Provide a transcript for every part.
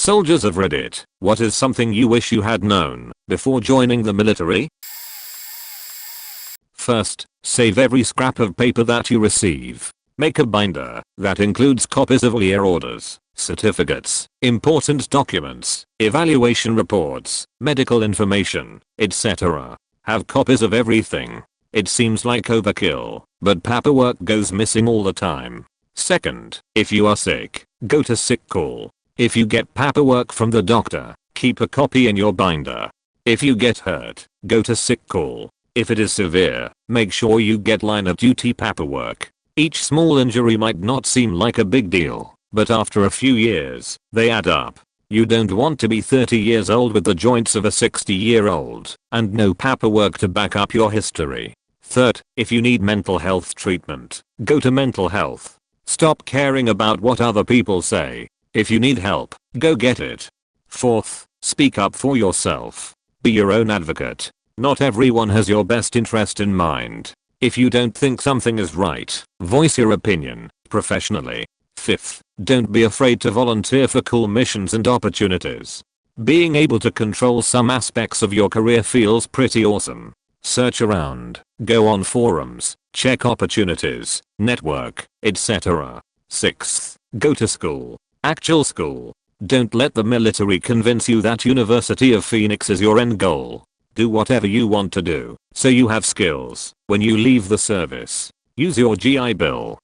Soldiers of Reddit, what is something you wish you had known before joining the military? First, save every scrap of paper that you receive. Make a binder that includes copies of all your orders, certificates, important documents, evaluation reports, medical information, etc. Have copies of everything. It seems like overkill, but paperwork goes missing all the time. Second, if you are sick, go to sick call. If you get paperwork from the doctor, keep a copy in your binder. If you get hurt, go to sick call. If it is severe, make sure you get line of duty paperwork. Each small injury might not seem like a big deal, but after a few years, they add up. You don't want to be 30 years old with the joints of a 60-year-old and no paperwork to back up your history. Third, if you need mental health treatment, go to mental health. Stop caring about what other people say. If you need help, go get it. Fourth, speak up for yourself. Be your own advocate. Not everyone has your best interest in mind. If you don't think something is right, voice your opinion professionally. Fifth, don't be afraid to volunteer for cool missions and opportunities. Being able to control some aspects of your career feels pretty awesome. Search around, go on forums, check opportunities, network, etc. Sixth, go to school. Actual school. Don't let the military convince you that University of Phoenix is your end goal. Do whatever you want to do, so you have skills when you leave the service. Use your GI Bill.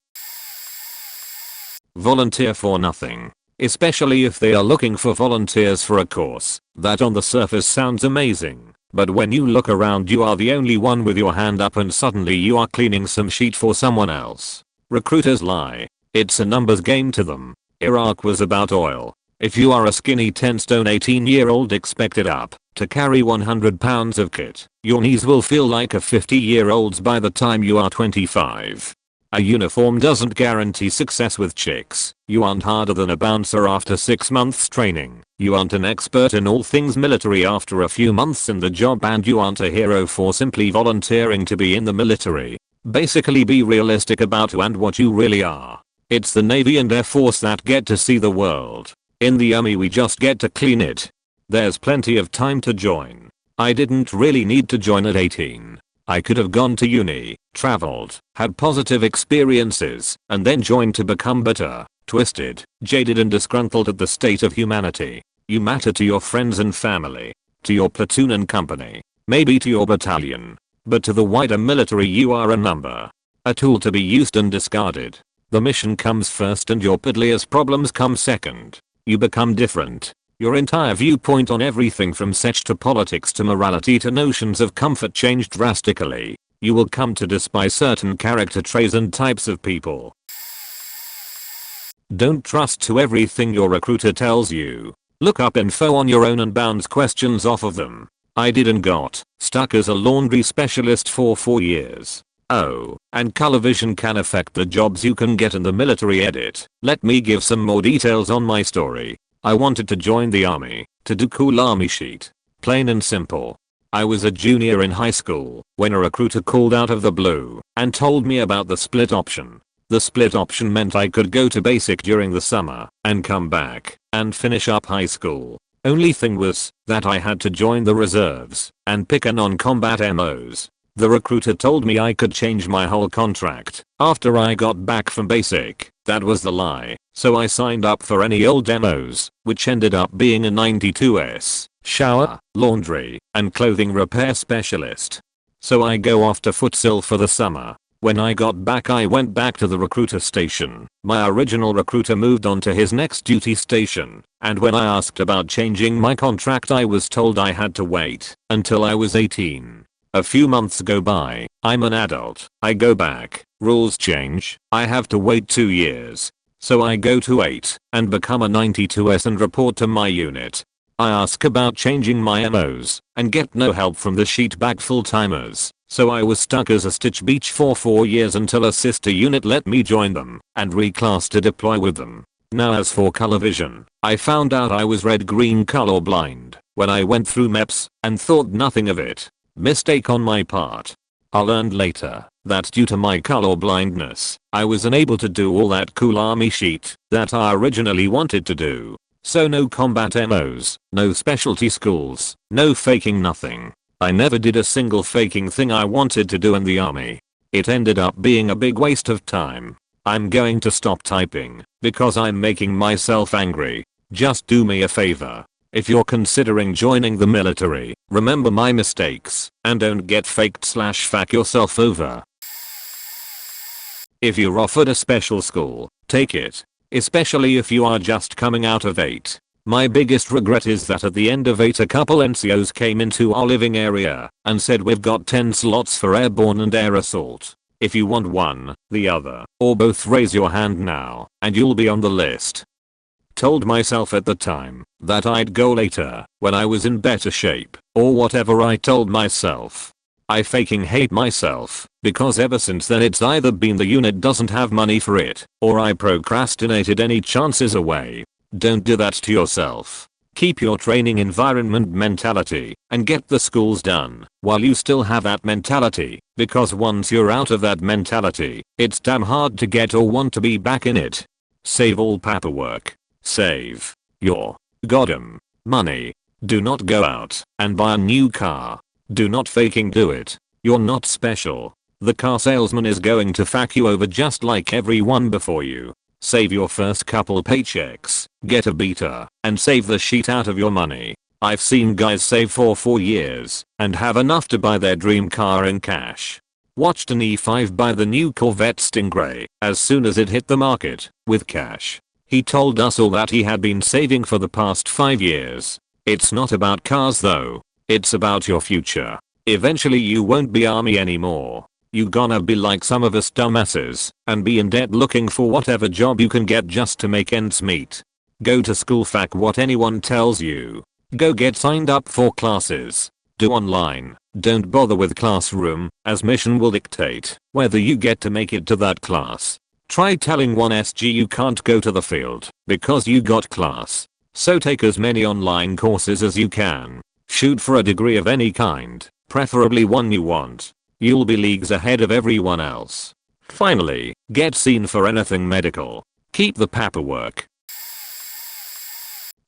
Volunteer for nothing. Especially if they are looking for volunteers for a course that on the surface sounds amazing, but when you look around you are the only one with your hand up and suddenly you are cleaning some sheet for someone else. Recruiters lie. It's a numbers game to them. Iraq was about oil. If you are a skinny 10-stone 18-year-old expected up to carry 100 pounds of kit, your knees will feel like a 50-year-old's by the time you are 25. A uniform doesn't guarantee success with chicks. You aren't harder than a bouncer after 6 months training. You aren't an expert in all things military after a few months in the job, and you aren't a hero for simply volunteering to be in the military. Basically, be realistic about who and what you really are. It's the Navy and Air Force that get to see the world. In the Army we just get to clean it. There's plenty of time to join. I didn't really need to join at 18. I could have gone to uni, traveled, had positive experiences, and then joined to become bitter, twisted, jaded and disgruntled at the state of humanity. You matter to your friends and family, to your platoon and company, maybe to your battalion, but to the wider military you are a number. A tool to be used and discarded. The mission comes first and your piddliest problems come second. You become different. Your entire viewpoint on everything from sex to politics to morality to notions of comfort change drastically. You will come to despise certain character traits and types of people. Don't trust to everything your recruiter tells you. Look up info on your own and bounce questions off of them. I did and got stuck as a laundry specialist for 4 years. Oh, and color vision can affect the jobs you can get in the military. Edit. Let me give some more details on my story. I wanted to join the army, to do cool army shit. Plain and simple. I was a junior in high school when a recruiter called out of the blue and told me about the split option. The split option meant I could go to basic during the summer and come back and finish up high school. Only thing was that I had to join the reserves and pick a non-combat MOs. The recruiter told me I could change my whole contract after I got back from basic. That was the lie. So I signed up for any old MOs, which ended up being a 92S, shower, laundry, and clothing repair specialist. So I go off to Futsal for the summer. When I got back I went back to the recruiter station. My original recruiter moved on to his next duty station, and when I asked about changing my contract I was told I had to wait until I was 18. A few months go by, I'm an adult, I go back, rules change, I have to wait 2 years. So I go to 8 and become a 92S and report to my unit. I ask about changing my MOs and get no help from the sheetbag full-timers. So I was stuck as a Stitch Beach for 4 years until a sister unit let me join them and reclass to deploy with them. Now as for color vision, I found out I was red-green color blind when I went through MEPS and thought nothing of it. Mistake on my part. I learned later that due to my color blindness, I was unable to do all that cool army shit that I originally wanted to do. So no combat MOs, no specialty schools, no faking nothing. I never did a single faking thing I wanted to do in the army. It ended up being a big waste of time. I'm going to stop typing because I'm making myself angry. Just do me a favor. If you're considering joining the military, remember my mistakes and don't get faked/fuck yourself over. If you're offered a special school, take it. Especially if you are just coming out of 8. My biggest regret is that at the end of 8 a couple NCOs came into our living area and said we've got 10 slots for airborne and air assault. If you want one, the other, or both raise your hand now and you'll be on the list. Told myself at the time that I'd go later when I was in better shape or whatever I told myself. I fucking hate myself because ever since then it's either been the unit doesn't have money for it or I procrastinated any chances away. Don't do that to yourself. Keep your training environment mentality and get the schools done while you still have that mentality, because once you're out of that mentality, it's damn hard to get or want to be back in it. Save all paperwork. Save your goddamn money. Do not go out and buy a new car. Do not faking do it. You're not special. The car salesman is going to fuck you over just like everyone before you. Save your first couple paychecks, get a beta, and save the shit out of your money. I've seen guys save for 4 years and have enough to buy their dream car in cash. Watched an E5 buy the new Corvette Stingray as soon as it hit the market with cash. He told us all that he had been saving for the past 5 years. It's not about cars though. It's about your future. Eventually you won't be army anymore. You gonna be like some of us dumbasses and be in debt looking for whatever job you can get just to make ends meet. Go to school, fuck what anyone tells you. Go get signed up for classes. Do online. Don't bother with classroom, as mission will dictate whether you get to make it to that class. Try telling 1SG you can't go to the field because you got class. So take as many online courses as you can. Shoot for a degree of any kind, preferably one you want. You'll be leagues ahead of everyone else. Finally, get seen for anything medical. Keep the paperwork.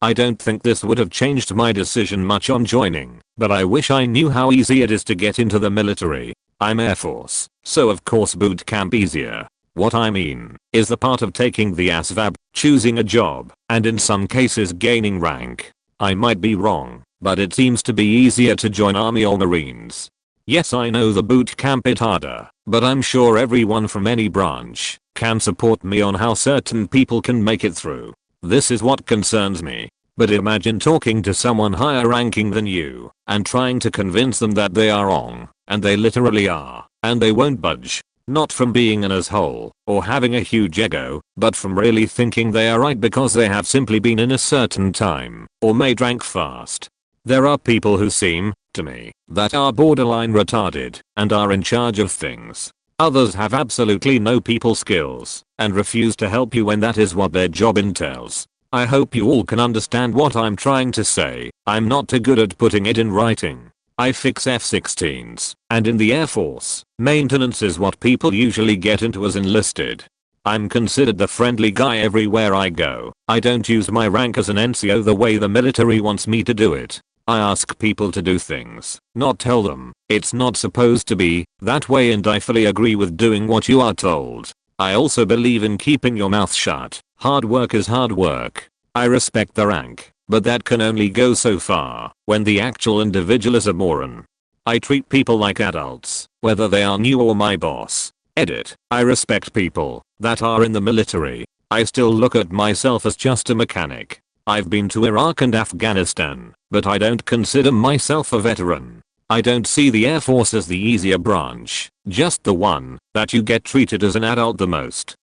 I don't think this would have changed my decision much on joining, but I wish I knew how easy it is to get into the military. I'm Air Force, so of course boot camp easier. What I mean is the part of taking the ASVAB, choosing a job, and in some cases gaining rank. I might be wrong, but it seems to be easier to join Army or Marines. Yes, I know the boot camp bit harder, but I'm sure everyone from any branch can support me on how certain people can make it through. This is what concerns me. But imagine talking to someone higher ranking than you and trying to convince them that they are wrong, and they literally are, and they won't budge. Not from being an asshole or having a huge ego, but from really thinking they are right because they have simply been in a certain time or made rank fast. There are people who seem, to me, that are borderline retarded and are in charge of things. Others have absolutely no people skills and refuse to help you when that is what their job entails. I hope you all can understand what I'm trying to say. I'm not too good at putting it in writing. I fix F-16s, and in the Air Force, maintenance is what people usually get into as enlisted. I'm considered the friendly guy everywhere I go. I don't use my rank as an NCO the way the military wants me to do it. I ask people to do things, not tell them. It's not supposed to be that way, and I fully agree with doing what you are told. I also believe in keeping your mouth shut. Hard work is hard work. I respect the rank, but that can only go so far when the actual individual is a moron. I treat people like adults, whether they are new or my boss. Edit. I respect people that are in the military. I still look at myself as just a mechanic. I've been to Iraq and Afghanistan, but I don't consider myself a veteran. I don't see the Air Force as the easier branch, just the one that you get treated as an adult the most.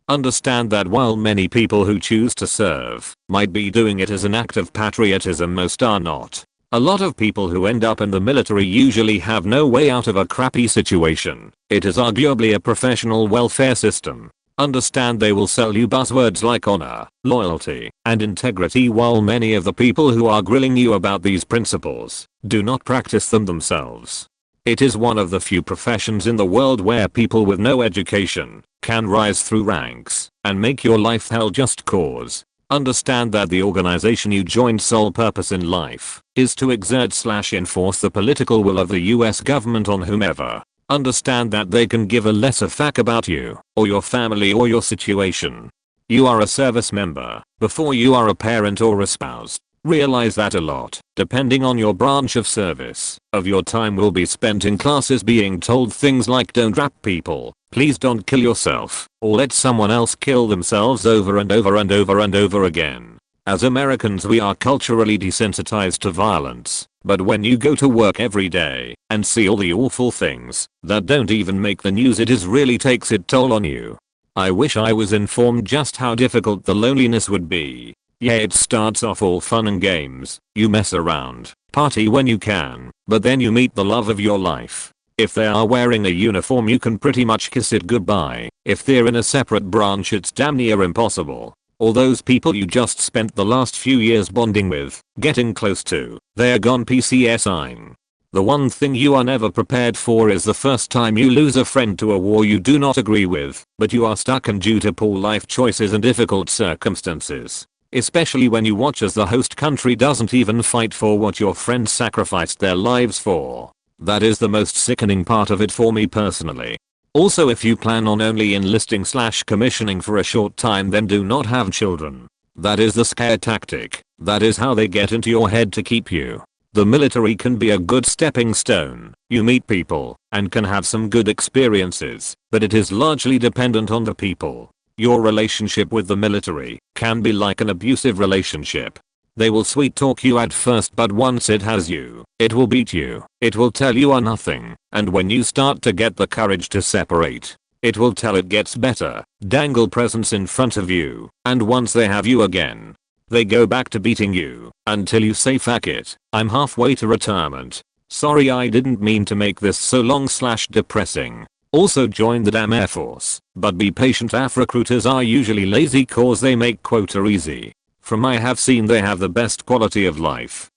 Understand that while many people who choose to serve might be doing it as an act of patriotism, most are not. A lot of people who end up in the military usually have no way out of a crappy situation. It is arguably a professional welfare system. Understand they will sell you buzzwords like honor, loyalty, and integrity, while many of the people who are grilling you about these principles do not practice them themselves. It is one of the few professions in the world where people with no education can rise through ranks and make your life hell just cause. Understand that the organization you joined sole purpose in life is to exert/enforce the political will of the US government on whomever. Understand that they can give a lesser fuck about you, or your family or your situation. You are a service member before you are a parent or a spouse. Realize that a lot, depending on your branch of service, of your time will be spent in classes being told things like don't rap people, please don't kill yourself, or let someone else kill themselves over and over and over and over again. As Americans we are culturally desensitized to violence, but when you go to work every day and see all the awful things that don't even make the news, it really takes its toll on you. I wish I was informed just how difficult the loneliness would be. Yeah, it starts off all fun and games, you mess around, party when you can, but then you meet the love of your life. If they are wearing a uniform you can pretty much kiss it goodbye. If they're in a separate branch it's damn near impossible. All those people you just spent the last few years bonding with, getting close to, they're gone PCSing. The one thing you are never prepared for is the first time you lose a friend to a war you do not agree with, but you are stuck in due to poor life choices and difficult circumstances. Especially when you watch as the host country doesn't even fight for what your friends sacrificed their lives for. That is the most sickening part of it for me personally. Also, if you plan on only enlisting/commissioning for a short time, then do not have children. That is the scare tactic. That is how they get into your head to keep you. The military can be a good stepping stone. You meet people and can have some good experiences, but it is largely dependent on the people. Your relationship with the military can be like an abusive relationship. They will sweet talk you at first, but once it has you, it will beat you. It will tell you are nothing, and when you start to get the courage to separate, it will tell it gets better, dangle presents in front of you, and once they have you again, they go back to beating you until you say fuck it, I'm halfway to retirement. Sorry, I didn't mean to make this so long/depressing. Also join the damn Air Force, but be patient. AF recruiters are usually lazy cause they make quota easy. From I have seen they have the best quality of life.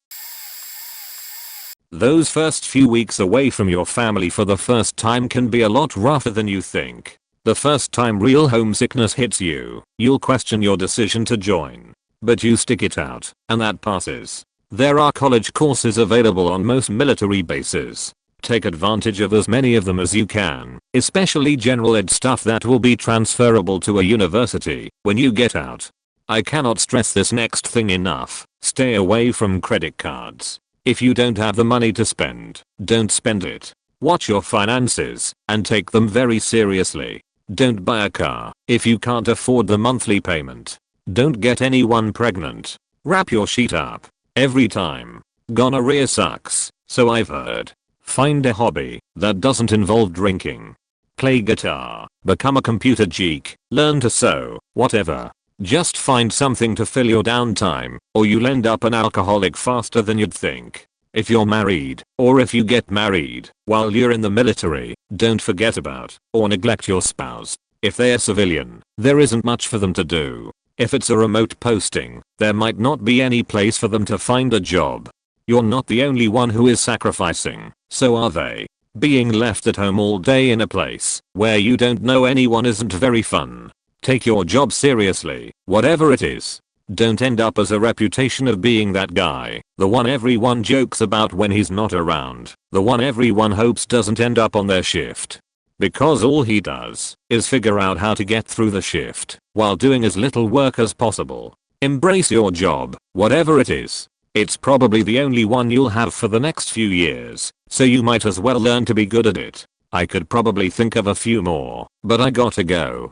Those first few weeks away from your family for the first time can be a lot rougher than you think. The first time real homesickness hits you, you'll question your decision to join. But you stick it out, and that passes. There are college courses available on most military bases. Take advantage of as many of them as you can, especially general ed stuff that will be transferable to a university when you get out. I cannot stress this next thing enough. Stay away from credit cards. If you don't have the money to spend, don't spend it. Watch your finances and take them very seriously. Don't buy a car if you can't afford the monthly payment. Don't get anyone pregnant. Wrap your sheet up every time. Gonorrhea sucks, so I've heard. Find a hobby that doesn't involve drinking. Play guitar, become a computer geek, learn to sew, whatever. Just find something to fill your downtime, or you'll end up an alcoholic faster than you'd think. If you're married, or if you get married while you're in the military, don't forget about or neglect your spouse. If they're civilian, there isn't much for them to do. If it's a remote posting, there might not be any place for them to find a job. You're not the only one who is sacrificing, so are they. Being left at home all day in a place where you don't know anyone isn't very fun. Take your job seriously, whatever it is. Don't end up as a reputation of being that guy, the one everyone jokes about when he's not around, the one everyone hopes doesn't end up on their shift. Because all he does is figure out how to get through the shift while doing as little work as possible. Embrace your job, whatever it is. It's probably the only one you'll have for the next few years, so you might as well learn to be good at it. I could probably think of a few more, but I gotta go.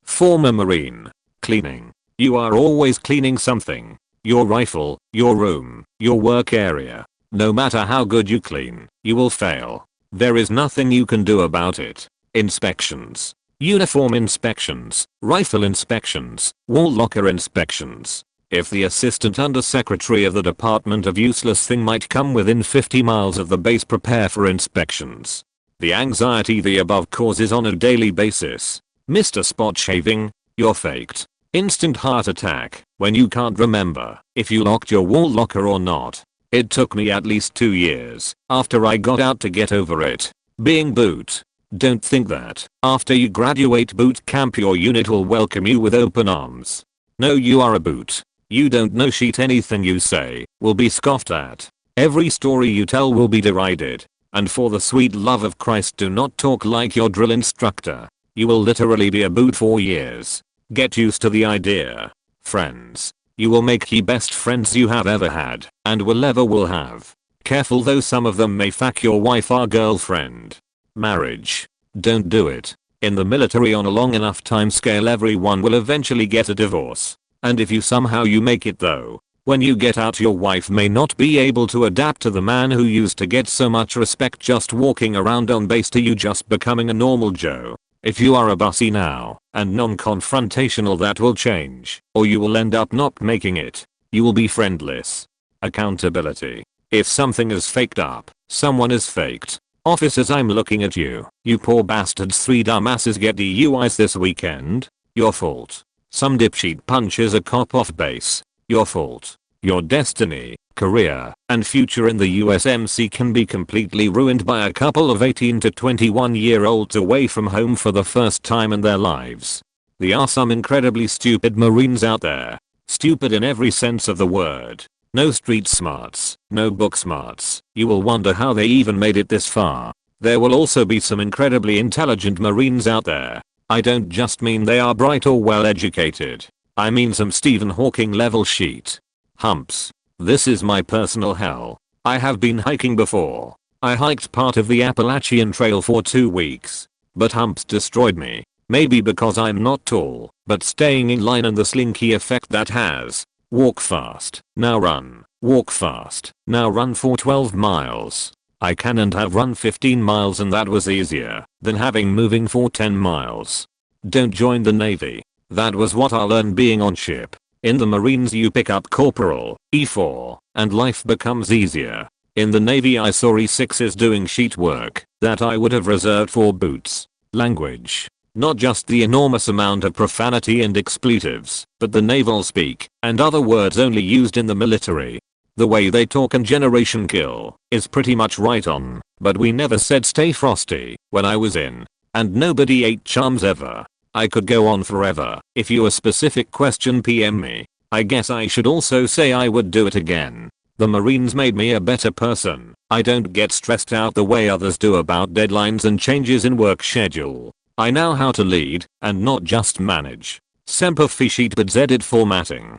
Former Marine. Cleaning. You are always cleaning something. Your rifle, your room, your work area. No matter how good you clean, you will fail. There is nothing you can do about it. Inspections. Uniform inspections, rifle inspections, wall locker inspections. If the assistant undersecretary of the department of useless thing might come within 50 miles of the base, prepare for inspections. The anxiety the above causes on a daily basis. Mr. Spot Shaving, you're faked. Instant heart attack when you can't remember if you locked your wall locker or not. It took me at least 2 years after I got out to get over it. Being boot. Don't think that after you graduate boot camp your unit will welcome you with open arms. No, you are a boot. You don't know shit. Anything you say will be scoffed at. Every story you tell will be derided. And for the sweet love of Christ, do not talk like your drill instructor. You will literally be a boot for years. Get used to the idea. Friends. You will make the best friends you have ever had and will have. Careful though, some of them may fuck your wife or girlfriend. Marriage. Don't do it. In the military, on a long enough time scale, everyone will eventually get a divorce. And if you somehow make it though, when you get out your wife may not be able to adapt to the man who used to get so much respect just walking around on base to you just becoming a normal Joe. If you are a bussy now and non-confrontational, that will change, or you will end up not making it. You will be friendless. Accountability. If something is faked up, someone is faked. Officers, I'm looking at you. You poor bastards. 3 dumbasses get DUIs this weekend. Your fault. Some dipshit punches a cop off base. Your fault. Your destiny, career, and future in the USMC can be completely ruined by a couple of 18 to 21-year-olds away from home for the first time in their lives. There are some incredibly stupid Marines out there. Stupid in every sense of the word. No street smarts, no book smarts. You will wonder how they even made it this far. There will also be some incredibly intelligent Marines out there. I don't just mean they are bright or well educated. I mean some Stephen Hawking level shit. Humps. This is my personal hell. I have been hiking before. I hiked part of the Appalachian Trail for 2 weeks. But humps destroyed me. Maybe because I'm not tall, but staying in line and the slinky effect that has. Walk fast, now run. Walk fast, now run for 12 miles. I can and have run 15 miles, and that was easier than moving for 10 miles. Don't join the Navy. That was what I learned being on ship. In the Marines you pick up corporal, E4, and life becomes easier. In the Navy I saw E6s doing sheet work that I would have reserved for boots. Language. Not just the enormous amount of profanity and expletives, but the naval speak and other words only used in the military. The way they talk and Generation Kill is pretty much right on, but we never said stay frosty when I was in. And nobody ate charms ever. I could go on forever. If you a specific question, PM me. I guess I should also say I would do it again. The Marines made me a better person. I don't get stressed out the way others do about deadlines and changes in work schedule. I know how to lead and not just manage. Semper Fiat but Zedit formatting.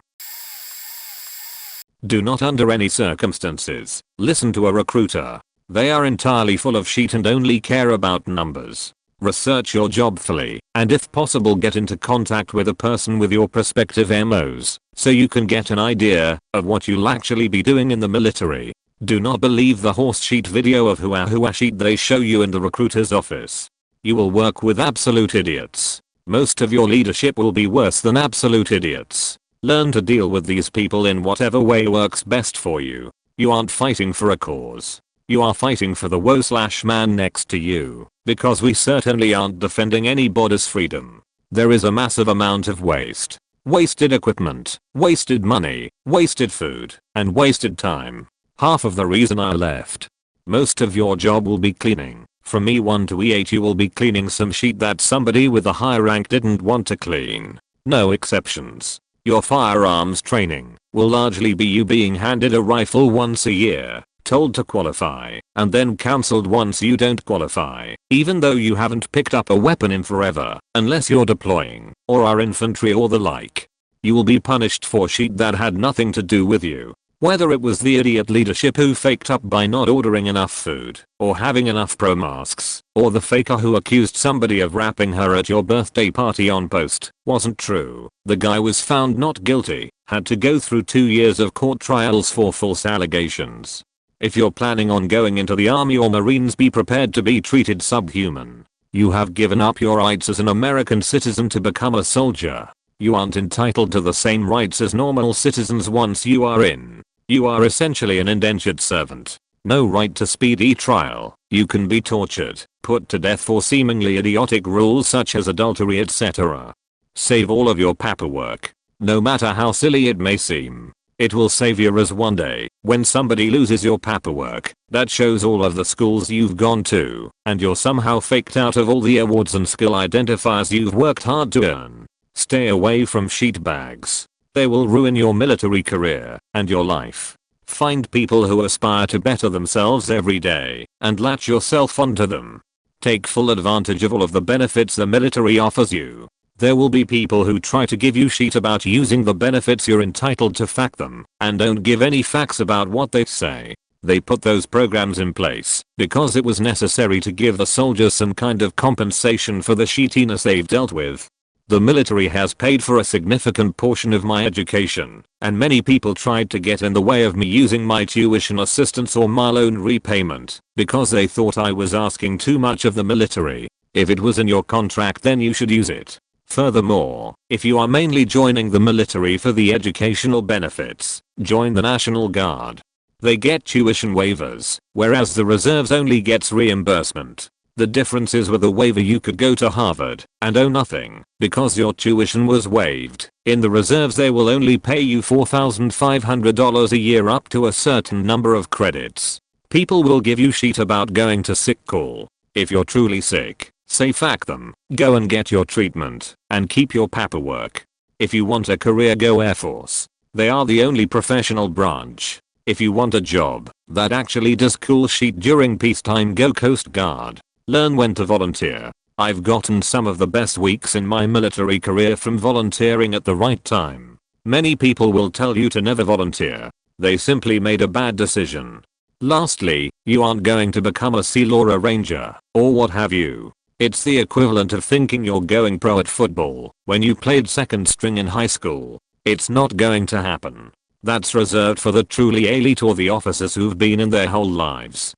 Do not under any circumstances listen to a recruiter. They are entirely full of shit and only care about numbers. Research your job fully and if possible get into contact with a person with your prospective MOs so you can get an idea of what you'll actually be doing in the military. Do not believe the horse sheet video of hua sheet they show you in the recruiter's office. You will work with absolute idiots. Most of your leadership will be worse than absolute idiots. Learn to deal with these people in whatever way works best for you. You aren't fighting for a cause. You are fighting for the woe/man next to you, because we certainly aren't defending anybody's freedom. There is a massive amount of waste. Wasted equipment, wasted money, wasted food, and wasted time. Half of the reason I left. Most of your job will be cleaning. From E1 to E8 you will be cleaning some sheet that somebody with a high rank didn't want to clean. No exceptions. Your firearms training will largely be you being handed a rifle once a year, told to qualify, and then cancelled once you don't qualify, even though you haven't picked up a weapon in forever, unless you're deploying, or are infantry or the like. You will be punished for shit that had nothing to do with you. Whether it was the idiot leadership who faked up by not ordering enough food, or having enough pro masks, or the faker who accused somebody of rapping her at your birthday party on post, wasn't true. The guy was found not guilty, had to go through 2 years of court trials for false allegations. If you're planning on going into the army or marines, be prepared to be treated subhuman. You have given up your rights as an American citizen to become a soldier. You aren't entitled to the same rights as normal citizens once you are in. You are essentially an indentured servant. No right to speedy trial. You can be tortured, put to death for seemingly idiotic rules such as adultery, etc. Save all of your paperwork. No matter how silly it may seem. It will save you as one day, when somebody loses your paperwork, that shows all of the schools you've gone to, and you're somehow faked out of all the awards and skill identifiers you've worked hard to earn. Stay away from sheet bags. They will ruin your military career and your life. Find people who aspire to better themselves every day and latch yourself onto them. Take full advantage of all of the benefits the military offers you. There will be people who try to give you shit about using the benefits you're entitled to, fact them, and don't give any facts about what they say. They put those programs in place because it was necessary to give the soldiers some kind of compensation for the shittiness they've dealt with. The military has paid for a significant portion of my education, and many people tried to get in the way of me using my tuition assistance or my loan repayment because they thought I was asking too much of the military. If it was in your contract, then you should use it. Furthermore, if you are mainly joining the military for the educational benefits, join the National Guard. They get tuition waivers, whereas the reserves only gets reimbursement. The difference is with a waiver you could go to Harvard and owe nothing because your tuition was waived. In the reserves they will only pay you $4,500 a year up to a certain number of credits. People will give you shit about going to sick call. If you're truly sick, say fuck them, go and get your treatment, and keep your paperwork. If you want a career, go Air Force. They are the only professional branch. If you want a job that actually does cool shit during peacetime, go Coast Guard. Learn when to volunteer. I've gotten some of the best weeks in my military career from volunteering at the right time. Many people will tell you to never volunteer. They simply made a bad decision. Lastly, you aren't going to become a SEAL or a Ranger, or what have you. It's the equivalent of thinking you're going pro at football when you played second string in high school. It's not going to happen. That's reserved for the truly elite or the officers who've been in their whole lives.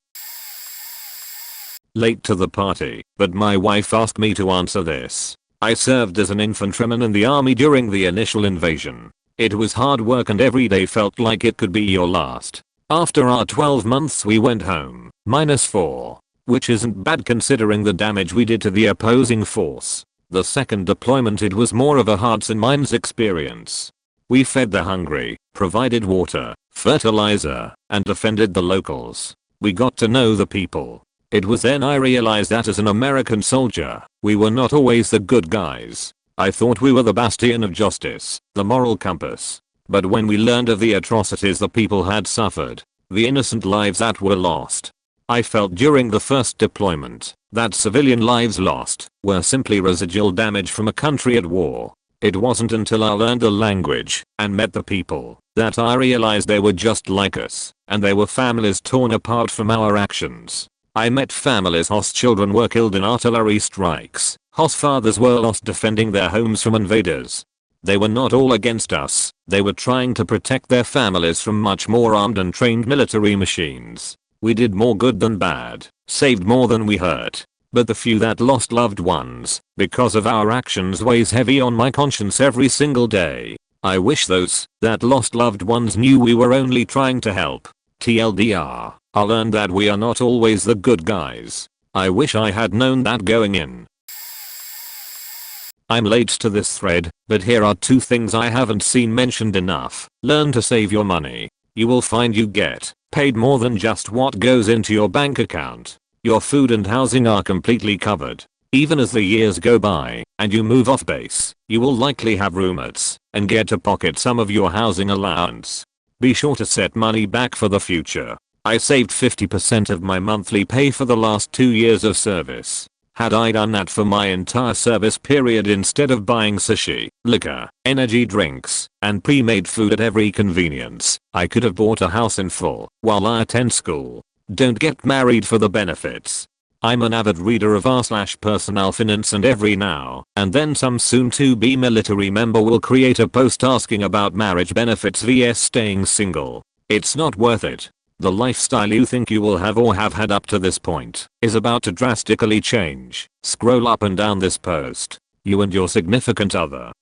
Late to the party, but my wife asked me to answer this. I served as an infantryman in the army during the initial invasion. It was hard work and every day felt like it could be your last. After our 12 months we went home, -4. Which isn't bad considering the damage we did to the opposing force. The second deployment, it was more of a hearts and minds experience. We fed the hungry, provided water, fertilizer, and defended the locals. We got to know the people. It was then I realized that as an American soldier, we were not always the good guys. I thought we were the bastion of justice, the moral compass. But when we learned of the atrocities the people had suffered, the innocent lives that were lost, I felt during the first deployment that civilian lives lost were simply residual damage from a country at war. It wasn't until I learned the language and met the people that I realized they were just like us, and they were families torn apart from our actions. I met families whose children were killed in artillery strikes, whose fathers were lost defending their homes from invaders. They were not all against us, they were trying to protect their families from much more armed and trained military machines. We did more good than bad, saved more than we hurt. But the few that lost loved ones because of our actions weighs heavy on my conscience every single day. I wish those that lost loved ones knew we were only trying to help. TLDR, I learned that we are not always the good guys. I wish I had known that going in. I'm late to this thread, but here are 2 things I haven't seen mentioned enough. Learn to save your money. You will find you get paid more than just what goes into your bank account. Your food and housing are completely covered. Even as the years go by and you move off base, you will likely have roommates and get to pocket some of your housing allowance. Be sure to set money back for the future. I saved 50% of my monthly pay for the last 2 years of service. Had I done that for my entire service period instead of buying sushi, liquor, energy drinks, and pre-made food at every convenience, I could have bought a house in full while I attend school. Don't get married for the benefits. I'm an avid reader of r/personal finance, and every now and then some soon-to-be military member will create a post asking about marriage benefits vs staying single. It's not worth it. The lifestyle you think you will have or have had up to this point is about to drastically change. Scroll up and down this post. You and your significant other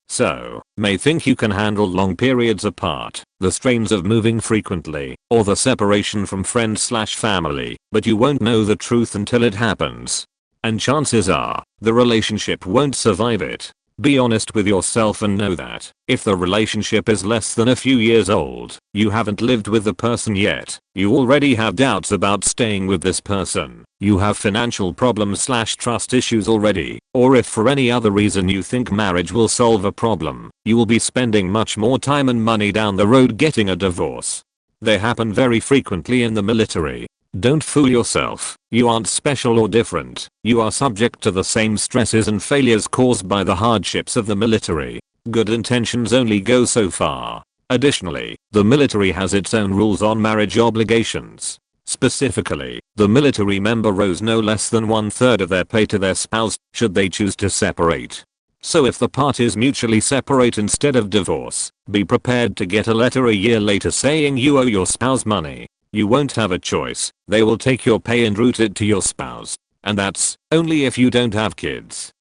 may think you can handle long periods apart, the strains of moving frequently, or the separation from friends/family, but you won't know the truth until it happens. And chances are, the relationship won't survive it. Be honest with yourself and know that if the relationship is less than a few years old, You haven't lived with the person yet. You already have doubts about staying with this person. You have financial problems / trust issues already. Or if for any other reason you think marriage will solve a problem, you will be spending much more time and money down the road getting a divorce. They happen very frequently in the military. Don't fool yourself. You aren't special or different. You are subject to the same stresses and failures caused by the hardships of the military. Good intentions only go so far. Additionally, the military has its own rules on marriage obligations. Specifically, the military member owes no less than 1/3 of their pay to their spouse, should they choose to separate. So if the parties mutually separate instead of divorce, be prepared to get a letter a year later saying you owe your spouse money. You won't have a choice. They will take your pay and route it to your spouse. And that's only if you don't have kids.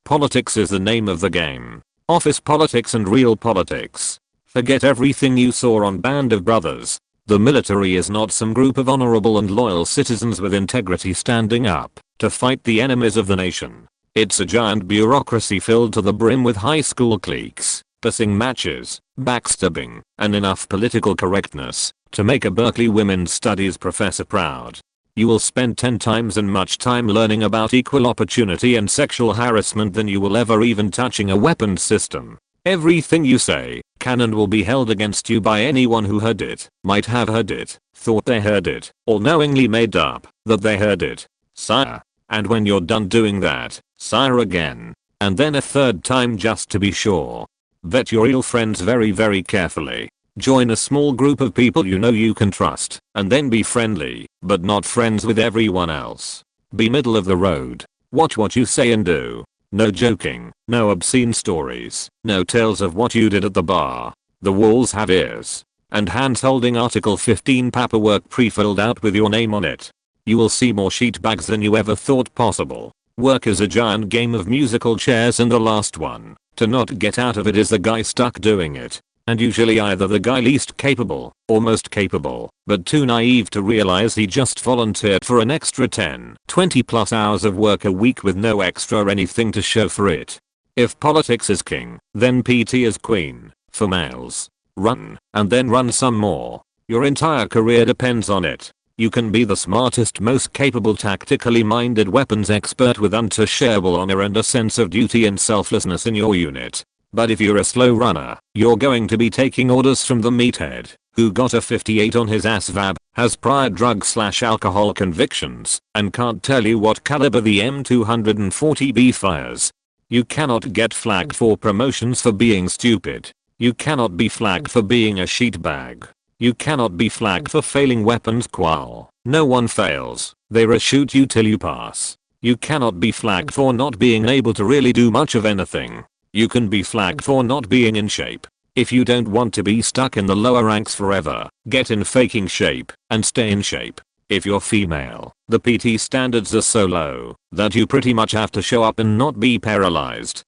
Politics is the name of the game. Office politics and real politics. Forget everything you saw on Band of Brothers. The military is not some group of honorable and loyal citizens with integrity standing up to fight the enemies of the nation. It's a giant bureaucracy filled to the brim with high school cliques, pissing matches, backstabbing, and enough political correctness to make a Berkeley women's studies professor proud. You will spend 10 times as much time learning about equal opportunity and sexual harassment than you will ever even touching a weapons system. Everything you say can and will be held against you by anyone who heard it, might have heard it, thought they heard it, or knowingly made up that they heard it. Sire. And when you're done doing that, sire again. And then a third time just to be sure. Vet your real friends very carefully. Join a small group of people you know you can trust, and then be friendly, but not friends with everyone else. Be middle of the road. Watch what you say and do. No joking, no obscene stories, no tales of what you did at the bar. The walls have ears. And hands holding Article 15 paperwork pre-filled out with your name on it. You will see more sheet bags than you ever thought possible. Work is a giant game of musical chairs and the last one to not get out of it is the guy stuck doing it. And usually either the guy least capable, or most capable, but too naive to realize he just volunteered for an extra 10, 20 plus hours of work a week with no extra anything to show for it. If politics is king, then PT is queen, for males. Run, and then run some more. Your entire career depends on it. You can be the smartest, most capable, tactically minded weapons expert with unshareable honor and a sense of duty and selflessness in your unit. But if you're a slow runner, you're going to be taking orders from the meathead, who got a 58 on his ASVAB, has prior drug/alcohol convictions, and can't tell you what caliber the M240B fires. You cannot get flagged for promotions for being stupid. You cannot be flagged for being a sheetbag. You cannot be flagged for failing weapons qual. No one fails. They reshoot you till you pass. You cannot be flagged for not being able to really do much of anything. You can be flagged for not being in shape. If you don't want to be stuck in the lower ranks forever, get in faking shape and stay in shape. If you're female, the PT standards are so low that you pretty much have to show up and not be paralyzed.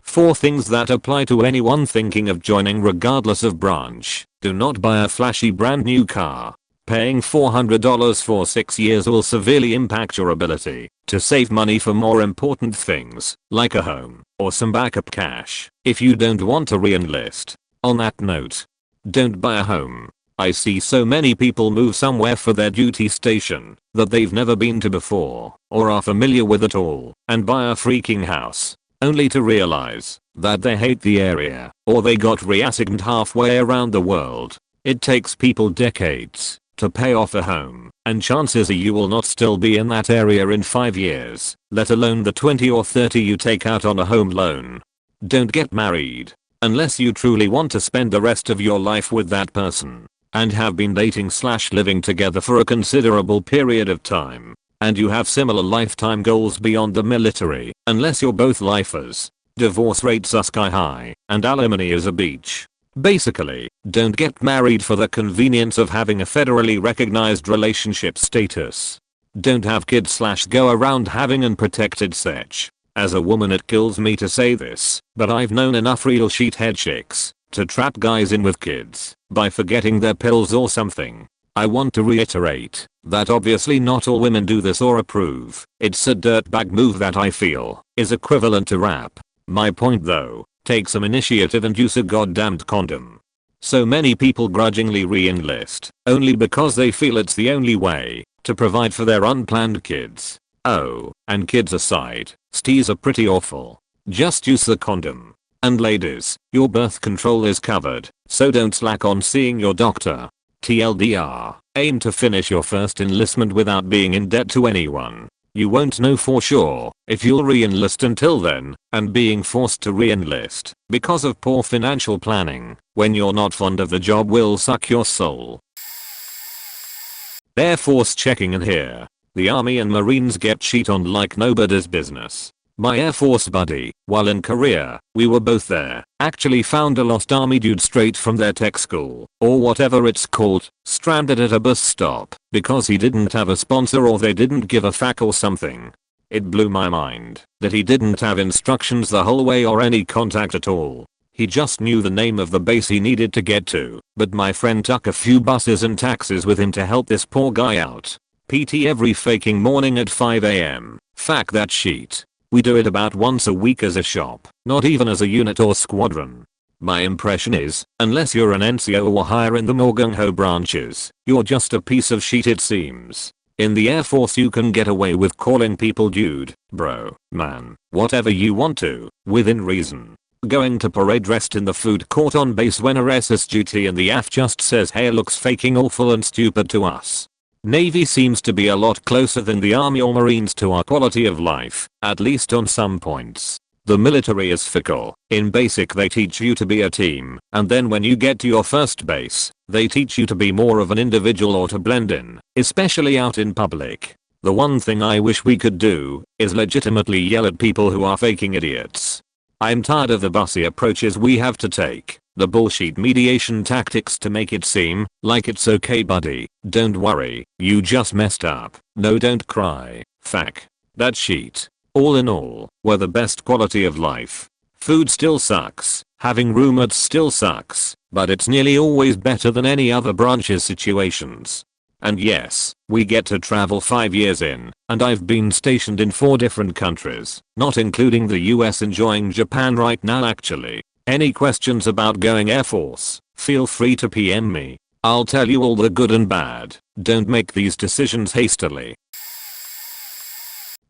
4 things that apply to anyone thinking of joining regardless of branch. Do not buy a flashy brand new car. Paying $400 for 6 years will severely impact your ability to save money for more important things, like a home or some backup cash, if you don't want to re-enlist. On that note, don't buy a home. I see so many people move somewhere for their duty station that they've never been to before or are familiar with at all and buy a freaking house, only to realize that they hate the area or they got reassigned halfway around the world. It takes people decades to pay off a home, and chances are you will not still be in that area in 5 years, let alone the 20 or 30 you take out on a home loan. Don't get married unless you truly want to spend the rest of your life with that person and have been dating/living together for a considerable period of time, and you have similar lifetime goals beyond the military, unless you're both lifers. Divorce rates are sky high, and alimony is a beach. Basically, don't get married for the convenience of having a federally recognized relationship status. Don't have kids/go around having unprotected sex. As a woman it kills me to say this, but I've known enough real sheethead chicks to trap guys in with kids by forgetting their pills or something. I want to reiterate that obviously not all women do this or approve. It's a dirtbag move that I feel is equivalent to rap. My point though Take some initiative and use a goddamned condom. So many people grudgingly re-enlist, only because they feel it's the only way to provide for their unplanned kids. Oh, and kids aside, STIs are pretty awful. Just use the condom. And ladies, your birth control is covered, so don't slack on seeing your doctor. TLDR, aim to finish your first enlistment without being in debt to anyone. You won't know for sure if you'll re-enlist until then, and being forced to re-enlist because of poor financial planning when you're not fond of the job will suck your soul. Air Force checking in here. The Army and Marines get cheat on like nobody's business. My Air Force buddy, while in Korea, we were both there, actually found a lost army dude straight from their tech school, or whatever it's called, stranded at a bus stop because he didn't have a sponsor or they didn't give a fuck or something. It blew my mind that he didn't have instructions the whole way or any contact at all. He just knew the name of the base he needed to get to, but my friend took a few buses and taxis with him to help this poor guy out. PT every faking morning at 5 AM. Fuck that shit. We do it about once a week as a shop, not even as a unit or squadron. My impression is, unless you're an NCO or higher in the more gung-ho branches, you're just a piece of shit it seems. In the Air Force you can get away with calling people dude, bro, man, whatever you want to, within reason. Going to parade dressed in the food court on base when a SS duty and the AF just says hey looks faking awful and stupid to us. Navy seems to be a lot closer than the Army or Marines to our quality of life, at least on some points. The military is fickle. In basic they teach you to be a team, and then when you get to your first base, they teach you to be more of an individual or to blend in, especially out in public. The one thing I wish we could do is legitimately yell at people who are faking idiots. I'm tired of the bossy approaches we have to take, the bullshit mediation tactics to make it seem like it's okay buddy, don't worry, you just messed up, no don't cry, fuck, that shit. All in all, we're the best quality of life. Food still sucks, having roommates still sucks, but it's nearly always better than any other branch's situations. And yes, we get to travel 5 years in, and I've been stationed in 4 different countries, not including the US, enjoying Japan right now actually. Any questions about going Air Force, feel free to PM me. I'll tell you all the good and bad. Don't make these decisions hastily.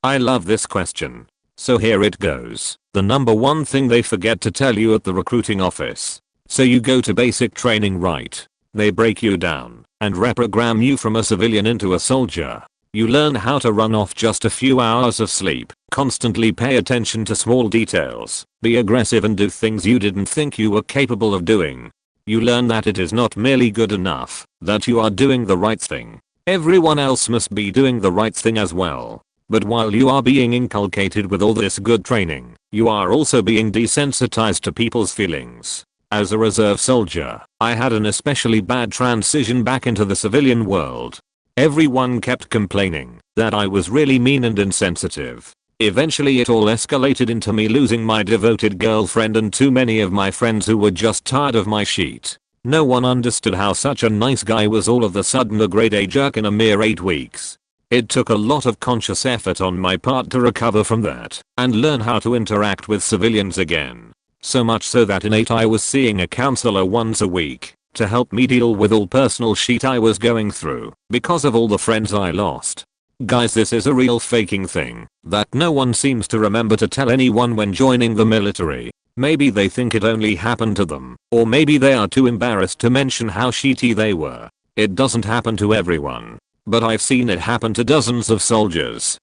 I love this question. So here it goes. The number one thing they forget to tell you at the recruiting office. So you go to basic training, right? They break you down and reprogram you from a civilian into a soldier. You learn how to run off just a few hours of sleep, constantly pay attention to small details, be aggressive and do things you didn't think you were capable of doing. You learn that it is not merely good enough, that you are doing the right thing. Everyone else must be doing the right thing as well. But while you are being inculcated with all this good training, you are also being desensitized to people's feelings. As a reserve soldier, I had an especially bad transition back into the civilian world. Everyone kept complaining that I was really mean and insensitive. Eventually it all escalated into me losing my devoted girlfriend and too many of my friends who were just tired of my shit. No one understood how such a nice guy was all of a sudden a grade A jerk in a mere 8 weeks. It took a lot of conscious effort on my part to recover from that and learn how to interact with civilians again. So much so that in 8 I was seeing a counselor once a week to help me deal with all personal shit I was going through because of all the friends I lost. Guys, this is a real faking thing that no one seems to remember to tell anyone when joining the military. Maybe they think it only happened to them, or maybe they are too embarrassed to mention how shitty they were. It doesn't happen to everyone, but I've seen it happen to dozens of soldiers.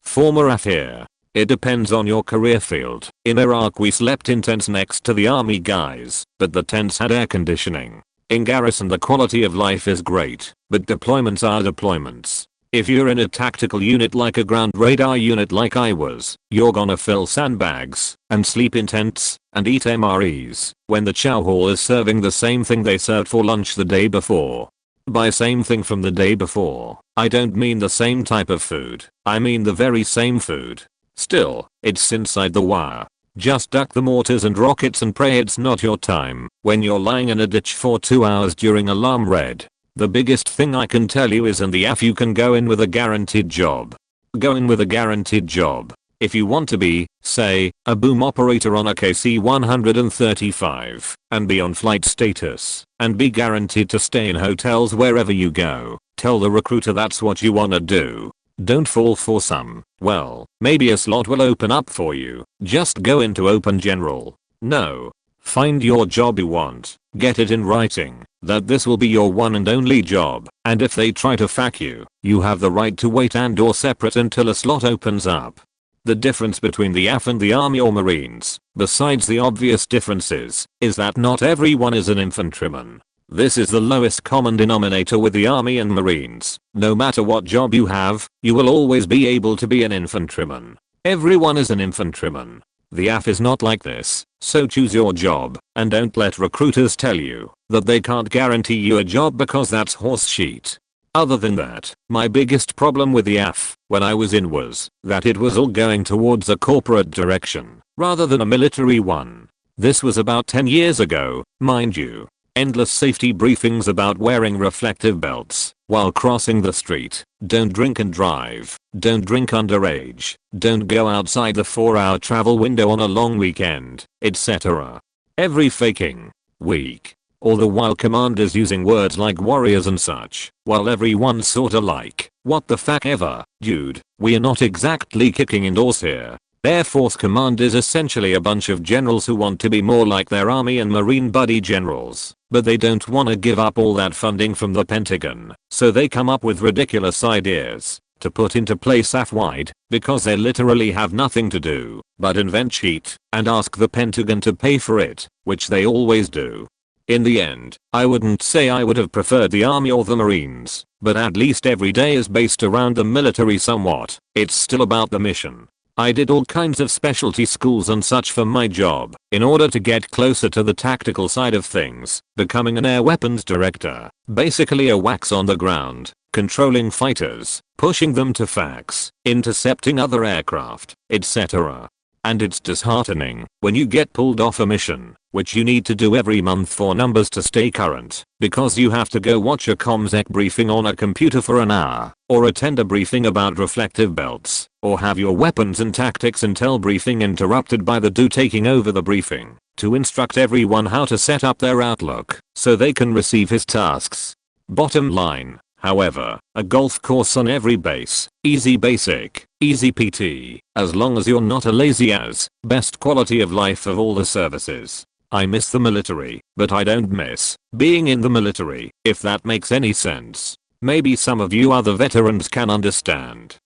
Former AF here. It depends on your career field. In Iraq we slept in tents next to the army guys, but the tents had air conditioning. In garrison the quality of life is great, but deployments are deployments. If you're in a tactical unit like a ground radar unit like I was, you're gonna fill sandbags, and sleep in tents, and eat MREs, when the chow hall is serving the same thing they served for lunch the day before. By same thing from the day before, I don't mean the same type of food, I mean the very same food. Still, it's inside the wire. Just duck the mortars and rockets and pray it's not your time when you're lying in a ditch for 2 hours during alarm red. The biggest thing I can tell you is in the AF you can go in with a guaranteed job. Go in with a guaranteed job. If you want to be, say, a boom operator on a KC-135 and be on flight status and be guaranteed to stay in hotels wherever you go, tell the recruiter that's what you wanna do. Don't fall for some, well, maybe a slot will open up for you. Just go into open general. No. Find your job you want. Get it in writing that this will be your one and only job, and if they try to fuck you, you have the right to wait and/or separate until a slot opens up. The difference between the AF and the Army or Marines, besides the obvious differences, is that not everyone is an infantryman. This is the lowest common denominator with the Army and Marines. No matter what job you have, you will always be able to be an infantryman. Everyone is an infantryman. The AF is not like this, so choose your job, and don't let recruiters tell you that they can't guarantee you a job because that's horseshit. Other than that, my biggest problem with the AF when I was in was that it was all going towards a corporate direction rather than a military one. This was about 10 years ago, mind you. Endless safety briefings about wearing reflective belts while crossing the street, don't drink and drive, don't drink underage, don't go outside the 4-hour travel window on a long weekend, etc. Every faking week. All the while commanders using words like warriors and such, while everyone's sorta like, what the fuck ever, dude, we're not exactly kicking indoors here. Air Force Command is essentially a bunch of generals who want to be more like their Army and Marine buddy generals, but they don't want to give up all that funding from the Pentagon, so they come up with ridiculous ideas to put into place AF-wide, because they literally have nothing to do but invent shit and ask the Pentagon to pay for it, which they always do. In the end, I wouldn't say I would have preferred the Army or the Marines, but at least every day is based around the military somewhat. It's still about the mission. I did all kinds of specialty schools and such for my job in order to get closer to the tactical side of things, becoming an air weapons director, basically a wax on the ground, controlling fighters, pushing them to FACs, intercepting other aircraft, etc. And it's disheartening when you get pulled off a mission, which you need to do every month for numbers to stay current, because you have to go watch a ComSec briefing on a computer for an hour, or attend a briefing about reflective belts, or have your weapons and tactics intel briefing interrupted by the dude taking over the briefing, to instruct everyone how to set up their Outlook, so they can receive his tasks. Bottom line, however, a golf course on every base, easy basic, easy PT, as long as you're not a lazy ass, best quality of life of all the services. I miss the military, but I don't miss being in the military, if that makes any sense. Maybe some of you other veterans can understand.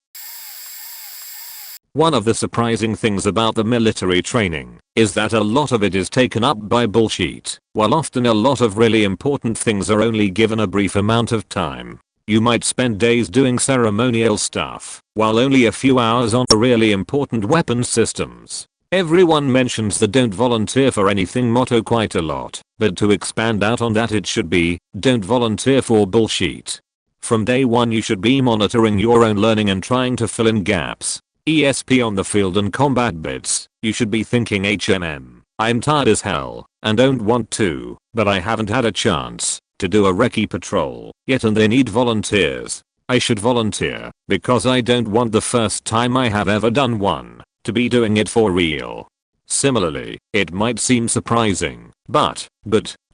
One of the surprising things about the military training is that a lot of it is taken up by bullshit, while often a lot of really important things are only given a brief amount of time. You might spend days doing ceremonial stuff, while only a few hours on the really important weapons systems. Everyone mentions the don't volunteer for anything motto quite a lot, but to expand out on that it should be, don't volunteer for bullshit. From day one you should be monitoring your own learning and trying to fill in gaps. ESP on the field and combat bits, you should be thinking I'm tired as hell, and don't want to, but I haven't had a chance to do a recce patrol yet and they need volunteers. I should volunteer, because I don't want the first time I have ever done one to be doing it for real. Similarly, it might seem surprising, but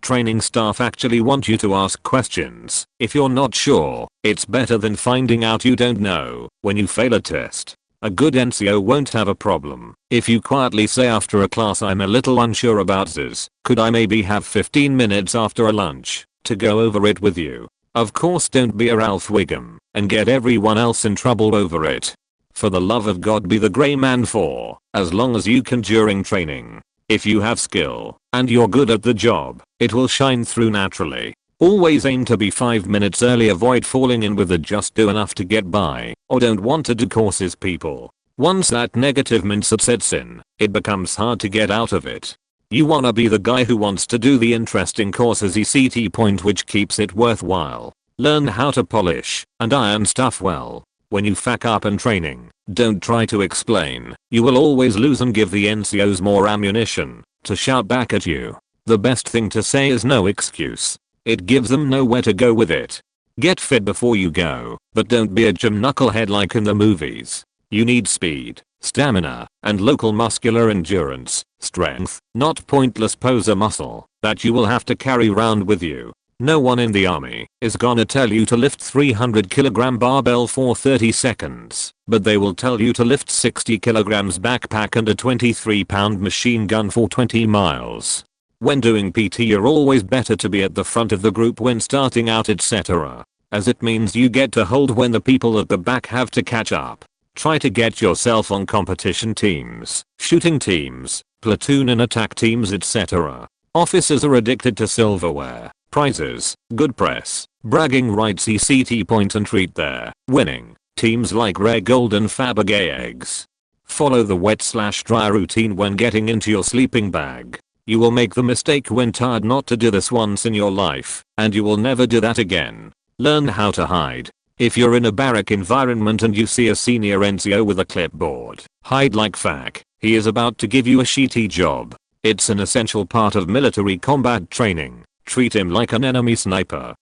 training staff actually want you to ask questions. If you're not sure, it's better than finding out you don't know when you fail a test. A good NCO won't have a problem if you quietly say after a class I'm a little unsure about this, could I maybe have 15 minutes after a lunch to go over it with you? Of course don't be a Ralph Wiggum and get everyone else in trouble over it. For the love of God be the grey man for as long as you can during training. If you have skill and you're good at the job, it will shine through naturally. Always aim to be 5 minutes early, avoid falling in with the just do enough to get by or don't want to do courses people. Once that negative mindset sets in, it becomes hard to get out of it. You wanna be the guy who wants to do the interesting courses ECT point which keeps it worthwhile. Learn how to polish and iron stuff well. When you fuck up in training, don't try to explain. You will always lose and give the NCOs more ammunition to shout back at you. The best thing to say is no excuse. It gives them nowhere to go with it. Get fit before you go, but don't be a gym knucklehead like in the movies. You need speed, stamina, and local muscular endurance, strength, not pointless poser muscle that you will have to carry around with you. No one in the army is gonna tell you to lift 300 kg barbell for 30 seconds, but they will tell you to lift 60 kg backpack and a 23-pound machine gun for 20 miles. When doing PT, you're always better to be at the front of the group when starting out, etc., as it means you get to hold when the people at the back have to catch up. Try to get yourself on competition teams, shooting teams, platoon and attack teams, etc. Officers are addicted to silverware, prizes, good press, bragging rights, ECT point and treat their winning teams like rare gold and Fabergé eggs. Follow the wet/dry routine when getting into your sleeping bag. You will make the mistake when tired not to do this once in your life, and you will never do that again. Learn how to hide. If you're in a barrack environment and you see a senior NCO with a clipboard, hide like fuck. He is about to give you a shitty job. It's an essential part of military combat training. Treat him like an enemy sniper.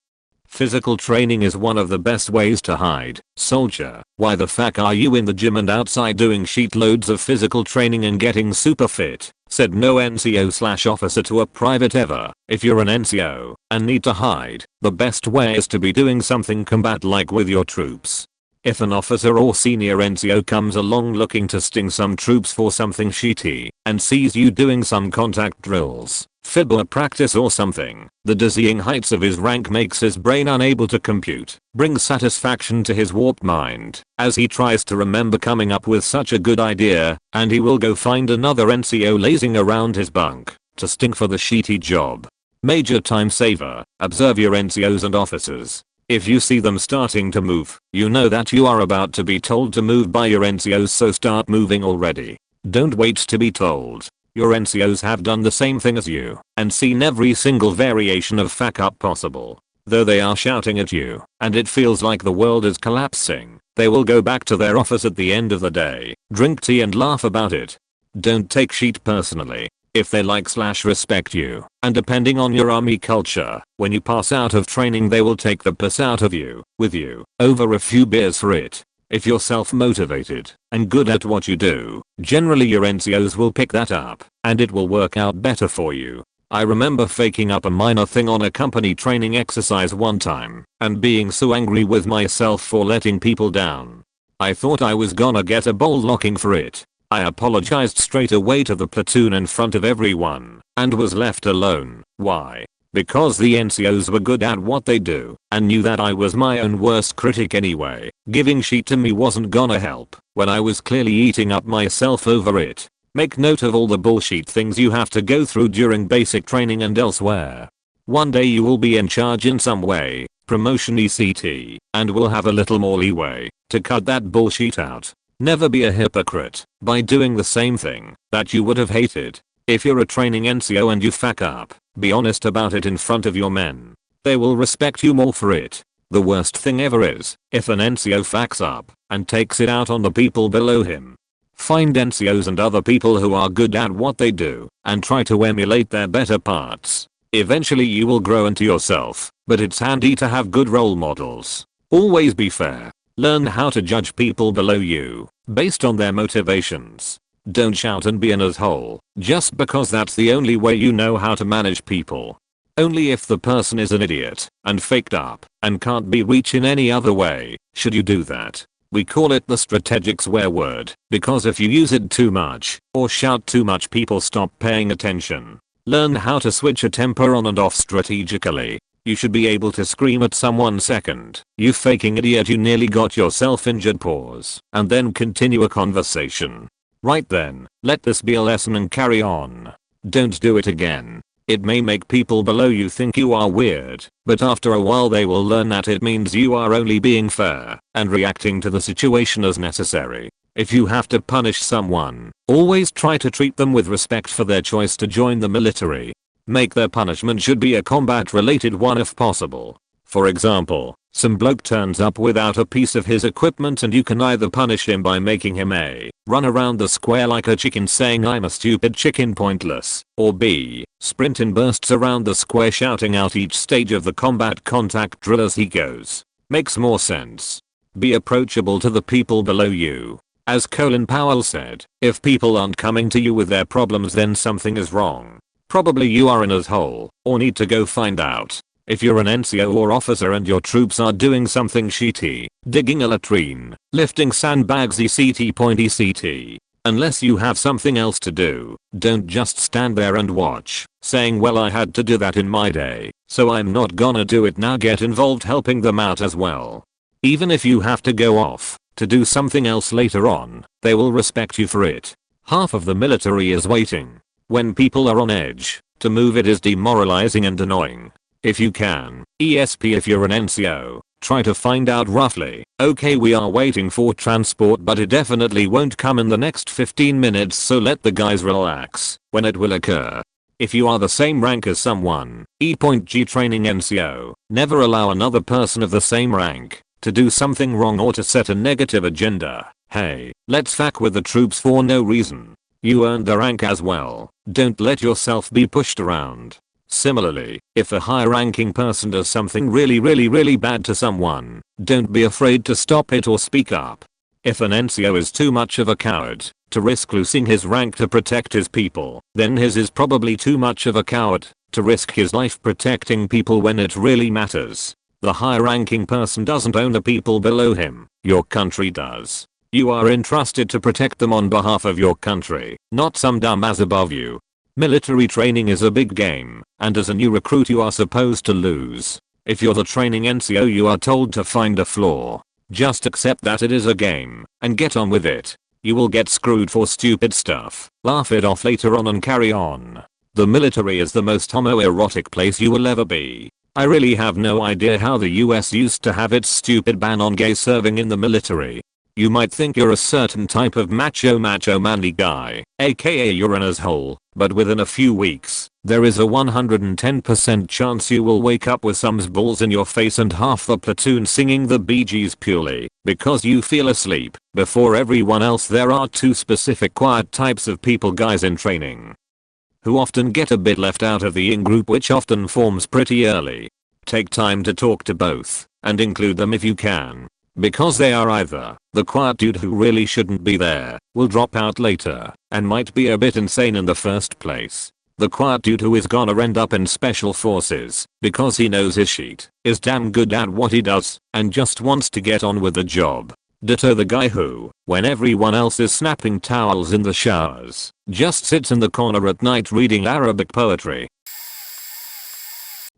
Physical training is one of the best ways to hide. Soldier, why the fuck are you in the gym and outside doing shitloads of physical training and getting super fit? Said no NCO/officer to a private ever. If you're an NCO and need to hide, the best way is to be doing something combat-like with your troops. If an officer or senior NCO comes along looking to sting some troops for something shitty and sees you doing some contact drills, FIBA practice or something, the dizzying heights of his rank makes his brain unable to compute, brings satisfaction to his warped mind as he tries to remember coming up with such a good idea, and he will go find another NCO lazing around his bunk to sting for the shitty job. Major time saver, observe your NCOs and officers. If you see them starting to move, you know that you are about to be told to move by your NCOs, so start moving already. Don't wait to be told. Your NCOs have done the same thing as you and seen every single variation of fuck up possible. Though they are shouting at you and it feels like the world is collapsing, they will go back to their office at the end of the day, drink tea and laugh about it. Don't take shit personally. If they like/respect you, and depending on your army culture, when you pass out of training they will take the piss out of you, with you, over a few beers for it. If you're self-motivated and good at what you do, generally your NCOs will pick that up, and it will work out better for you. I remember faking up a minor thing on a company training exercise one time, and being so angry with myself for letting people down. I thought I was gonna get a bowl locking for it. I apologized straight away to the platoon in front of everyone, and was left alone. Why? Because the NCOs were good at what they do, and knew that I was my own worst critic anyway. Giving shit to me wasn't gonna help, when I was clearly eating up myself over it. Make note of all the bullshit things you have to go through during basic training and elsewhere. One day you will be in charge in some way, promotion ECT, and will have a little more leeway to cut that bullshit out. Never be a hypocrite by doing the same thing that you would have hated. If you're a training NCO and you fuck up, be honest about it in front of your men. They will respect you more for it. The worst thing ever is if an NCO fucks up and takes it out on the people below him. Find NCOs and other people who are good at what they do and try to emulate their better parts. Eventually you will grow into yourself, but it's handy to have good role models. Always be fair. Learn how to judge people below you based on their motivations. Don't shout and be an asshole just because that's the only way you know how to manage people. Only if the person is an idiot and faked up and can't be reached in any other way should you do that. We call it the strategic swear word because if you use it too much or shout too much, people stop paying attention. Learn how to switch a temper on and off strategically. You should be able to scream at someone second, "You faking idiot, you nearly got yourself injured," pause, and then continue a conversation. Right then, let this be a lesson and carry on. Don't do it again. It may make people below you think you are weird, but after a while they will learn that it means you are only being fair and reacting to the situation as necessary. If you have to punish someone, always try to treat them with respect for their choice to join the military. Make their punishment should be a combat related one if possible. For example, some bloke turns up without a piece of his equipment and you can either punish him by making him A. run around the square like a chicken saying "I'm a stupid chicken" pointless, or B. sprint in bursts around the square shouting out each stage of the combat contact drill as he goes. Makes more sense. Be approachable to the people below you. As Colin Powell said, if people aren't coming to you with their problems, then something is wrong. Probably you are in a hole, or need to go find out. If you're an NCO or officer and your troops are doing something shitty, digging a latrine, lifting sandbags etc. Unless you have something else to do, don't just stand there and watch, saying well I had to do that in my day, so I'm not gonna do it now. Get involved helping them out as well. Even if you have to go off to do something else later on, they will respect you for it. Half of the military is waiting. When people are on edge, to move it is demoralizing and annoying. If you can, ESP if you're an NCO, try to find out roughly, okay we are waiting for transport but it definitely won't come in the next 15 minutes, so let the guys relax when it will occur. If you are the same rank as someone, E.G training NCO, never allow another person of the same rank to do something wrong or to set a negative agenda. Hey, let's fuck with the troops for no reason. You earned the rank as well, don't let yourself be pushed around. Similarly, if a high-ranking person does something really bad to someone, don't be afraid to stop it or speak up. If an NCO is too much of a coward to risk losing his rank to protect his people, then his is probably too much of a coward to risk his life protecting people when it really matters. The high-ranking person doesn't own the people below him, your country does. You are entrusted to protect them on behalf of your country, not some dumbass above you. Military training is a big game, and as a new recruit you are supposed to lose. If you're the training NCO you are told to find a flaw. Just accept that it is a game, and get on with it. You will get screwed for stupid stuff, laugh it off later on and carry on. The military is the most homoerotic place you will ever be. I really have no idea how the US used to have its stupid ban on gay serving in the military. You might think you're a certain type of macho manly guy, aka you're an asshole, but within a few weeks, there is a 110% chance you will wake up with some balls in your face and half the platoon singing the Bee Gees purely because you feel asleep before everyone else. There are two specific quiet types of people, guys in training, who often get a bit left out of the in-group, which often forms pretty early. Take time to talk to both, and include them if you can. Because they are either the quiet dude who really shouldn't be there, will drop out later, and might be a bit insane in the first place. The quiet dude who is gonna end up in special forces, because he knows his shit, is damn good at what he does, and just wants to get on with the job. Ditto the guy who, when everyone else is snapping towels in the showers, just sits in the corner at night reading Arabic poetry.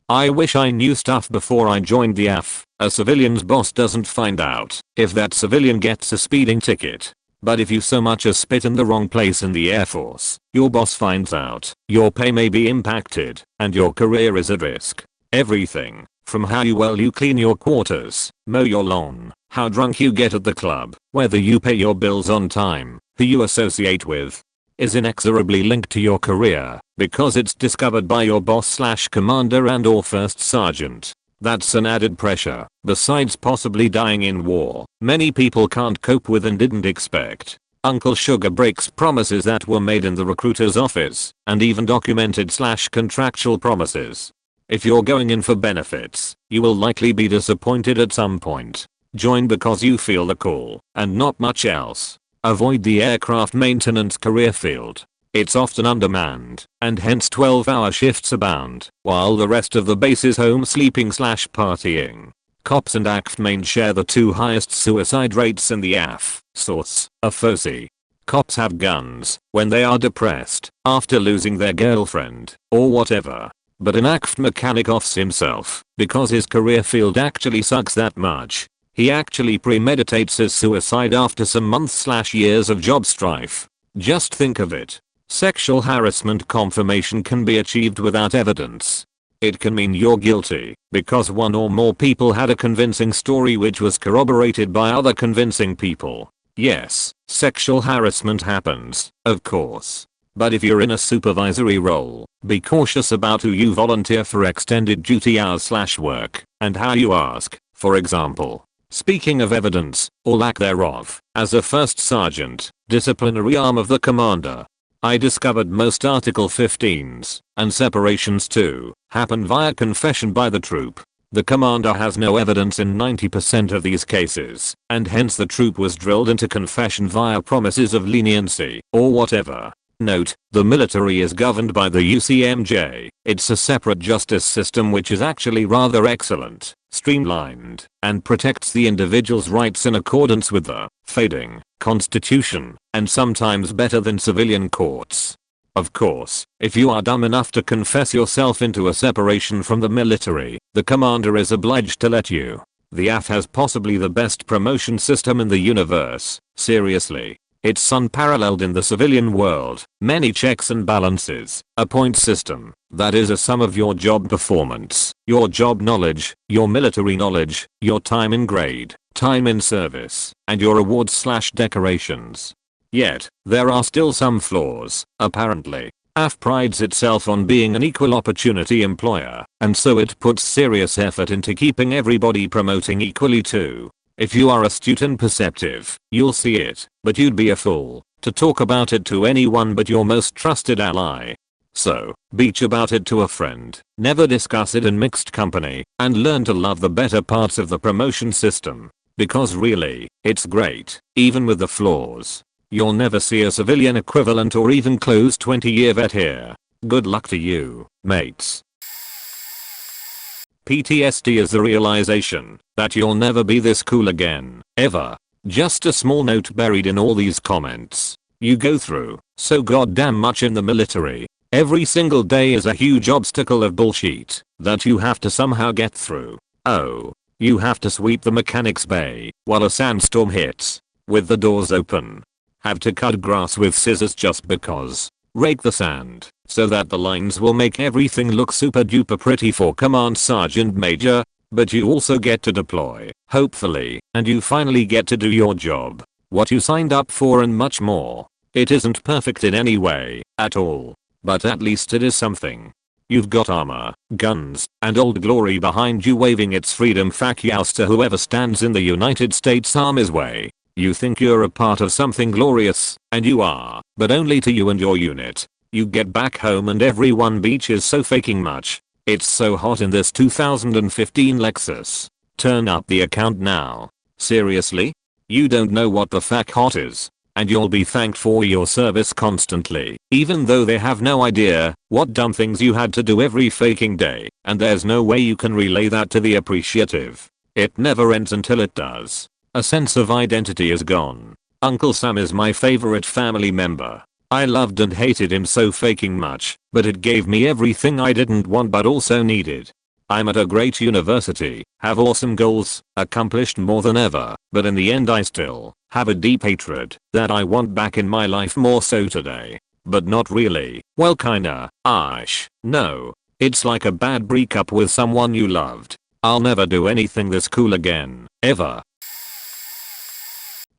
I wish I knew stuff before I joined the AF. A civilian's boss doesn't find out if that civilian gets a speeding ticket. But if you so much as spit in the wrong place in the Air Force, your boss finds out, your pay may be impacted, and your career is at risk. Everything, from how well you clean your quarters, mow your lawn, how drunk you get at the club, whether you pay your bills on time, who you associate with, is inexorably linked to your career, because it's discovered by your boss/commander and or first sergeant. That's an added pressure, besides possibly dying in war, many people can't cope with and didn't expect. Uncle Sugar breaks promises that were made in the recruiter's office, and even documented/contractual promises. If you're going in for benefits, you will likely be disappointed at some point. Join because you feel the call, and not much else. Avoid the aircraft maintenance career field. It's often undermanned, and hence 12-hour shifts abound, while the rest of the base is home sleeping/partying. Cops and ACF main share the two highest suicide rates in the AF. Source: a FOSI. Cops have guns when they are depressed, after losing their girlfriend, or whatever. But an ACF mechanic offs himself, because his career field actually sucks that much. He actually premeditates his suicide after some months/years of job strife. Just think of it. Sexual harassment confirmation can be achieved without evidence. It can mean you're guilty, because one or more people had a convincing story which was corroborated by other convincing people. Yes, sexual harassment happens, of course. But if you're in a supervisory role, be cautious about who you volunteer for extended duty hours/work, and how you ask, for example. Speaking of evidence, or lack thereof, as a first sergeant, disciplinary arm of the commander, I discovered most Article 15s, and separations too, happen via confession by the troop. The commander has no evidence in 90% of these cases, and hence the troop was drilled into confession via promises of leniency, or whatever. Note, the military is governed by the UCMJ. It's a separate justice system which is actually rather excellent, streamlined, and protects the individual's rights in accordance with the fading constitution, and sometimes better than civilian courts. Of course, if you are dumb enough to confess yourself into a separation from the military, the commander is obliged to let you. The AF has possibly the best promotion system in the universe, seriously. It's unparalleled in the civilian world, many checks and balances, a point system, that is a sum of your job performance, your job knowledge, your military knowledge, your time in grade, time in service, and your awards/decorations. Yet, there are still some flaws, apparently. AF prides itself on being an equal opportunity employer, and so it puts serious effort into keeping everybody promoting equally too. If you are astute and perceptive, you'll see it, but you'd be a fool to talk about it to anyone but your most trusted ally. So, beach about it to a friend, never discuss it in mixed company, and learn to love the better parts of the promotion system. Because really, it's great, even with the flaws. You'll never see a civilian equivalent or even close 20-year vet here. Good luck to you, mates. PTSD is the realization that you'll never be this cool again, ever. Just a small note buried in all these comments. You go through so goddamn much in the military. Every single day is a huge obstacle of bullshit that you have to somehow get through. Oh, you have to sweep the mechanics bay while a sandstorm hits with the doors open. Have to cut grass with scissors just because. Rake the sand so that the lines will make everything look super duper pretty for Command Sergeant Major, but you also get to deploy, hopefully, and you finally get to do your job, what you signed up for, and much more. It isn't perfect in any way, at all, but at least it is something. You've got armor, guns, and Old Glory behind you waving its freedom fuck yous to whoever stands in the United States Army's way. You think you're a part of something glorious, and you are, but only to you and your unit. You get back home and everyone beaches so faking much. It's so hot in this 2015 Lexus. Turn up the account now. Seriously? You don't know what the fuck hot is. And you'll be thanked for your service constantly, even though they have no idea what dumb things you had to do every faking day, and there's no way you can relay that to the appreciative. It never ends until it does. A sense of identity is gone. Uncle Sam is my favorite family member. I loved and hated him so faking much, but it gave me everything I didn't want but also needed. I'm at a great university, have awesome goals, accomplished more than ever, but in the end I still have a deep hatred that I want back in my life, more so today. But not really. Well, kinda. No. It's like a bad breakup with someone you loved. I'll never do anything this cool again, ever.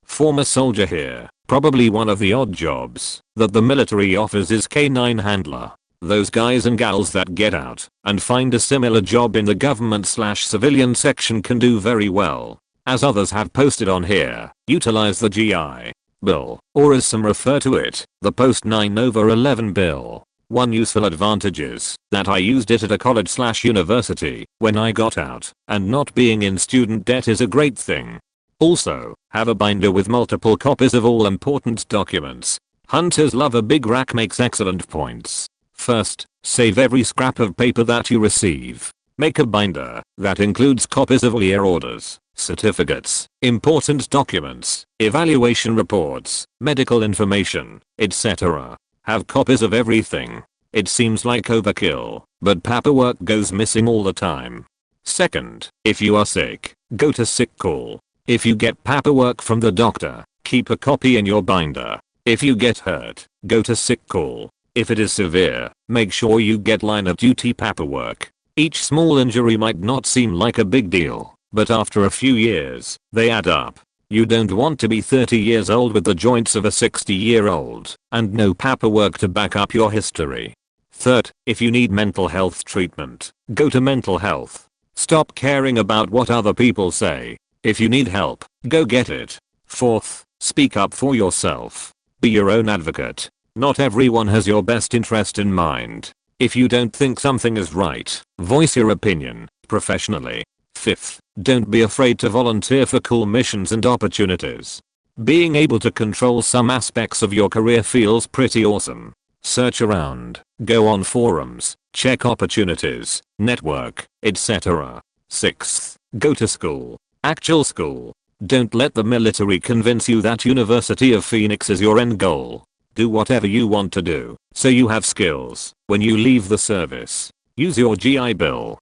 Former soldier here. Probably one of the odd jobs that the military offers is K9 handler. Those guys and gals that get out and find a similar job in the government/civilian section can do very well. As others have posted on here, utilize the GI Bill, or as some refer to it, the Post 9/11 Bill. One useful advantage is that I used it at a college/university when I got out, and not being in student debt is a great thing. Also, have a binder with multiple copies of all important documents. Hunters love a big rack, makes excellent points. First, save every scrap of paper that you receive. Make a binder that includes copies of all your orders, certificates, important documents, evaluation reports, medical information, etc. Have copies of everything. It seems like overkill, but paperwork goes missing all the time. Second, if you are sick, go to sick call. If you get paperwork from the doctor, keep a copy in your binder. If you get hurt, go to sick call. If it is severe, make sure you get line of duty paperwork. Each small injury might not seem like a big deal, but after a few years, they add up. You don't want to be 30 years old with the joints of a 60-year-old and no paperwork to back up your history. Third, if you need mental health treatment, go to mental health. Stop caring about what other people say. If you need help, go get it. Fourth, speak up for yourself. Be your own advocate. Not everyone has your best interest in mind. If you don't think something is right, voice your opinion. professionally. 5th, don't be afraid to volunteer for cool missions and opportunities. Being able to control some aspects of your career feels pretty awesome. Search around, go on forums, check opportunities, network, etc. 6th, go to school. Actual school. Don't let the military convince you that University of Phoenix is your end goal. Do whatever you want to do, so you have skills when you leave the service. Use your GI Bill.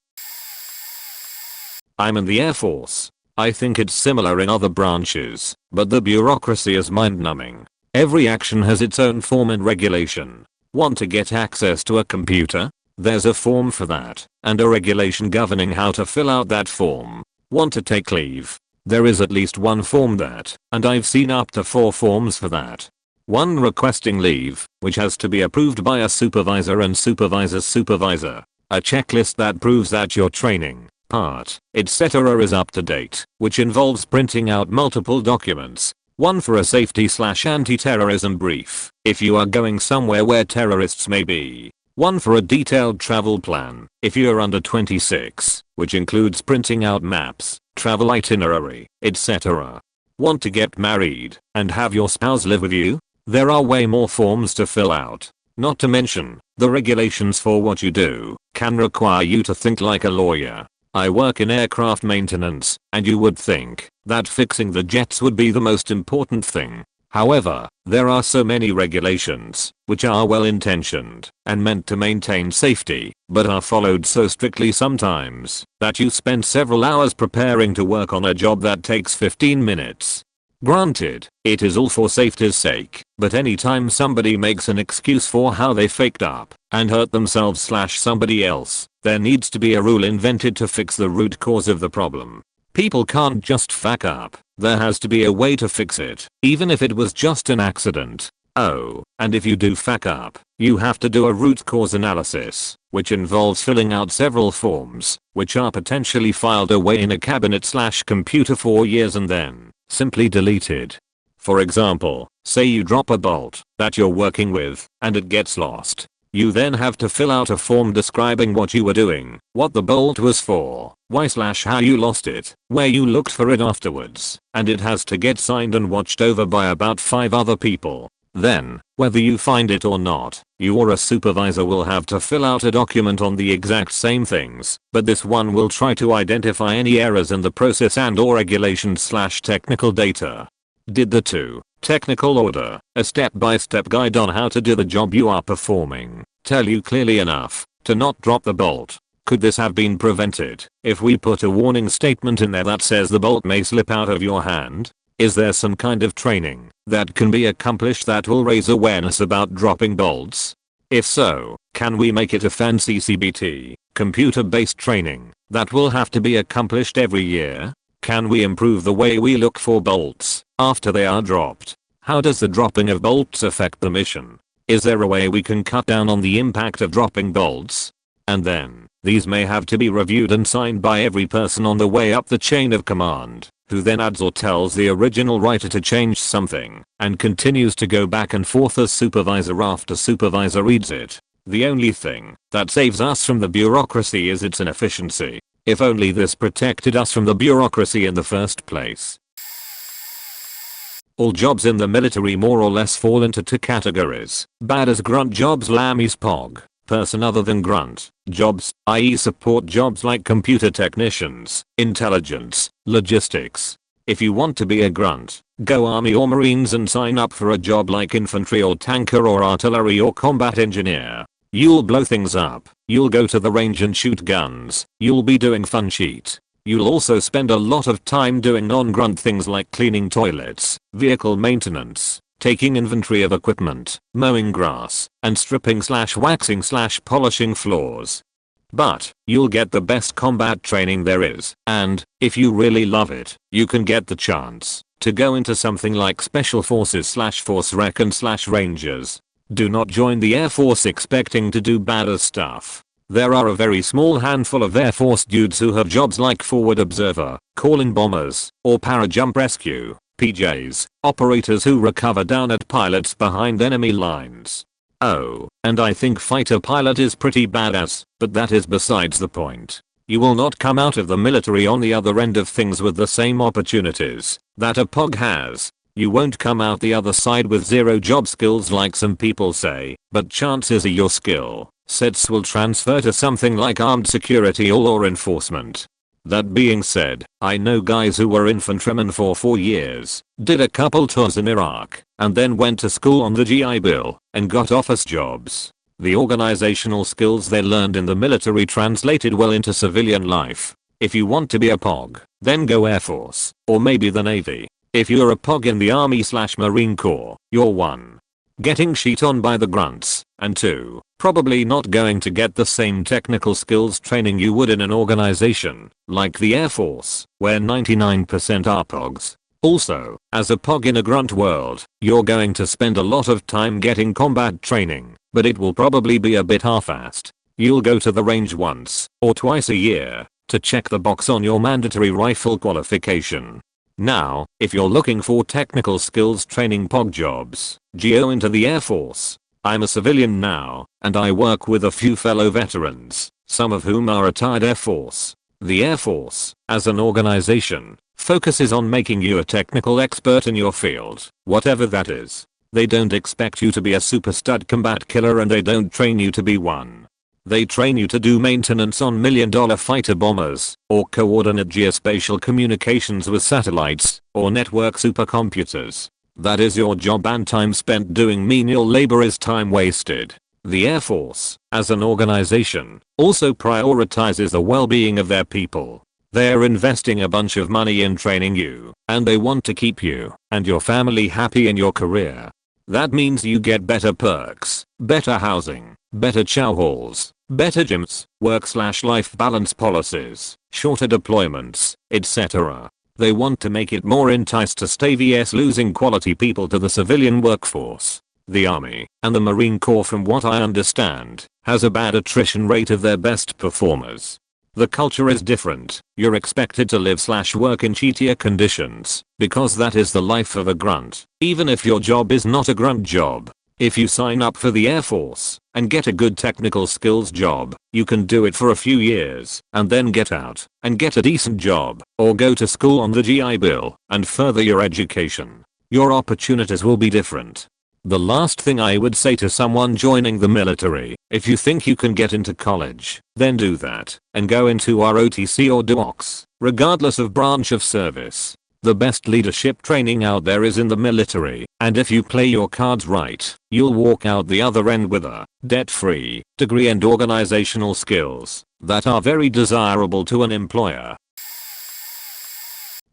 I'm in the Air Force. I think it's similar in other branches, but the bureaucracy is mind-numbing. Every action has its own form and regulation. Want to get access to a computer? There's a form for that, and a regulation governing how to fill out that form. Want to take leave? There is at least one form that, and I've seen up to 4 forms for that. One requesting leave, which has to be approved by a supervisor and supervisor's supervisor. A checklist that proves that your training, part, etc. is up to date, which involves printing out multiple documents. One for a safety/anti-terrorism brief, if you are going somewhere where terrorists may be. One for a detailed travel plan, if you're under 26, which includes printing out maps, travel itinerary, etc. Want to get married and have your spouse live with you? There are way more forms to fill out. Not to mention, the regulations for what you do can require you to think like a lawyer. I work in aircraft maintenance, and you would think that fixing the jets would be the most important thing. However, there are so many regulations, which are well intentioned and meant to maintain safety, but are followed so strictly sometimes that you spend several hours preparing to work on a job that takes 15 minutes. Granted, it is all for safety's sake, but anytime somebody makes an excuse for how they faked up and hurt themselves/somebody else, there needs to be a rule invented to fix the root cause of the problem. People can't just fuck up. There has to be a way to fix it, even if it was just an accident. Oh, and if you do fuck up, you have to do a root cause analysis, which involves filling out several forms, which are potentially filed away in a cabinet/computer for years and then simply deleted. For example, say you drop a bolt that you're working with, and it gets lost. You then have to fill out a form describing what you were doing, what the bolt was for, why/how you lost it, where you looked for it afterwards, and it has to get signed and watched over by about 5 other people. Then, whether you find it or not, you or a supervisor will have to fill out a document on the exact same things, but this one will try to identify any errors in the process and/or regulations/technical data. Did the 2. Technical order, a step-by-step guide on how to do the job you are performing, tell you clearly enough to not drop the bolt? Could this have been prevented if we put a warning statement in there that says the bolt may slip out of your hand? Is there some kind of training that can be accomplished that will raise awareness about dropping bolts? If so, can we make it a fancy CBT, computer-based training, that will have to be accomplished every year? Can we improve the way we look for bolts after they are dropped? How does the dropping of bolts affect the mission? Is there a way we can cut down on the impact of dropping bolts? And then, these may have to be reviewed and signed by every person on the way up the chain of command, who then adds or tells the original writer to change something, and continues to go back and forth as supervisor after supervisor reads it. The only thing that saves us from the bureaucracy is its inefficiency. If only this protected us from the bureaucracy in the first place. All jobs in the military more or less fall into 2 categories. Bad as grunt jobs (SPOG), person other than grunt jobs, i.e. support jobs like computer technicians, intelligence, logistics. If you want to be a grunt, go Army or Marines and sign up for a job like infantry or tanker or artillery or combat engineer. You'll blow things up, you'll go to the range and shoot guns, you'll be doing fun shit. You'll also spend a lot of time doing non-grunt things like cleaning toilets, vehicle maintenance, taking inventory of equipment, mowing grass, and stripping/waxing/polishing floors. But, you'll get the best combat training there is, and, if you really love it, you can get the chance to go into something like Special Forces/Force Recon/Rangers. Do not join the Air Force expecting to do badass stuff. There are a very small handful of Air Force dudes who have jobs like forward observer, call-in bombers, or para-jump rescue, PJs, operators who recover down at pilots behind enemy lines. Oh, and I think fighter pilot is pretty badass, but that is besides the point. You will not come out of the military on the other end of things with the same opportunities that a POG has. You won't come out the other side with zero job skills like some people say, but chances are your skill sets will transfer to something like armed security or law enforcement. That being said, I know guys who were infantrymen for 4 years, did a couple tours in Iraq, and then went to school on the GI Bill and got office jobs. The organizational skills they learned in the military translated well into civilian life. If you want to be a POG, then go Air Force, or maybe the Navy. If you're a POG in the Army/Marine Corps, you're 1. Getting shit on by the grunts, and 2. Probably not going to get the same technical skills training you would in an organization like the Air Force, where 99% are POGs. Also, as a POG in a grunt world, you're going to spend a lot of time getting combat training, but it will probably be a bit half-assed. You'll go to the range once or twice a year to check the box on your mandatory rifle qualification. Now, if you're looking for technical skills training POG jobs, go into the Air Force. I'm a civilian now, and I work with a few fellow veterans, some of whom are retired Air Force. The Air Force, as an organization, focuses on making you a technical expert in your field, whatever that is. They don't expect you to be a super stud combat killer, and they don't train you to be one. They train you to do maintenance on $1,000,000 fighter bombers, or coordinate geospatial communications with satellites, or network supercomputers. That is your job, and time spent doing menial labor is time wasted. The Air Force, as an organization, also prioritizes the well-being of their people. They're investing a bunch of money in training you, and they want to keep you and your family happy in your career. That means you get better perks, better housing, better chow halls, better gyms, work/life balance policies, shorter deployments, etc. They want to make it more enticing to stay vs losing quality people to the civilian workforce. The Army and the Marine Corps, from what I understand, has a bad attrition rate of their best performers. The culture is different. You're expected to live/work in shittier conditions, because that is the life of a grunt, even if your job is not a grunt job. If you sign up for the Air Force and get a good technical skills job, you can do it for a few years and then get out and get a decent job, or go to school on the GI Bill and further your education. Your opportunities will be different. The last thing I would say to someone joining the military: if you think you can get into college, then do that and go into ROTC or DOCS, regardless of branch of service. The best leadership training out there is in the military, and if you play your cards right, you'll walk out the other end with a debt-free degree and organizational skills that are very desirable to an employer.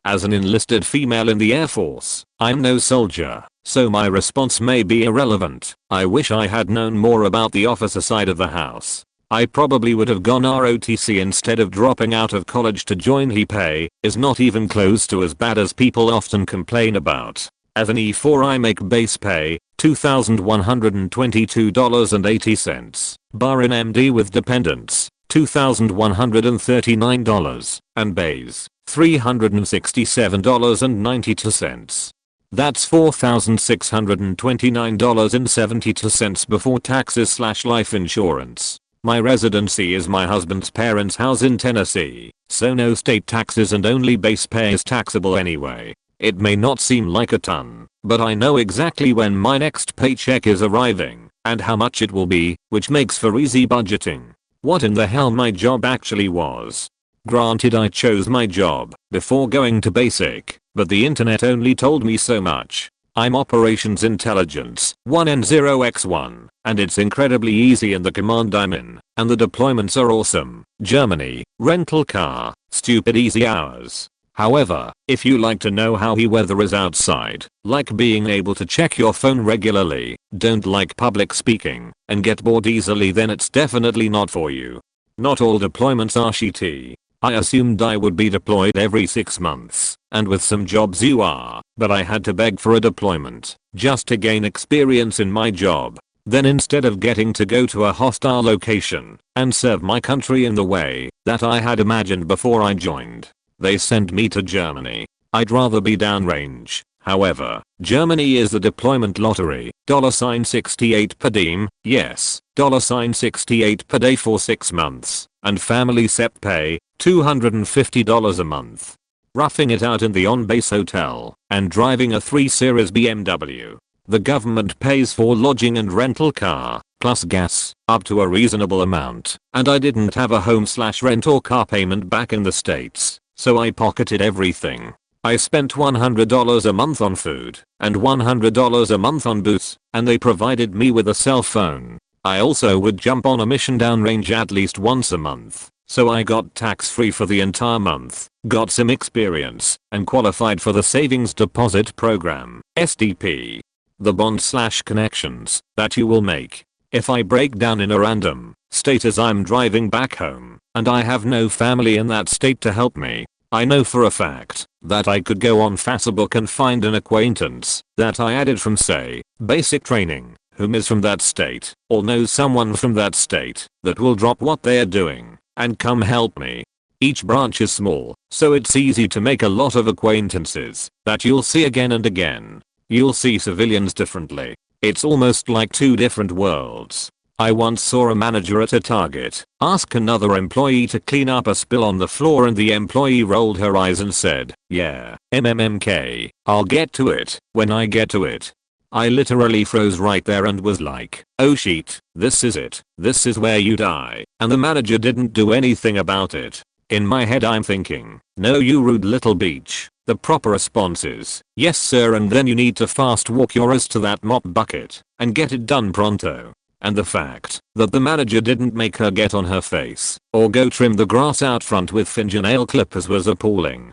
As an enlisted female in the Air Force, I'm no soldier, so my response may be irrelevant. I wish I had known more about the officer side of the house. I probably would have gone ROTC instead of dropping out of college to join. He pay is not even close to as bad as people often complain about. As an E4 I make base pay $2,122.80, bar in MD with dependents $2,139, and base $367.92. That's $4,629.72 before taxes/life insurance. My residency is my husband's parents' house in Tennessee, so no state taxes and only base pay is taxable anyway. It may not seem like a ton, but I know exactly when my next paycheck is arriving and how much it will be, which makes for easy budgeting. What in the hell my job actually was. Granted, I chose my job before going to basic, but the internet only told me so much. I'm Operations Intelligence 1N0X1, and it's incredibly easy in the command I'm in, and the deployments are awesome. Germany, rental car, stupid easy hours. However, if you like to know how the weather is outside, like being able to check your phone regularly, don't like public speaking, and get bored easily, then it's definitely not for you. Not all deployments are shitty. I assumed I would be deployed every 6 months, and with some jobs you are, but I had to beg for a deployment just to gain experience in my job. Then instead of getting to go to a hostile location and serve my country in the way that I had imagined before I joined, they sent me to Germany. I'd rather be downrange. However, Germany is the deployment lottery, $68 per diem, yes, $68 per day for 6 months, and family SEP pay, $250 a month. Roughing it out in the on-base hotel, and driving a 3 Series BMW. The government pays for lodging and rental car, plus gas, up to a reasonable amount, and I didn't have a home/rent or car payment back in the States, so I pocketed everything. I spent $100 a month on food, and $100 a month on booze, and they provided me with a cell phone. I also would jump on a mission downrange at least once a month, so I got tax-free for the entire month, got some experience, and qualified for the Savings Deposit Program, SDP. The bond/connections that you will make. If I break down in a random state as I'm driving back home, and I have no family in that state to help me, I know for a fact that I could go on Facebook and find an acquaintance that I added from say, basic training, whom is from that state, or knows someone from that state that will drop what they are doing and come help me. Each branch is small, so it's easy to make a lot of acquaintances that you'll see again and again. You'll see civilians differently. It's almost like two different worlds. I once saw a manager at a Target ask another employee to clean up a spill on the floor, and the employee rolled her eyes and said, "Yeah, MMMK, I'll get to it when I get to it." I literally froze right there and was like, oh shit, this is it. This is where you die. And the manager didn't do anything about it. In my head I'm thinking, no you rude little beach. The proper response is, yes sir, and then you need to fast walk your ass to that mop bucket and get it done pronto. And the fact that the manager didn't make her get on her face or go trim the grass out front with fingernail clippers was appalling.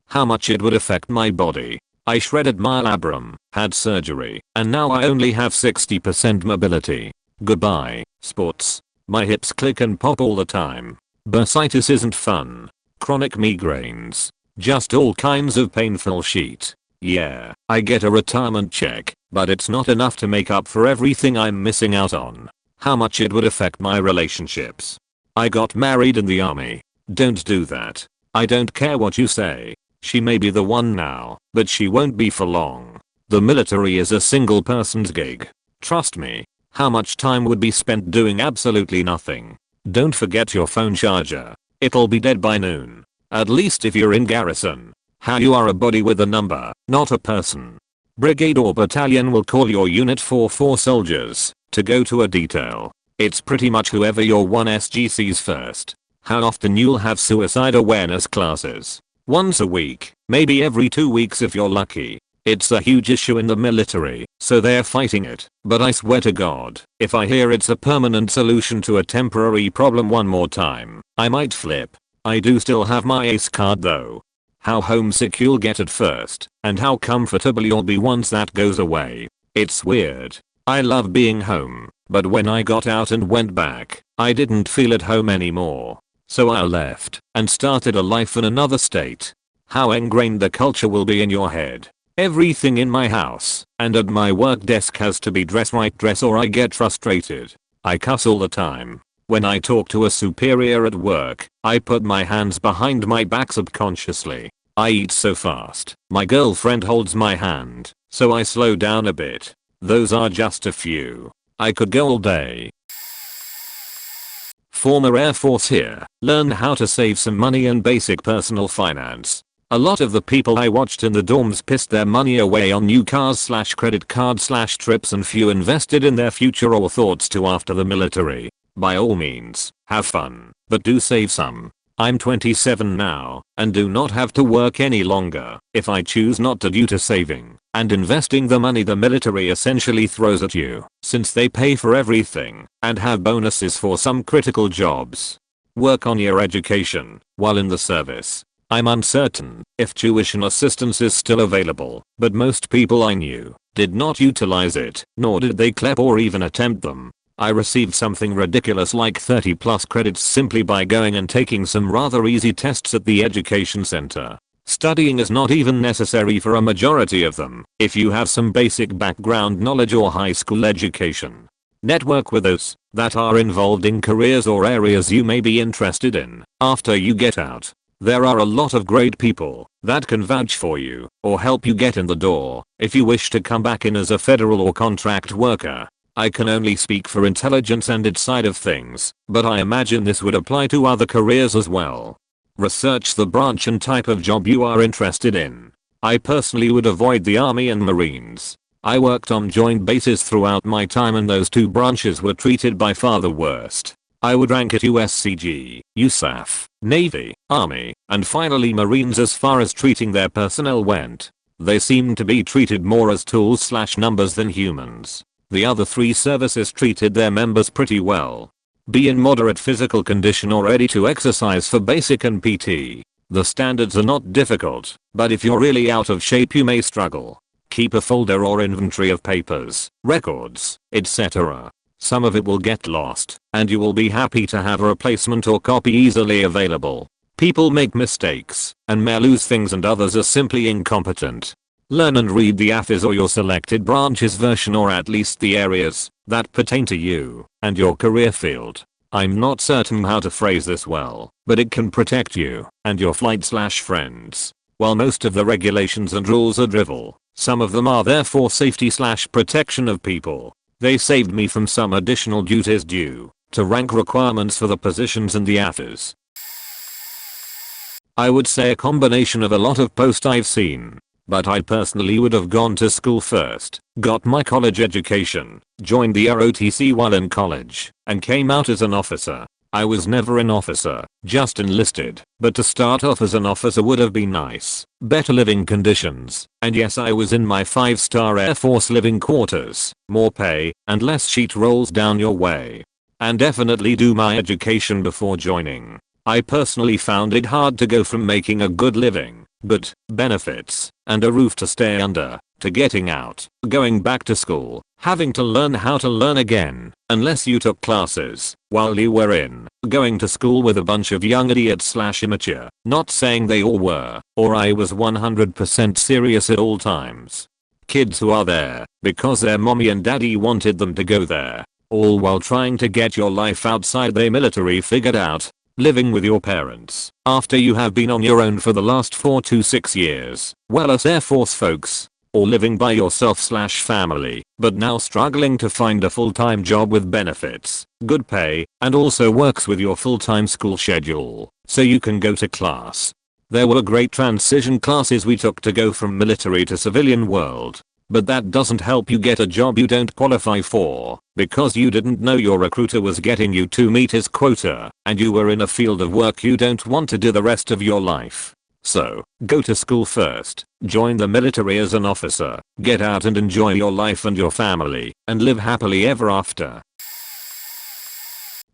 How much it would affect my body. I shredded my labrum, had surgery, and now I only have 60% mobility. Goodbye, sports. My hips click and pop all the time. Bursitis isn't fun. Chronic migraines. Just all kinds of painful shit. Yeah, I get a retirement check, but it's not enough to make up for everything I'm missing out on. How much it would affect my relationships. I got married in the army. Don't do that. I don't care what you say. She may be the one now, but she won't be for long. The military is a single person's gig. Trust me. How much time would be spent doing absolutely nothing? Don't forget your phone charger. It'll be dead by noon. At least if you're in garrison. How you are a body with a number, not a person. Brigade or battalion will call your unit for 4 soldiers to go to a detail. It's pretty much whoever your 1SG sees first. How often you'll have suicide awareness classes. Once a week, maybe every 2 weeks if you're lucky. It's a huge issue in the military, so they're fighting it, but I swear to God, if I hear it's a permanent solution to a temporary problem one more time, I might flip. I do still have my ACE card though. How homesick you'll get at first, and how comfortable you'll be once that goes away. It's weird. I love being home, but when I got out and went back, I didn't feel at home anymore. So I left, and started a life in another state. How ingrained the culture will be in your head. Everything in my house and at my work desk has to be dress right dress or I get frustrated. I cuss all the time. When I talk to a superior at work, I put my hands behind my back subconsciously. I eat so fast. My girlfriend holds my hand, so I slow down a bit. Those are just a few. I could go all day. Former Air Force here. Learn how to save some money and basic personal finance. A lot of the people I watched in the dorms pissed their money away on new cars/credit card/trips, and few invested in their future or thoughts to after the military. By all means, have fun, but do save some. I'm 27 now, and do not have to work any longer if I choose not to due to saving and investing the money the military essentially throws at you, since they pay for everything and have bonuses for some critical jobs. Work on your education while in the service. I'm uncertain if tuition assistance is still available, but most people I knew did not utilize it, nor did they clap or even attempt them. I received something ridiculous like 30+ credits simply by going and taking some rather easy tests at the education center. Studying is not even necessary for a majority of them if you have some basic background knowledge or high school education. Network with those that are involved in careers or areas you may be interested in after you get out. There are a lot of great people that can vouch for you or help you get in the door if you wish to come back in as a federal or contract worker. I can only speak for intelligence and its side of things, but I imagine this would apply to other careers as well. Research the branch and type of job you are interested in. I personally would avoid the Army and Marines. I worked on joint bases throughout my time and those two branches were treated by far the worst. I would rank it USCG, USAF, Navy, Army, and finally Marines as far as treating their personnel went. They seemed to be treated more as tools/numbers than humans. The other three services treated their members pretty well. Be in moderate physical condition or ready to exercise for basic and PT. The standards are not difficult, but if you're really out of shape you may struggle. Keep a folder or inventory of papers, records, etc. Some of it will get lost, and you will be happy to have a replacement or copy easily available. People make mistakes, and may lose things and others are simply incompetent. Learn and read the AFIS or your selected branch's version or at least the areas that pertain to you and your career field. I'm not certain how to phrase this well, but it can protect you and your flight/friends. While most of the regulations and rules are drivel, some of them are there for safety/protection of people. They saved me from some additional duties due to rank requirements for the positions in the AFIS. I would say a combination of a lot of posts I've seen. But I personally would have gone to school first, got my college education, joined the ROTC while in college, and came out as an officer. I was never an officer, just enlisted, but to start off as an officer would have been nice. Better living conditions, and yes I was in my 5-star Air Force living quarters, more pay, and less sheet rolls down your way. And definitely do my education before joining. I personally found it hard to go from making a good living, but benefits, and a roof to stay under, to getting out, going back to school, having to learn how to learn again, unless you took classes while you were in, going to school with a bunch of young idiots/immature, not saying they all were, or I was 100% serious at all times. Kids who are there because their mommy and daddy wanted them to go there, all while trying to get your life outside the military figured out. Living with your parents after you have been on your own for the last 4 to 6 years, well us Air Force folks, or living by yourself/family, but now struggling to find a full-time job with benefits, good pay, and also works with your full-time school schedule, so you can go to class. There were great transition classes we took to go from military to civilian world. But that doesn't help you get a job you don't qualify for, because you didn't know your recruiter was getting you to meet his quota, and you were in a field of work you don't want to do the rest of your life. So, go to school first, join the military as an officer, get out and enjoy your life and your family, and live happily ever after.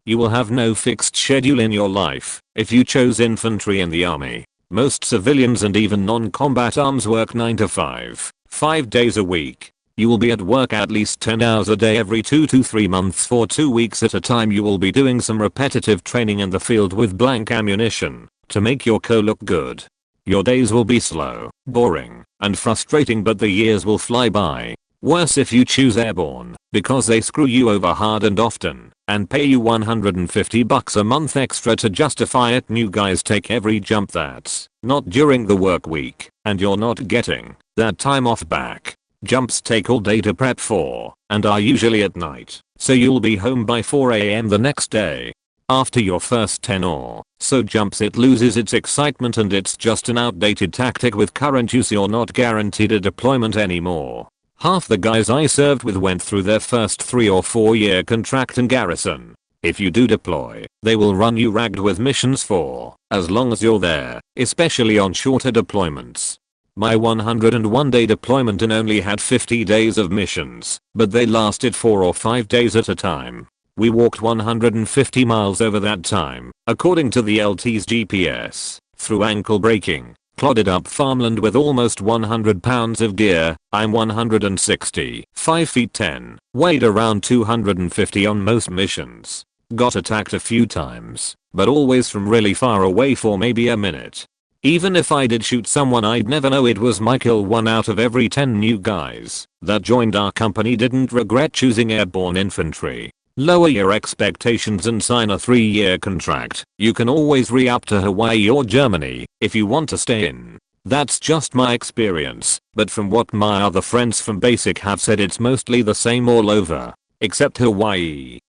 You will have no fixed schedule in your life if you chose infantry in the army. Most civilians and even non-combat arms work 9 to 5 days a week. You will be at work at least 10 hours a day every 2 to 3 months for 2 weeks at a time. You will be doing some repetitive training in the field with blank ammunition to make your co look good. Your days will be slow, boring, and frustrating, but the years will fly by. Worse if you choose airborne, because they screw you over hard and often, and pay you $150 a month extra to justify it. New guys take every jump that's not during the work week, and you're not getting that time off back. Jumps take all day to prep for, and are usually at night, so you'll be home by 4 AM the next day. After your first 10 or so jumps it loses its excitement and it's just an outdated tactic with current use. You're not guaranteed a deployment anymore. Half the guys I served with went through their first 3 or 4 year contract in garrison. If you do deploy, they will run you ragged with missions for as long as you're there, especially on shorter deployments. My 101-day deployment in only had 50 days of missions, but they lasted 4 or 5 days at a time. We walked 150 miles over that time, according to the LT's GPS, through ankle breaking, plodded up farmland with almost 100 pounds of gear. I'm 160, 5 feet 10, weighed around 250 on most missions. Got attacked a few times, but always from really far away for maybe a minute. Even if I did shoot someone I'd never know it was my kill. 1 out of every 10 new guys that joined our company didn't regret choosing airborne infantry. Lower your expectations and sign a 3-year contract. You can always re-up to Hawaii or Germany if you want to stay in. That's just my experience, but from what my other friends from basic have said it's mostly the same all over. except Hawaii.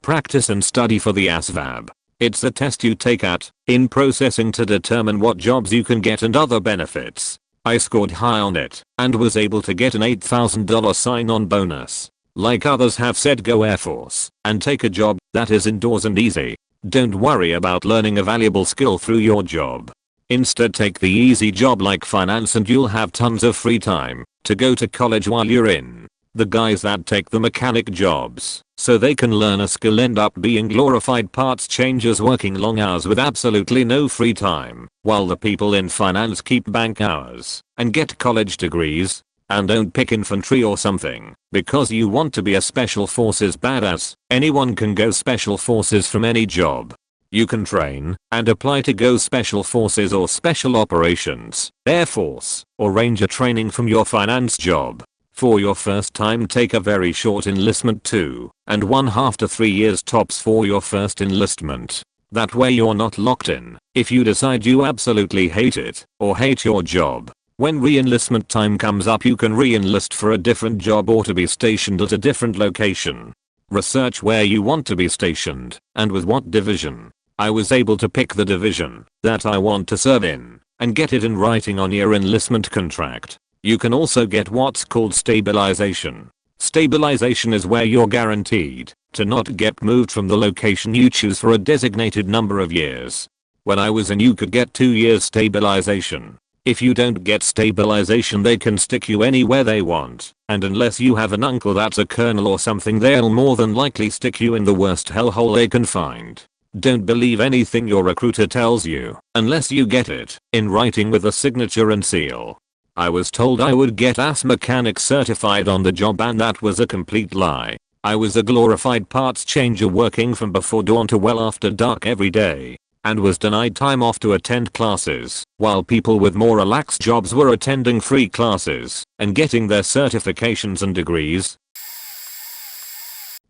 Practice and study for the ASVAB. It's the test you take in processing to determine what jobs you can get and other benefits. I scored high on it and was able to get an $8,000 sign-on bonus. Like others have said, go Air Force and take a job that is indoors and easy. Don't worry about learning a valuable skill through your job. Instead, take the easy job like finance and you'll have tons of free time to go to college while you're in. The guys that take the mechanic jobs so they can learn a skill end up being glorified parts changers working long hours with absolutely no free time, while the people in finance keep bank hours and get college degrees. And don't pick infantry or something because you want to be a special forces badass. Anyone can go special forces from any job. You can train and apply to go special forces or special operations, Air Force, or Ranger training from your finance job. For your first time, take a very short enlistment 2.5 to 3 years tops for your first enlistment. That way you're not locked in if you decide you absolutely hate it or hate your job. When re-enlistment time comes up, you can re-enlist for a different job or to be stationed at a different location. Research where you want to be stationed and with what division. I was able to pick the division that I want to serve in and get it in writing on your enlistment contract. You can also get what's called stabilization. Stabilization is where you're guaranteed to not get moved from the location you choose for a designated number of years. When I was in, you could get 2 years stabilization. If you don't get stabilization, they can stick you anywhere they want, and unless you have an uncle that's a colonel or something, they'll more than likely stick you in the worst hellhole they can find. Don't believe anything your recruiter tells you unless you get it in writing with a signature and seal. I was told I would get AS mechanic certified on the job, and that was a complete lie. I was a glorified parts changer working from before dawn to well after dark every day, and was denied time off to attend classes, while people with more relaxed jobs were attending free classes and getting their certifications and degrees.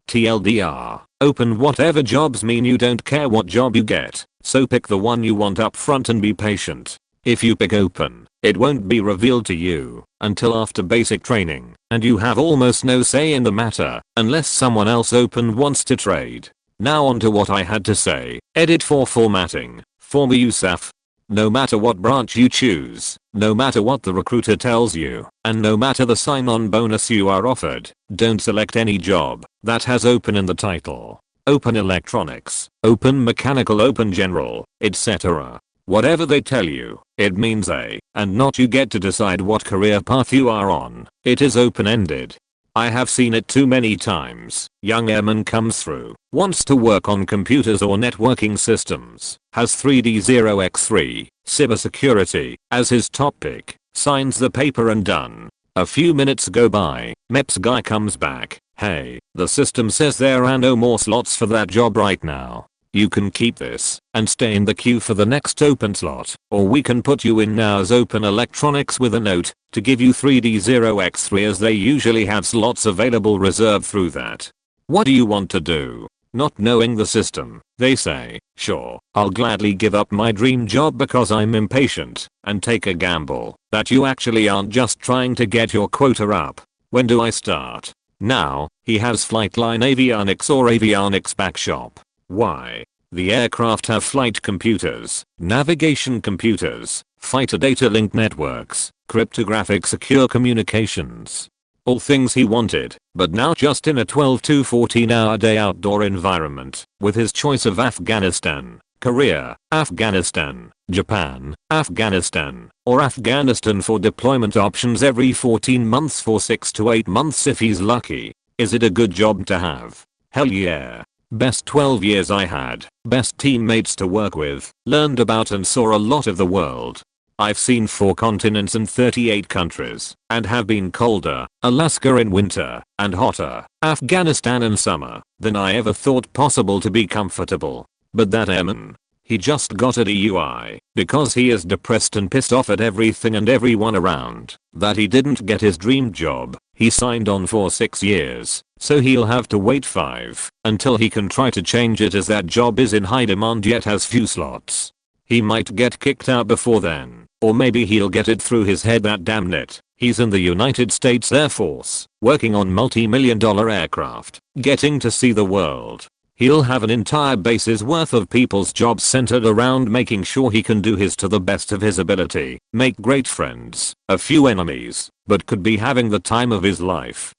TLDR, open whatever jobs mean you don't care what job you get, so pick the one you want up front and be patient. If you pick open, it won't be revealed to you until after basic training, and you have almost no say in the matter unless someone else open wants to trade. Now on to what I had to say. Edit for formatting. Former USAF. No matter what branch you choose, no matter what the recruiter tells you, and no matter the sign-on bonus you are offered, don't select any job that has open in the title. Open electronics, open mechanical, open general, etc. Whatever they tell you, it means and not you get to decide what career path you are on. It is open-ended. I have seen it too many times. Young airman comes through, wants to work on computers or networking systems, has 3D0x3, cybersecurity, as his top pick, signs the paper and done. A few minutes go by, MEPS guy comes back, hey, the system says there are no more slots for that job right now. You can keep this and stay in the queue for the next open slot, or we can put you in now as open electronics with a note to give you 3D0x3, as they usually have slots available reserved through that. What do you want to do? Not knowing the system, they say, sure, I'll gladly give up my dream job because I'm impatient, and take a gamble that you actually aren't just trying to get your quota up. When do I start? Now, he has Flightline Avionics or Avionics Back Shop. Why? The aircraft have flight computers, navigation computers, fighter data link networks, cryptographic secure communications. All things he wanted, but now just in a 12 to 14 hour day outdoor environment, with his choice of Afghanistan, Korea, Afghanistan, Japan, Afghanistan, or Afghanistan for deployment options every 14 months for 6 to 8 months if he's lucky. Is it a good job to have? Hell yeah. Best 12 years I had, best teammates to work with, learned about and saw a lot of the world. I've seen 4 continents and 38 countries, and have been colder, Alaska in winter, and hotter, Afghanistan in summer, than I ever thought possible to be comfortable. But that airman, he just got a DUI because he is depressed and pissed off at everything and everyone around that he didn't get his dream job. He signed on for 6 years, so he'll have to wait 5 until he can try to change it, as that job is in high demand yet has few slots. He might get kicked out before then. Or maybe he'll get it through his head that damn it, he's in the United States Air Force, working on multi-million-dollar aircraft, getting to see the world. He'll have an entire base's worth of people's jobs centered around making sure he can do his to the best of his ability, make great friends, a few enemies, but could be having the time of his life.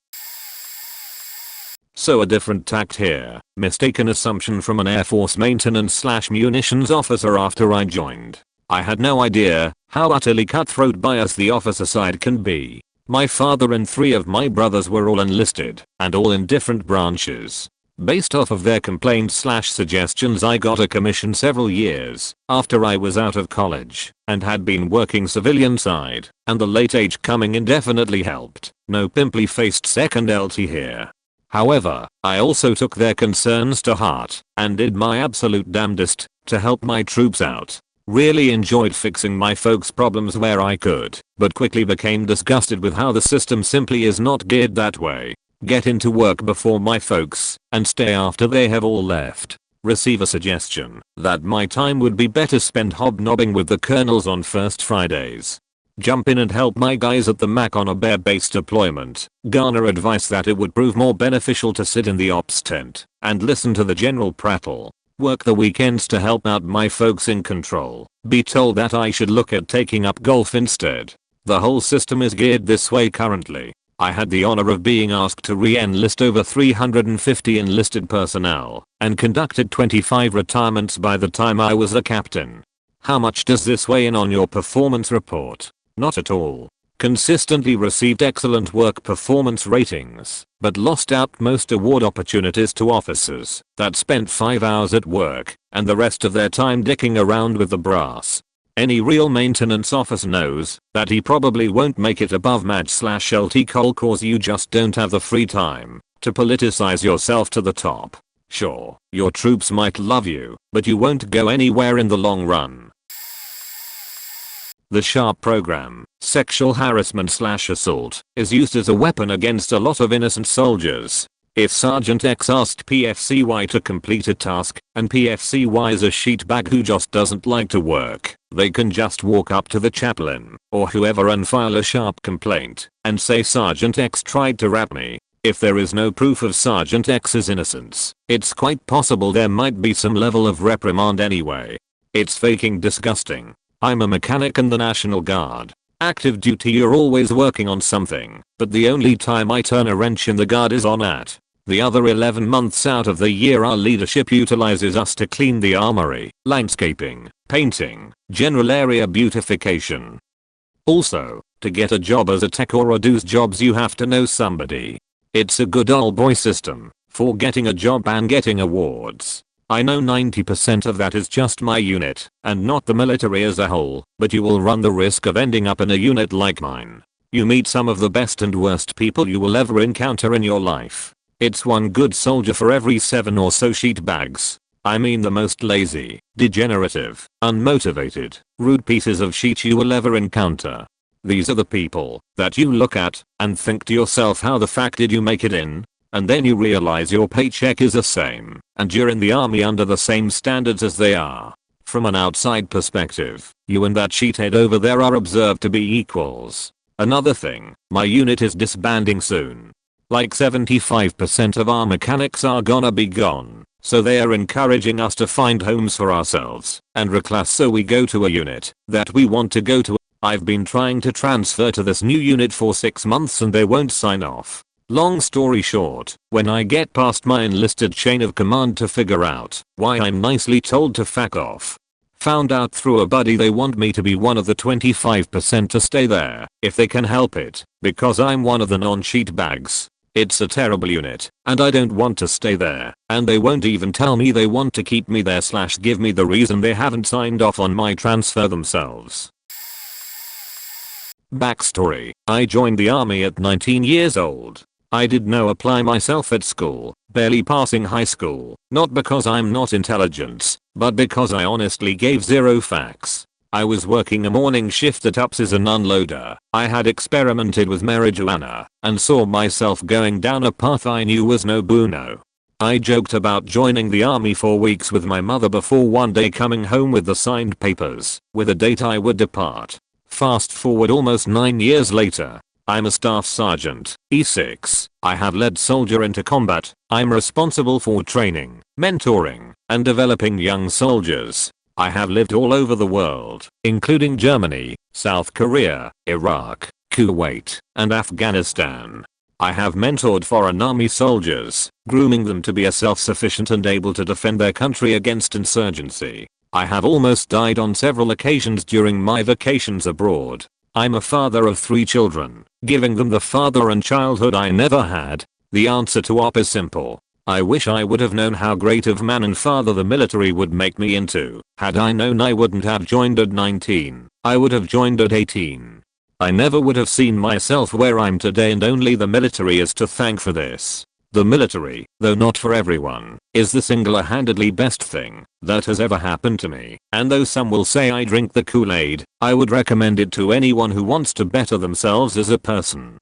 So a different tact here, mistaken assumption from an Air Force maintenance/munitions officer after I joined. I had no idea how utterly cutthroat bias the officer side can be. My father and 3 of my brothers were all enlisted, and all in different branches. Based off of their complaints/suggestions, I got a commission several years after I was out of college and had been working civilian side, and the late age coming in definitely helped. No pimply faced second LT here. However, I also took their concerns to heart and did my absolute damnedest to help my troops out. Really enjoyed fixing my folks' problems where I could, but quickly became disgusted with how the system simply is not geared that way. Get into work before my folks and stay after they have all left. Receive a suggestion that my time would be better spent hobnobbing with the colonels on first Fridays. Jump in and help my guys at the MAC on a bear-based deployment. Garner advice that it would prove more beneficial to sit in the ops tent and listen to the general prattle. Work the weekends to help out my folks in control. Be told that I should look at taking up golf instead. The whole system is geared this way currently. I had the honor of being asked to re-enlist over 350 enlisted personnel and conducted 25 retirements by the time I was a captain. How much does this weigh in on your performance report? Not at all. Consistently received excellent work performance ratings, but lost out most award opportunities to officers that spent 5 hours at work and the rest of their time dicking around with the brass. Any real maintenance officer knows that he probably won't make it above Maj/LT col cause you just don't have the free time to politicize yourself to the top. Sure, your troops might love you, but you won't go anywhere in the long run. The SHARP program, sexual harassment/assault, is used as a weapon against a lot of innocent soldiers. If Sergeant X asked PFCY to complete a task, and PFCY is a sheetbag who just doesn't like to work, they can just walk up to the chaplain, or whoever, and file a SHARP complaint, and say Sergeant X tried to rap me. If there is no proof of Sergeant X's innocence, it's quite possible there might be some level of reprimand anyway. It's fucking disgusting. I'm a mechanic in the National Guard. Active duty, you're always working on something, but the only time I turn a wrench in the guard is on at. The other 11 months out of the year our leadership utilizes us to clean the armory, landscaping, painting, general area beautification. Also, to get a job as a tech or a dude's jobs you have to know somebody. It's a good old boy system for getting a job and getting awards. I know 90% of that is just my unit and not the military as a whole, but you will run the risk of ending up in a unit like mine. You meet some of the best and worst people you will ever encounter in your life. It's one good soldier for every 7 or so sheet bags. I mean the most lazy, degenerative, unmotivated, rude pieces of sheet you will ever encounter. These are the people that you look at and think to yourself, how the fuck did you make it in? And then you realize your paycheck is the same, and you're in the army under the same standards as they are. From an outside perspective, you and that sheethead over there are observed to be equals. Another thing, my unit is disbanding soon. Like 75% of our mechanics are gonna be gone, so they are encouraging us to find homes for ourselves and reclass so we go to a unit that we want to go to. I've been trying to transfer to this new unit for 6 months and they won't sign off. Long story short, when I get past my enlisted chain of command to figure out why I'm nicely told to fuck off. Found out through a buddy they want me to be one of the 25% to stay there if they can help it, because I'm one of the non-sheet bags. It's a terrible unit, and I don't want to stay there, and they won't even tell me they want to keep me there / give me the reason they haven't signed off on my transfer themselves. Backstory: I joined the army at 19 years old. I did no apply myself at school, barely passing high school, not because I'm not intelligent, but because I honestly gave zero fucks. I was working a morning shift at UPS as an unloader. I had experimented with marijuana and saw myself going down a path I knew was no bueno. I joked about joining the army for weeks with my mother before one day coming home with the signed papers with a date I would depart. Fast forward almost 9 years later. I'm a staff sergeant, E6. I have led soldier into combat. I'm responsible for training, mentoring, and developing young soldiers. I have lived all over the world, including Germany, South Korea, Iraq, Kuwait, and Afghanistan. I have mentored foreign army soldiers, grooming them to be self-sufficient and able to defend their country against insurgency. I have almost died on several occasions during my vacations abroad. I'm a father of 3 children, giving them the father and childhood I never had. The answer to OP is simple. I wish I would have known how great of man and father the military would make me into. Had I known, I wouldn't have joined at 19. I would have joined at 18. I never would have seen myself where I'm today, and only the military is to thank for this. The military, though not for everyone, is the single-handedly best thing that has ever happened to me. And though some will say I drink the Kool-Aid, I would recommend it to anyone who wants to better themselves as a person.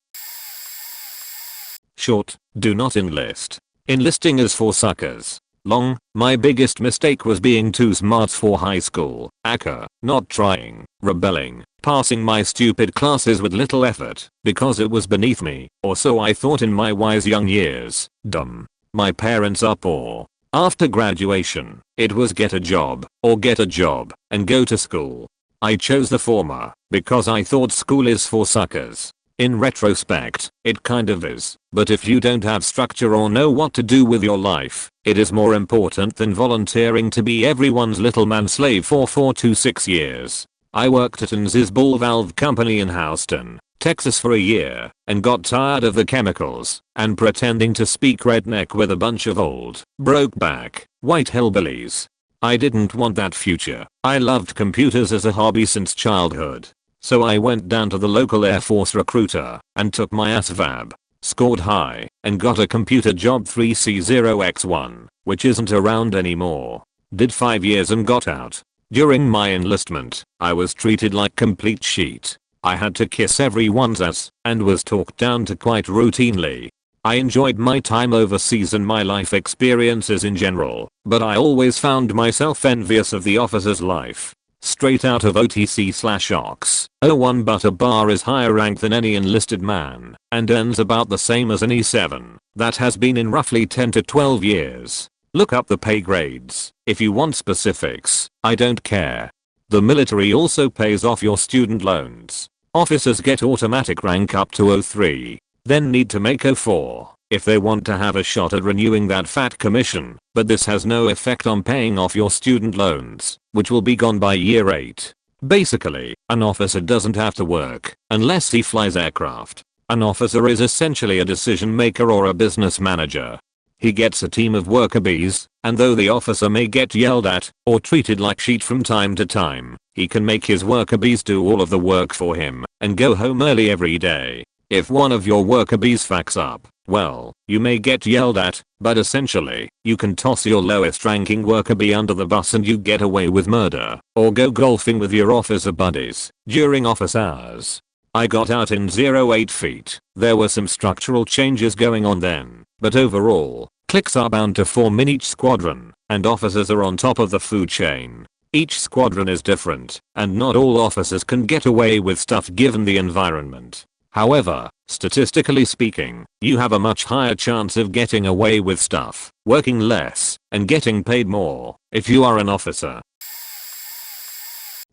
Short, do not enlist. Enlisting is for suckers. Long, my biggest mistake was being too smart for high school. ACA, not trying, rebelling, passing my stupid classes with little effort, because it was beneath me, or so I thought in my wise young years. Dumb. My parents are poor. After graduation, it was get a job, or get a job, and go to school. I chose the former, because I thought school is for suckers. In retrospect, it kind of is, but if you don't have structure or know what to do with your life, it is more important than volunteering to be everyone's little man slave for 4 to 6 years. I worked at Nz's ball valve company in Houston, Texas for a year, and got tired of the chemicals, and pretending to speak redneck with a bunch of old, broke-back, white hillbillies. I didn't want that future. I loved computers as a hobby since childhood. So I went down to the local Air Force recruiter and took my ASVAB, scored high, and got a computer job 3C0X1, which isn't around anymore. Did 5 years and got out. During my enlistment, I was treated like complete shit. I had to kiss everyone's ass and was talked down to quite routinely. I enjoyed my time overseas and my life experiences in general, but I always found myself envious of the officer's life. Straight out of OTC/Ox, 01, but a bar is higher rank than any enlisted man and earns about the same as an E7 that has been in roughly 10 to 12 years. Look up the pay grades if you want specifics. I don't care. The military also pays off your student loans. Officers get automatic rank up to 03, then need to make 04 if they want to have a shot at renewing that fat commission, but this has no effect on paying off your student loans, which will be gone by year 8. Basically, an officer doesn't have to work unless he flies aircraft. An officer is essentially a decision maker or a business manager. He gets a team of worker bees, and though the officer may get yelled at or treated like shit from time to time, he can make his worker bees do all of the work for him and go home early every day. If one of your worker bees fucks up, well, you may get yelled at, but essentially, you can toss your lowest ranking worker bee under the bus and you get away with murder, or go golfing with your officer buddies during office hours. I got out in 08 feet. There were some structural changes going on then, but overall, cliques are bound to form in each squadron, and officers are on top of the food chain. Each squadron is different, and not all officers can get away with stuff given the environment. However, statistically speaking, you have a much higher chance of getting away with stuff, working less, and getting paid more if you are an officer.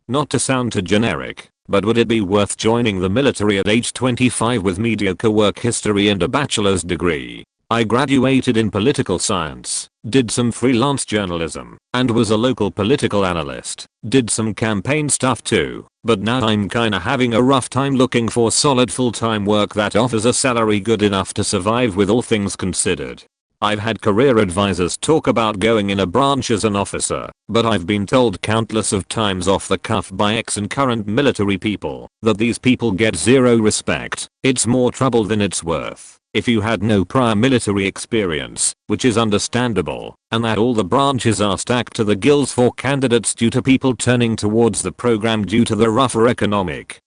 Not to sound too generic, but would it be worth joining the military at age 25 with mediocre work history and a bachelor's degree? I graduated in political science, did some freelance journalism, and was a local political analyst. Did some campaign stuff too, but now I'm kinda having a rough time looking for solid full-time work that offers a salary good enough to survive with all things considered. I've had career advisors talk about going in a branch as an officer, but I've been told countless of times off the cuff by ex and current military people that these people get zero respect. It's more trouble than it's worth if you had no prior military experience, which is understandable, and that all the branches are stacked to the gills for candidates due to people turning towards the program due to the rougher economic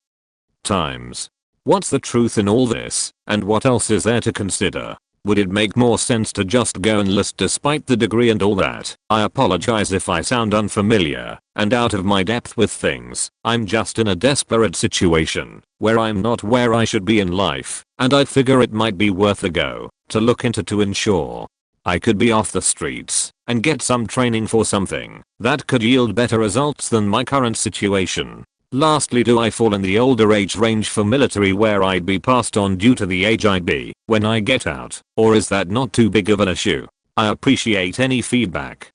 times. What's the truth in all this, and what else is there to consider? Would it make more sense to just go enlist despite the degree and all that? I apologize if I sound unfamiliar and out of my depth with things. I'm just in a desperate situation where I'm not where I should be in life, and I figure it might be worth a go to look into to ensure I could be off the streets and get some training for something that could yield better results than my current situation. Lastly, do I fall in the older age range for military where I'd be passed on due to the age I'd be when I get out, or is that not too big of an issue? I appreciate any feedback.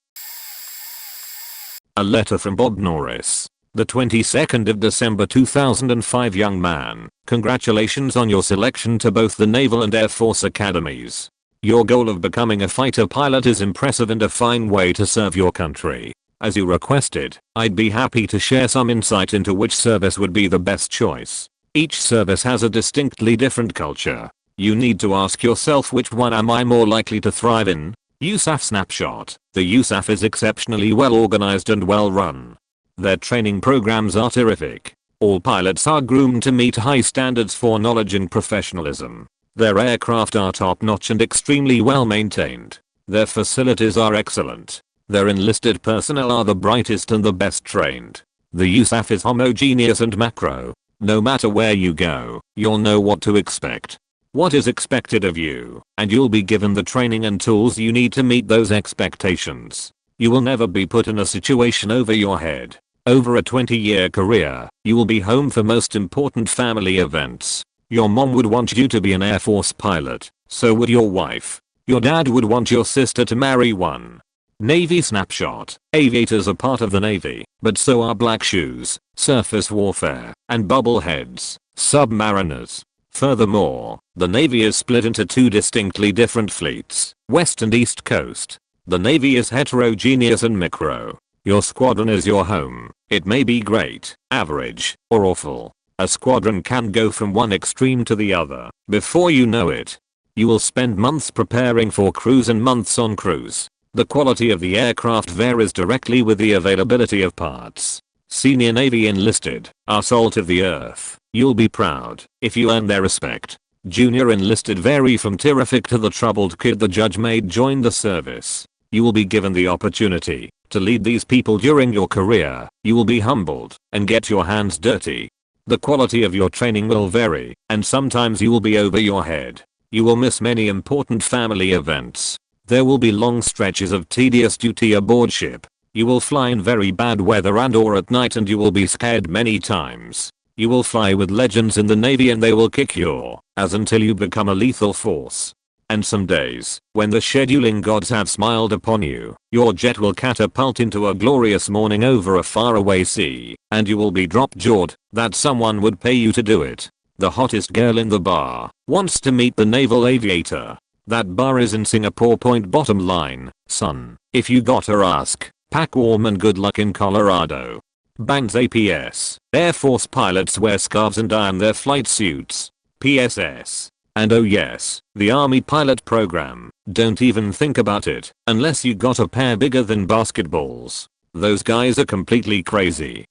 A letter from Bob Norris. The 22nd of December 2005. Young man, congratulations on your selection to both the Naval and Air Force academies. Your goal of becoming a fighter pilot is impressive and a fine way to serve your country. As you requested, I'd be happy to share some insight into which service would be the best choice. Each service has a distinctly different culture. You need to ask yourself, which one am I more likely to thrive in? USAF snapshot. The USAF is exceptionally well organized and well run. Their training programs are terrific. All pilots are groomed to meet high standards for knowledge and professionalism. Their aircraft are top-notch and extremely well maintained. Their facilities are excellent. Their enlisted personnel are the brightest and the best trained. The USAF is homogeneous and macro. No matter where you go, you'll know what to expect. What is expected of you, and you'll be given the training and tools you need to meet those expectations. You will never be put in a situation over your head. Over a 20-year career, you will be home for most important family events. Your mom would want you to be an Air Force pilot, so would your wife. Your dad would want your sister to marry one. Navy snapshot. Aviators are part of the Navy, but so are black shoes, surface warfare, and bubbleheads, submariners. Furthermore, the Navy is split into two distinctly different fleets, West and East Coast. The Navy is heterogeneous and micro. Your squadron is your home. It may be great, average, or awful. A squadron can go from one extreme to the other. Before you know it, you will spend months preparing for cruise and months on cruise. The quality of the aircraft varies directly with the availability of parts. Senior Navy enlisted are salt of the earth. You'll be proud if you earn their respect. Junior enlisted vary from terrific to the troubled kid the judge made join the service. You will be given the opportunity to lead these people during your career. You will be humbled and get your hands dirty. The quality of your training will vary, and sometimes you will be over your head. You will miss many important family events. There will be long stretches of tedious duty aboard ship. You will fly in very bad weather and or at night, and you will be scared many times. You will fly with legends in the Navy and they will kick your ass until you become a lethal force. And some days, when the scheduling gods have smiled upon you, your jet will catapult into a glorious morning over a faraway sea, and you will be drop-jawed that someone would pay you to do it. The hottest girl in the bar wants to meet the naval aviator. That bar is in Singapore. Point bottom line, son, if you gotta ask, pack warm and good luck in Colorado. Bangs APS. Air Force pilots wear scarves and iron their flight suits. PSS. And oh yes, the Army pilot program. Don't even think about it unless you got a pair bigger than basketballs. Those guys are completely crazy.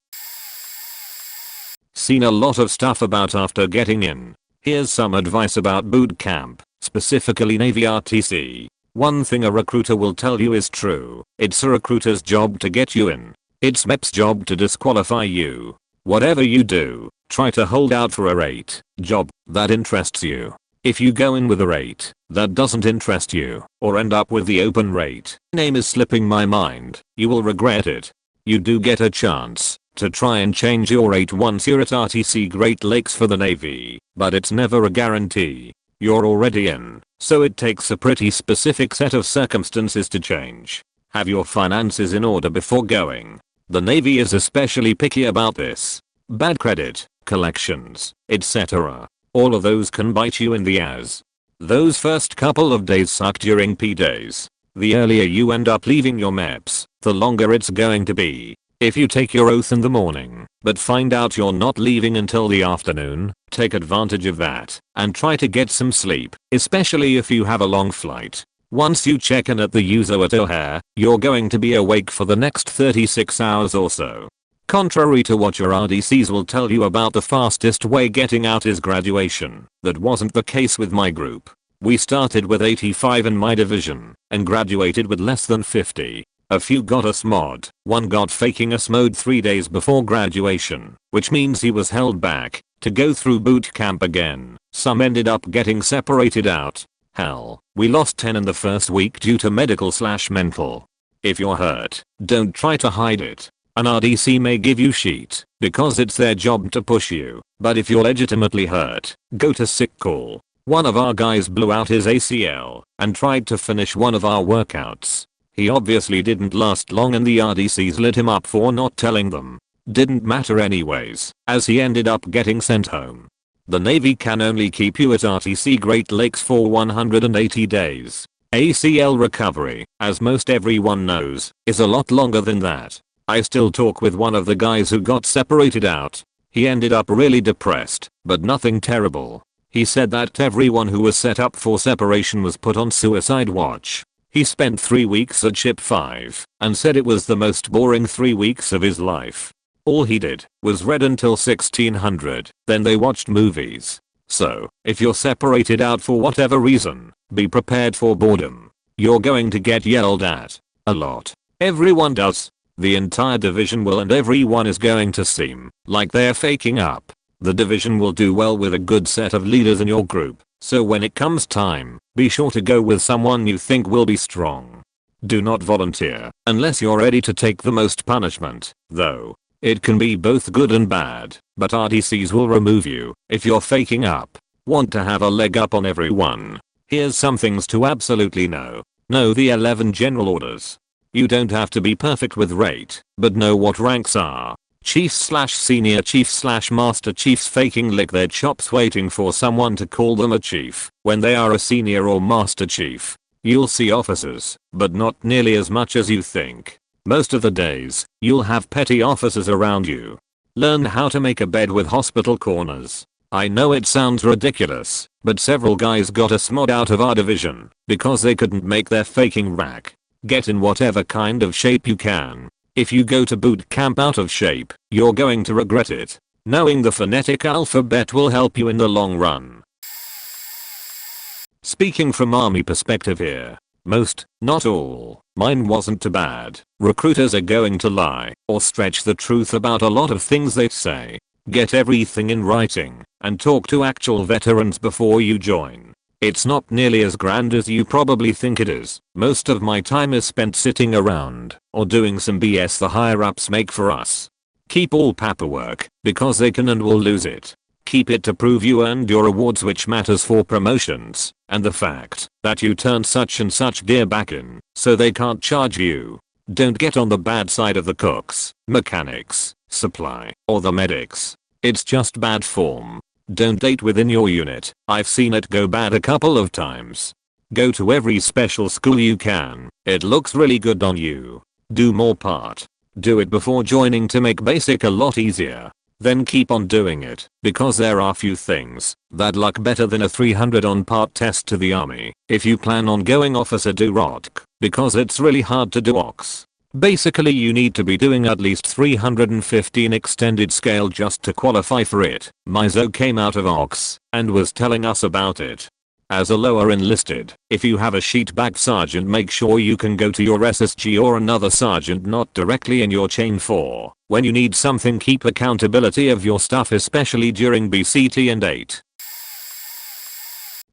Seen a lot of stuff about after getting in. Here's some advice about boot camp, specifically Navy RTC. One thing a recruiter will tell you is true. It's a recruiter's job to get you in. It's MEP's job to disqualify you. Whatever you do, try to hold out for a rate job that interests you. If you go in with a rate that doesn't interest you, or end up with the open rate, name is slipping my mind, you will regret it. You do get a chance to try and change your rate once you're at RTC Great Lakes for the Navy, but it's never a guarantee. You're already in, so it takes a pretty specific set of circumstances to change. Have your finances in order before going. The Navy is especially picky about this. Bad credit, collections, etc. All of those can bite you in the ass. Those first couple of days suck during P days. The earlier you end up leaving your MEPS, the longer it's going to be. If you take your oath in the morning, but find out you're not leaving until the afternoon, take advantage of that and try to get some sleep, especially if you have a long flight. Once you check in at the Yuzo at O'Hare, you're going to be awake for the next 36 hours or so. Contrary to what your RDCs will tell you about the fastest way getting out is graduation, that wasn't the case with my group. We started with 85 in my division and graduated with less than 50. A few got us mod, one got faking us mode 3 days before graduation, which means he was held back to go through boot camp again. Some ended up getting separated out. Hell, we lost 10 in the first week due to medical/mental. If you're hurt, don't try to hide it. An RDC may give you shit because it's their job to push you, but if you're legitimately hurt, go to sick call. One of our guys blew out his ACL and tried to finish one of our workouts. He obviously didn't last long and the RDCs lit him up for not telling them. Didn't matter anyways, as he ended up getting sent home. The Navy can only keep you at RTC Great Lakes for 180 days. ACL recovery, as most everyone knows, is a lot longer than that. I still talk with one of the guys who got separated out. He ended up really depressed, but nothing terrible. He said that everyone who was set up for separation was put on suicide watch. He spent 3 weeks at Ship 5 and said it was the most boring 3 weeks of his life. All he did was read until 1600, then they watched movies. So, if you're separated out for whatever reason, be prepared for boredom. You're going to get yelled at. A lot. Everyone does. The entire division will and everyone is going to seem like they're faking up. The division will do well with a good set of leaders in your group, so when it comes time, be sure to go with someone you think will be strong. Do not volunteer unless you're ready to take the most punishment, though. It can be both good and bad, but RTCs will remove you if you're faking up. Want to have a leg up on everyone? Here's some things to absolutely know. Know the 11 general orders. You don't have to be perfect with rate, but know what ranks are. Chiefs/senior chiefs/master chiefs faking lick their chops waiting for someone to call them a chief when they are a senior or master chief. You'll see officers, but not nearly as much as you think. Most of the days, you'll have petty officers around you. Learn how to make a bed with hospital corners. I know it sounds ridiculous, but several guys got a smod out of our division because they couldn't make their faking rack. Get in whatever kind of shape you can. If you go to boot camp out of shape, you're going to regret it. Knowing the phonetic alphabet will help you in the long run. Speaking from army perspective here. Most, not all, mine wasn't too bad. Recruiters are going to lie or stretch the truth about a lot of things they say. Get everything in writing and talk to actual veterans before you join. It's not nearly as grand as you probably think it is. Most of my time is spent sitting around or doing some BS the higher ups make for us. Keep all paperwork because they can and will lose it. Keep it to prove you earned your awards, which matters for promotions, and the fact that you turned such and such gear back in so they can't charge you. Don't get on the bad side of the cooks, mechanics, supply, or the medics. It's just bad form. Don't date within your unit. I've seen it go bad a couple of times. Go to every special school you can. It looks really good on you. Do more part. Do it before joining to make basic a lot easier. Then keep on doing it, because there are few things that luck better than a 300 on part test to the army. If you plan on going officer, do ROTC, because it's really hard to do OX. Basically you need to be doing at least 315 extended scale just to qualify for it. Mizo came out of OX and was telling us about it. As a lower enlisted, if you have a sheet bag sergeant, make sure you can go to your SSG or another sergeant not directly in your chain 4. When you need something, keep accountability of your stuff, especially during BCT and 8.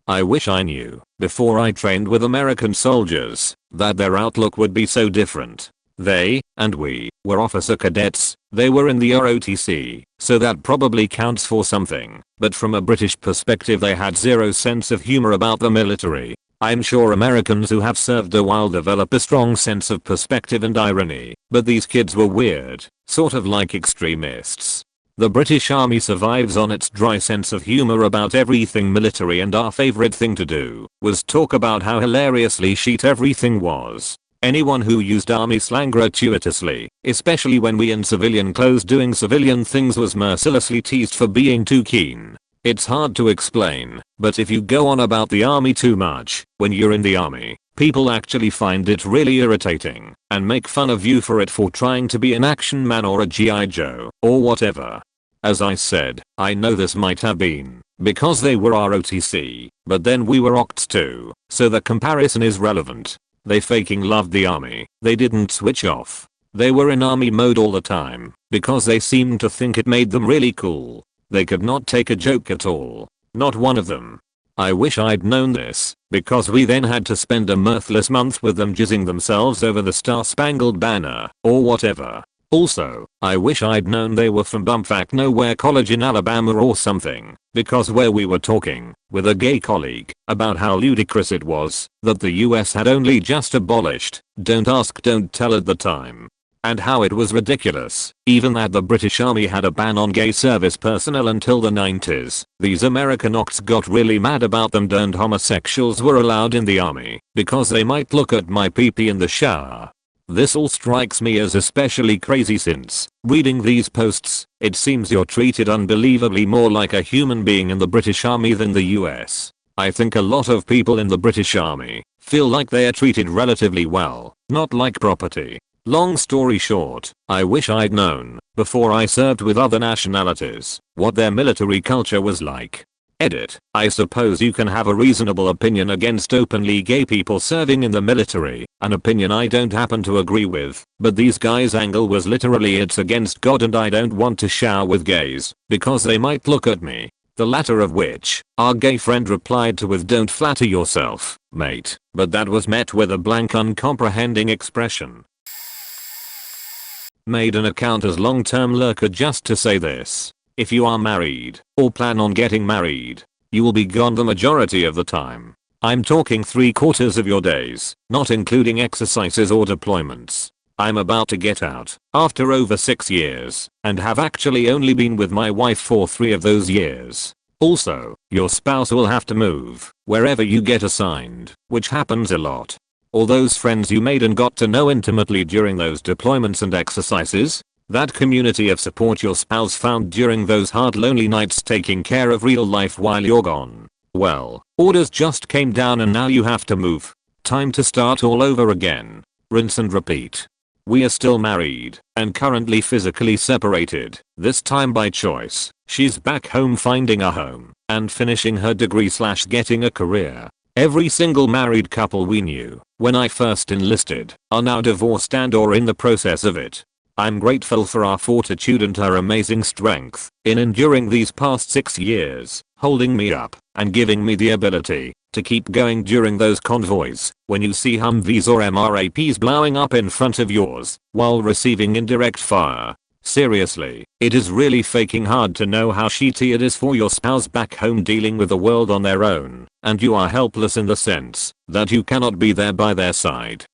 I wish I knew, before I trained with American soldiers, that their outlook would be so different. They, and we, were officer cadets. They were in the ROTC, so that probably counts for something, but from a British perspective they had zero sense of humor about the military. I'm sure Americans who have served a while develop a strong sense of perspective and irony, but these kids were weird, sort of like extremists. The British Army survives on its dry sense of humor about everything military, and our favorite thing to do was talk about how hilariously shit everything was. Anyone who used army slang gratuitously, especially when we in civilian clothes doing civilian things, was mercilessly teased for being too keen. It's hard to explain, but if you go on about the army too much when you're in the army, people actually find it really irritating and make fun of you for it, for trying to be an action man or a G.I. Joe or whatever. As I said, I know this might have been because they were ROTC, but then we were OCTs too, so the comparison is relevant. They faking loved the army, they didn't switch off. They were in army mode all the time, because they seemed to think it made them really cool. They could not take a joke at all. Not one of them. I wish I'd known this, because we then had to spend a mirthless month with them jizzing themselves over the Star-Spangled Banner, or whatever. Also, I wish I'd known they were from Bumfuck Nowhere College in Alabama or something, because where we were talking, with a gay colleague, about how ludicrous it was, that the US had only just abolished, don't ask don't tell at the time. And how it was ridiculous, even that the British Army had a ban on gay service personnel until the 90s. These American octs got really mad about them and homosexuals were allowed in the army, because they might look at my pee-pee in the shower. This all strikes me as especially crazy since, reading these posts, it seems you're treated unbelievably more like a human being in the British Army than the US. I think a lot of people in the British Army feel like they are treated relatively well, not like property. Long story short, I wish I'd known, before I served with other nationalities, what their military culture was like. Edit. I suppose you can have a reasonable opinion against openly gay people serving in the military, an opinion I don't happen to agree with, but these guys' angle was literally it's against God and I don't want to shower with gays, because they might look at me. The latter of which, our gay friend replied to with don't flatter yourself, mate, but that was met with a blank uncomprehending expression. Made an account as long-term lurker just to say this. If you are married, or plan on getting married, you will be gone the majority of the time. I'm talking 3/4 of your days, not including exercises or deployments. I'm about to get out, after over 6 years, and have actually only been with my wife for 3 of those years. Also, your spouse will have to move, wherever you get assigned, which happens a lot. All those friends you made and got to know intimately during those deployments and exercises, that community of support your spouse found during those hard lonely nights taking care of real life while you're gone. Well, orders just came down and now you have to move. Time to start all over again. Rinse and repeat. We are still married, and currently physically separated, this time by choice. She's back home finding a home, and finishing her degree/getting a career. Every single married couple we knew, when I first enlisted, are now divorced and or in the process of it. I'm grateful for our fortitude and her amazing strength in enduring these past 6 years, holding me up, and giving me the ability to keep going during those convoys, when you see Humvees or MRAPs blowing up in front of yours, while receiving indirect fire. Seriously, it is really faking hard to know how shitty it is for your spouse back home dealing with the world on their own, and you are helpless in the sense that you cannot be there by their side.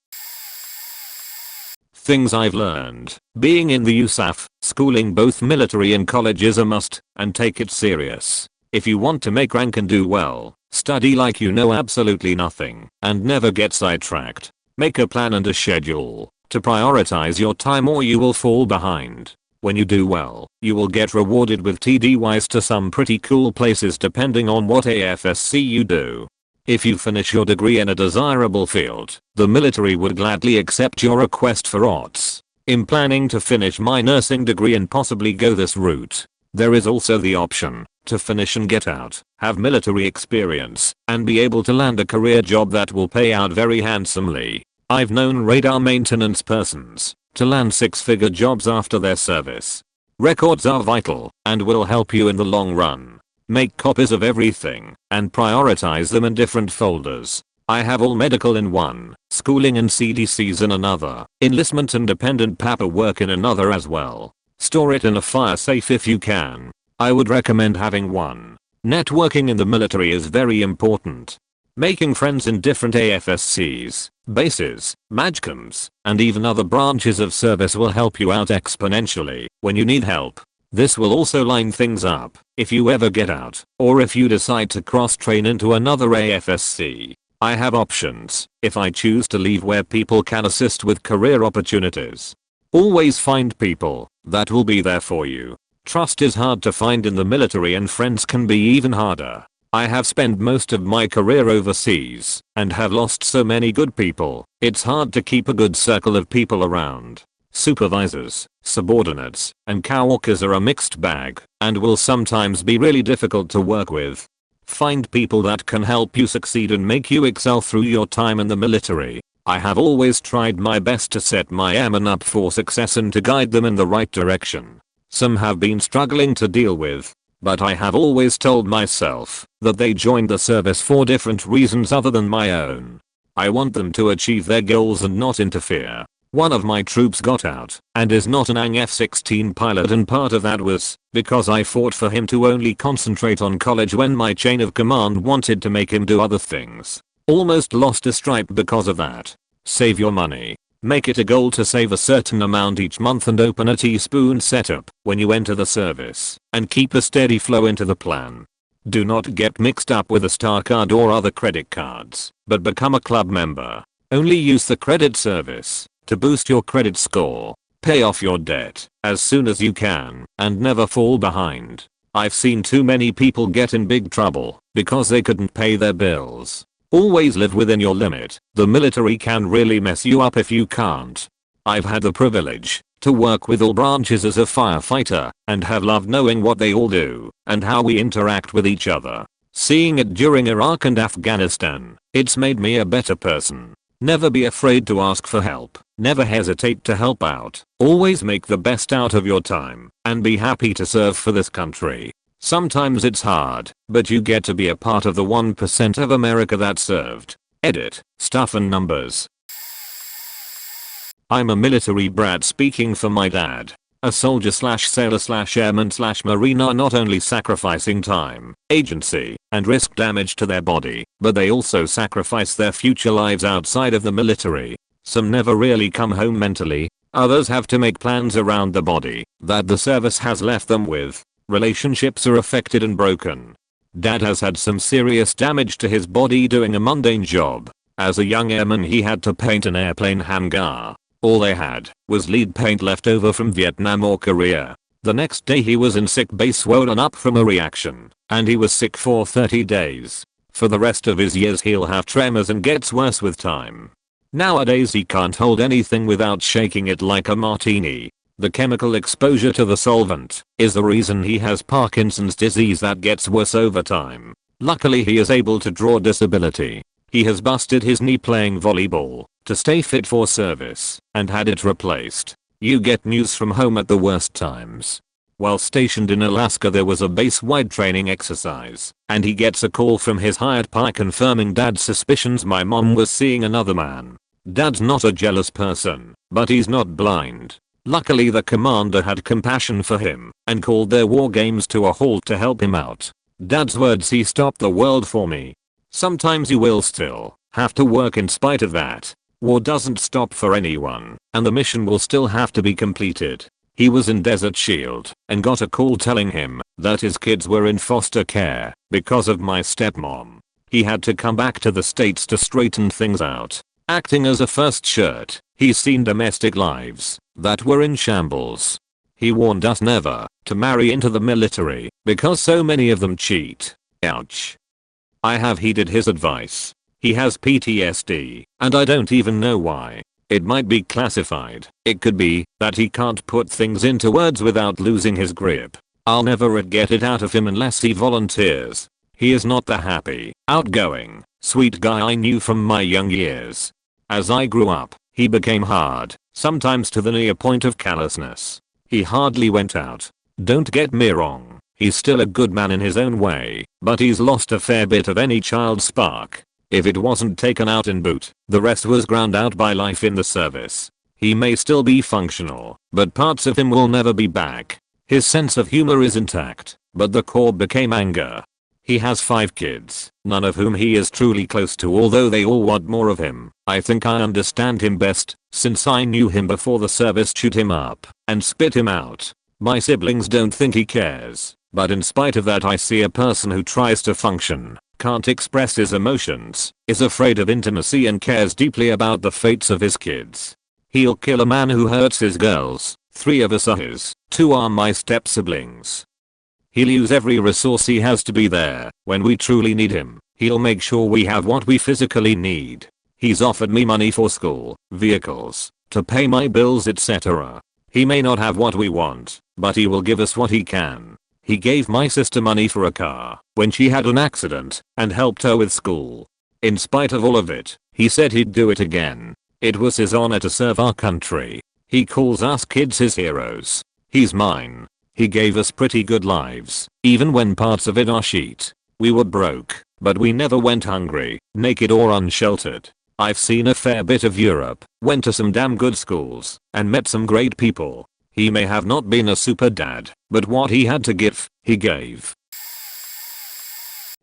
Things I've learned. Being in the USAF, schooling both military and college is a must, and take it serious. If you want to make rank and do well, study like you know absolutely nothing, and never get sidetracked. Make a plan and a schedule to prioritize your time or you will fall behind. When you do well, you will get rewarded with TDYs to some pretty cool places depending on what AFSC you do. If you finish your degree in a desirable field, the military would gladly accept your request for OTS. I'm planning to finish my nursing degree and possibly go this route. There is also the option to finish and get out, have military experience, and be able to land a career job that will pay out very handsomely. I've known radar maintenance persons to land 6-figure jobs after their service. Records are vital and will help you in the long run. Make copies of everything and prioritize them in different folders. I have all medical in one, schooling and CDCs in another, enlistment and dependent paperwork in another as well. Store it in a fire safe if you can. I would recommend having one. Networking in the military is very important. Making friends in different AFSCs, bases, MAJCOMs, and even other branches of service will help you out exponentially when you need help. This will also line things up if you ever get out, or if you decide to cross-train into another AFSC. I have options if I choose to leave where people can assist with career opportunities. Always find people that will be there for you. Trust is hard to find in the military and friends can be even harder. I have spent most of my career overseas and have lost so many good people. It's hard to keep a good circle of people around. Supervisors, subordinates, and coworkers are a mixed bag and will sometimes be really difficult to work with. Find people that can help you succeed and make you excel through your time in the military. I have always tried my best to set my airmen up for success and to guide them in the right direction. Some have been struggling to deal with, but I have always told myself that they joined the service for different reasons other than my own. I want them to achieve their goals and not interfere. One of my troops got out and is not an F-16 pilot, and part of that was because I fought for him to only concentrate on college when my chain of command wanted to make him do other things. Almost lost a stripe because of that. Save your money. Make it a goal to save a certain amount each month and open a teaspoon setup when you enter the service and keep a steady flow into the plan. Do not get mixed up with a Star card or other credit cards, but become a club member. Only use the credit service to boost your credit score. Pay off your debt as soon as you can and never fall behind. I've seen too many people get in big trouble because they couldn't pay their bills. Always live within your limit. The military can really mess you up if you can't. I've had the privilege to work with all branches as a firefighter and have loved knowing what they all do and how we interact with each other. Seeing it during Iraq and Afghanistan, it's made me a better person. Never be afraid to ask for help. Never hesitate to help out. Always make the best out of your time and be happy to serve for this country. Sometimes it's hard, but you get to be a part of the 1% of America that served. Edit, stuff and numbers. I'm a military brat speaking for my dad. A soldier slash sailor slash airman slash marine are not only sacrificing time, agency, and risk damage to their body, but they also sacrifice their future lives outside of the military. Some never really come home mentally. Others have to make plans around the body that the service has left them with. Relationships are affected and broken. Dad has had some serious damage to his body doing a mundane job. As a young airman, he had to paint an airplane hangar. All they had was lead paint left over from Vietnam or Korea. The next day he was in sick bay, swollen up from a reaction, and he was sick for 30 days. For the rest of his years he'll have tremors and gets worse with time. Nowadays he can't hold anything without shaking it like a martini. The chemical exposure to the solvent is the reason he has Parkinson's disease that gets worse over time. Luckily he is able to draw disability. He has busted his knee playing volleyball to stay fit for service and had it replaced. You get news from home at the worst times. While stationed in Alaska there was a base-wide training exercise and he gets a call from his hired pie confirming Dad's suspicions my mom was seeing another man. Dad's not a jealous person, but he's not blind. Luckily the commander had compassion for him and called their war games to a halt to help him out. Dad's words, he stopped the world for me. Sometimes you will still have to work in spite of that. War doesn't stop for anyone, and the mission will still have to be completed. He was in Desert Shield and got a call telling him that his kids were in foster care because of my stepmom. He had to come back to the States to straighten things out. Acting as a first shirt, he's seen domestic lives that were in shambles. He warned us never to marry into the military because so many of them cheat. Ouch. I have heeded his advice. He has PTSD, and I don't even know why. It might be classified. It could be that he can't put things into words without losing his grip. I'll never get it out of him unless he volunteers. He is not the happy, outgoing, sweet guy I knew from my young years. As I grew up, he became hard, sometimes to the near point of callousness. He hardly went out. Don't get me wrong, he's still a good man in his own way, but he's lost a fair bit of any child spark. If it wasn't taken out in boot, the rest was ground out by life in the service. He may still be functional, but parts of him will never be back. His sense of humor is intact, but the core became anger. He has 5 kids, none of whom he is truly close to, although they all want more of him. I think I understand him best, since I knew him before the service chewed him up and spit him out. My siblings don't think he cares, but in spite of that I see a person who tries to function, can't express his emotions, is afraid of intimacy and cares deeply about the fates of his kids. He'll kill a man who hurts his girls. 3 of us are his, 2 are my step siblings. He'll use every resource he has to be there when we truly need him. He'll make sure we have what we physically need. He's offered me money for school, vehicles, to pay my bills, etc. He may not have what we want, but he will give us what he can. He gave my sister money for a car when she had an accident and helped her with school. In spite of all of it, he said he'd do it again. It was his honor to serve our country. He calls us kids his heroes. He's mine. He gave us pretty good lives, even when parts of it are shit. We were broke, but we never went hungry, naked or unsheltered. I've seen a fair bit of Europe, went to some damn good schools, and met some great people. He may have not been a super dad, but what he had to give, he gave.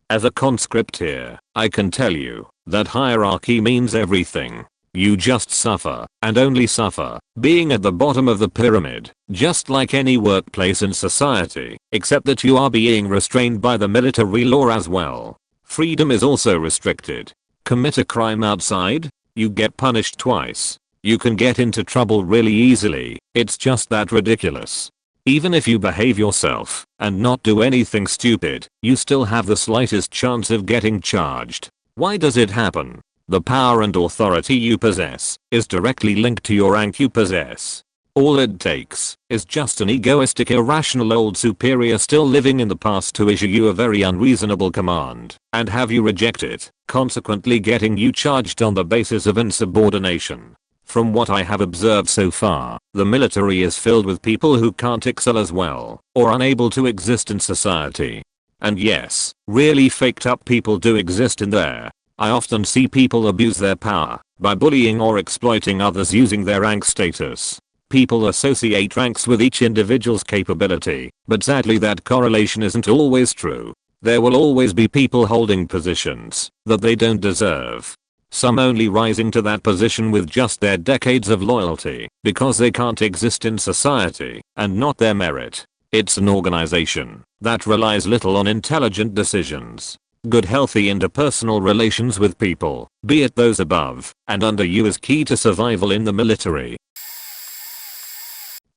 As a conscript here, I can tell you that hierarchy means everything. You just suffer, and only suffer, being at the bottom of the pyramid, just like any workplace in society, except that you are being restrained by the military law as well. Freedom is also restricted. Commit a crime outside, you get punished twice. You can get into trouble really easily, it's just that ridiculous. Even if you behave yourself and not do anything stupid, you still have the slightest chance of getting charged. Why does it happen? The power and authority you possess is directly linked to your rank you possess. All it takes is just an egoistic, irrational old superior still living in the past to issue you a very unreasonable command and have you reject it, consequently getting you charged on the basis of insubordination. From what I have observed so far, the military is filled with people who can't excel as well or unable to exist in society. And yes, really faked up people do exist in there. I often see people abuse their power by bullying or exploiting others using their rank status. People associate ranks with each individual's capability, but sadly that correlation isn't always true. There will always be people holding positions that they don't deserve. Some only rising to that position with just their decades of loyalty because they can't exist in society and not their merit. It's an organization that relies little on intelligent decisions. Good healthy interpersonal relations with people, be it those above and under you, is key to survival in the military.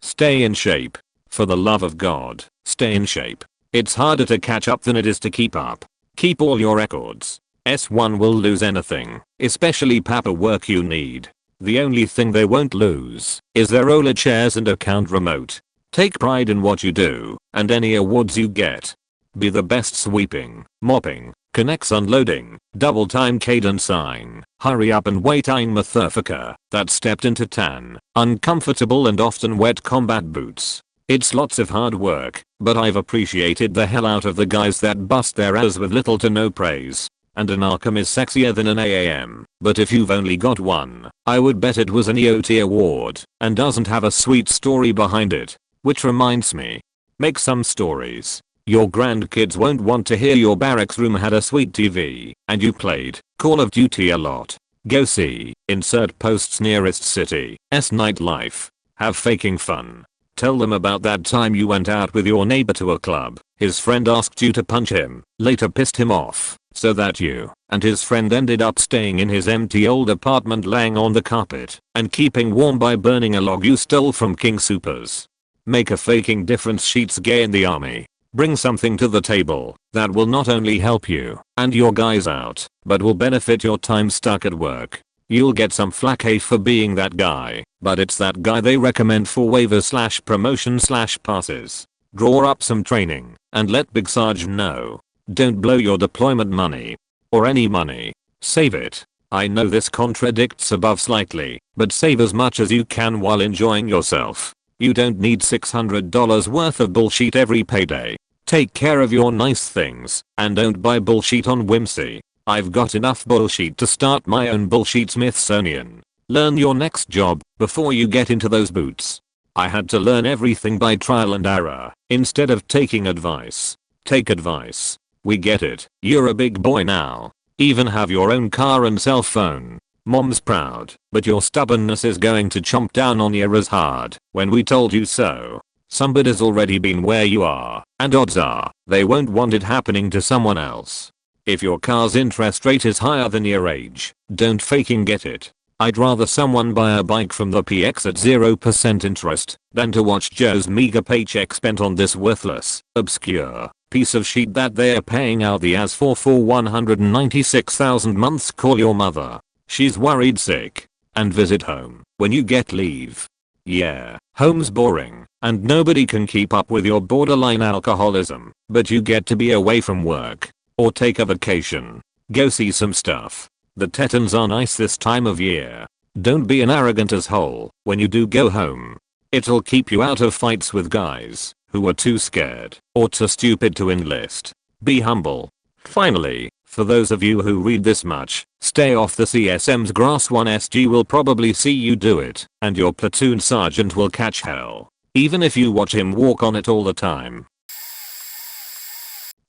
Stay in shape. For the love of God, stay in shape. It's harder to catch up than it is to keep up. Keep all your records. S1 will lose anything, especially paperwork you need. The only thing they won't lose is their roller chairs and account remote. Take pride in what you do and any awards you get. Be the best sweeping, mopping, connects unloading, double time cadence sign, hurry up and wait I'm motherfucker that stepped into tan, uncomfortable and often wet combat boots. It's lots of hard work, but I've appreciated the hell out of the guys that bust their ass with little to no praise. And an Arkham is sexier than an AAM, but if you've only got one, I would bet it was an EOT award and doesn't have a sweet story behind it. Which reminds me, make some stories. Your grandkids won't want to hear your barracks room had a sweet TV and you played Call of Duty a lot. Go see, insert post's nearest city's nightlife. Have faking fun. Tell them about that time you went out with your neighbor to a club, his friend asked you to punch him, later pissed him off, so that you and his friend ended up staying in his empty old apartment laying on the carpet and keeping warm by burning a log you stole from King Soopers. Make a faking difference sheets gay in the army. Bring something to the table that will not only help you and your guys out, but will benefit your time stuck at work. You'll get some flack for being that guy, but it's that guy they recommend for waiver / promotion / passes. Draw up some training and let Big Sarge know. Don't blow your deployment money. Or any money. Save it. I know this contradicts above slightly, but save as much as you can while enjoying yourself. You don't need $600 worth of bullshit every payday. Take care of your nice things and don't buy bullshit on whimsy. I've got enough bullshit to start my own bullshit Smithsonian. Learn your next job before you get into those boots. I had to learn everything by trial and error instead of taking advice. Take advice. We get it. You're a big boy now. Even have your own car and cell phone. Mom's proud, but your stubbornness is going to chomp down on you as hard when we told you so. Somebody's already been where you are, and odds are they won't want it happening to someone else. If your car's interest rate is higher than your age, don't faking get it. I'd rather someone buy a bike from the PX at 0% interest than to watch Joe's meager paycheck spent on this worthless, obscure piece of shit that they're paying out the ass for 196,000 months. Call your mother. She's worried sick. And visit home. when you get leave. Yeah, home's boring, and nobody can keep up with your borderline alcoholism, but you get to be away from work. Or take a vacation. Go see some stuff. The Tetons are nice this time of year. Don't be an arrogant asshole when you do go home. It'll keep you out of fights with guys who are too scared or too stupid to enlist. Be humble. Finally, for those of you who read this much, stay off the CSM's grass. 1SG will probably see you do it, and your platoon sergeant will catch hell, even if you watch him walk on it all the time.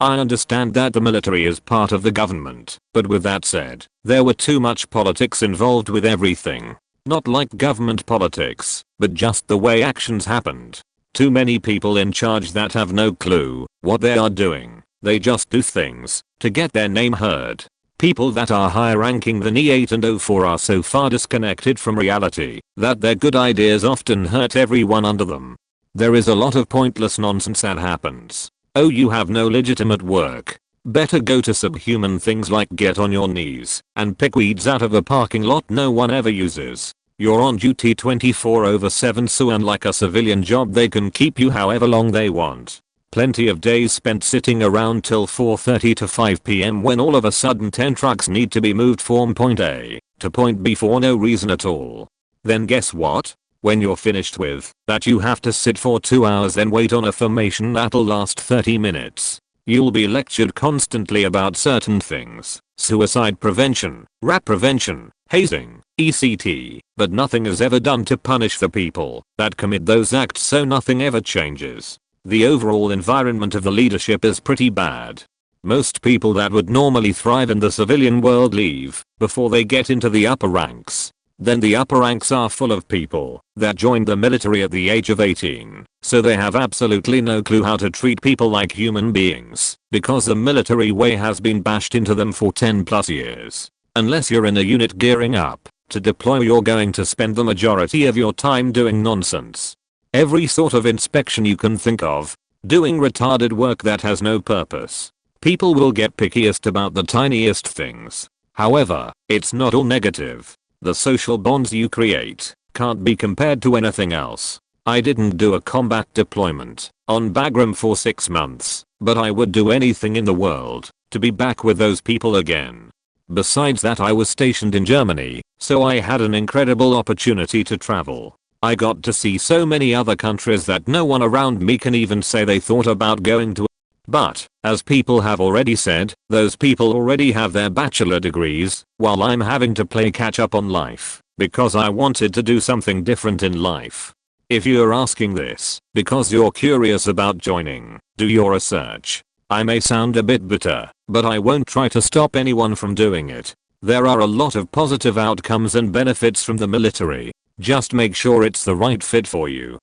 I understand that the military is part of the government, but with that said, there were too much politics involved with everything. Not like government politics, but just the way actions happened. Too many people in charge that have no clue what they are doing. They just do things to get their name heard. People that are higher ranking than E8 and O4 are so far disconnected from reality that their good ideas often hurt everyone under them. There is a lot of pointless nonsense that happens. Oh, you have no legitimate work. Better go to subhuman things like get on your knees and pick weeds out of a parking lot no one ever uses. You're on duty 24/7, so unlike a civilian job, they can keep you however long they want. Plenty of days spent sitting around till 4:30 to 5 PM when all of a sudden 10 trucks need to be moved from point A to point B for no reason at all. Then guess what? When you're finished with that, you have to sit for 2 hours then wait on a formation that'll last 30 minutes. You'll be lectured constantly about certain things, suicide prevention, rap prevention, hazing, etc., but nothing is ever done to punish the people that commit those acts, so nothing ever changes. The overall environment of the leadership is pretty bad. Most people that would normally thrive in the civilian world leave before they get into the upper ranks. Then the upper ranks are full of people that joined the military at the age of 18, so they have absolutely no clue how to treat people like human beings, because the military way has been bashed into them for 10 plus years. Unless you're in a unit gearing up to deploy, you're going to spend the majority of your time doing nonsense. Every sort of inspection you can think of, doing retarded work that has no purpose. People will get pickiest about the tiniest things. However, it's not all negative. The social bonds you create can't be compared to anything else. I didn't do a combat deployment on Bagram for 6 months, but I would do anything in the world to be back with those people again. Besides that, I was stationed in Germany, so I had an incredible opportunity to travel. I got to see so many other countries that no one around me can even say they thought about going to. But, as people have already said, those people already have their bachelor degrees, while I'm having to play catch up on life, because I wanted to do something different in life. If you're asking this because you're curious about joining, do your research. I may sound a bit bitter, but I won't try to stop anyone from doing it. There are a lot of positive outcomes and benefits from the military. Just make sure it's the right fit for you.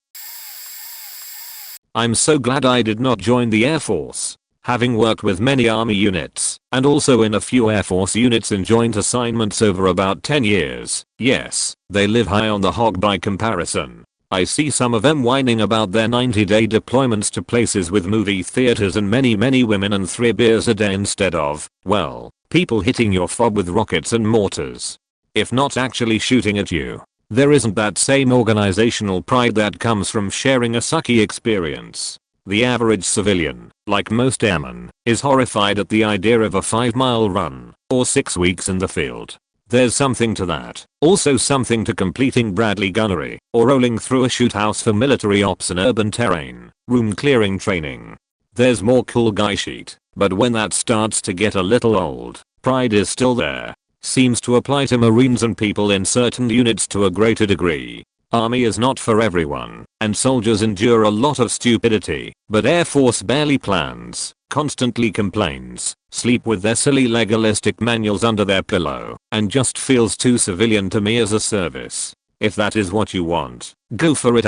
I'm so glad I did not join the Air Force. Having worked with many Army units, and also in a few Air Force units in joint assignments over about 10 years, yes, they live high on the hog by comparison. I see some of them whining about their 90-day deployments to places with movie theaters and many women and 3 beers a day instead of, well, people hitting your fob with rockets and mortars. If not actually shooting at you. There isn't that same organizational pride that comes from sharing a sucky experience. The average civilian, like most airmen, is horrified at the idea of a 5-mile run, or 6 weeks in the field. There's something to that. Also something to completing Bradley gunnery, or rolling through a shoot house for military ops in urban terrain, room clearing training. There's more cool guy shit, but when that starts to get a little old, pride is still there. Seems to apply to Marines and people in certain units to a greater degree. Army is not for everyone, and soldiers endure a lot of stupidity, but Air Force barely plans, constantly complains, sleep with their silly legalistic manuals under their pillow, and just feels too civilian to me as a service. If that is what you want, go for it.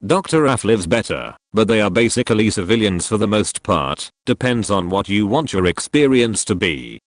Dr. Af lives better, but they are basically civilians for the most part. Depends on what you want your experience to be.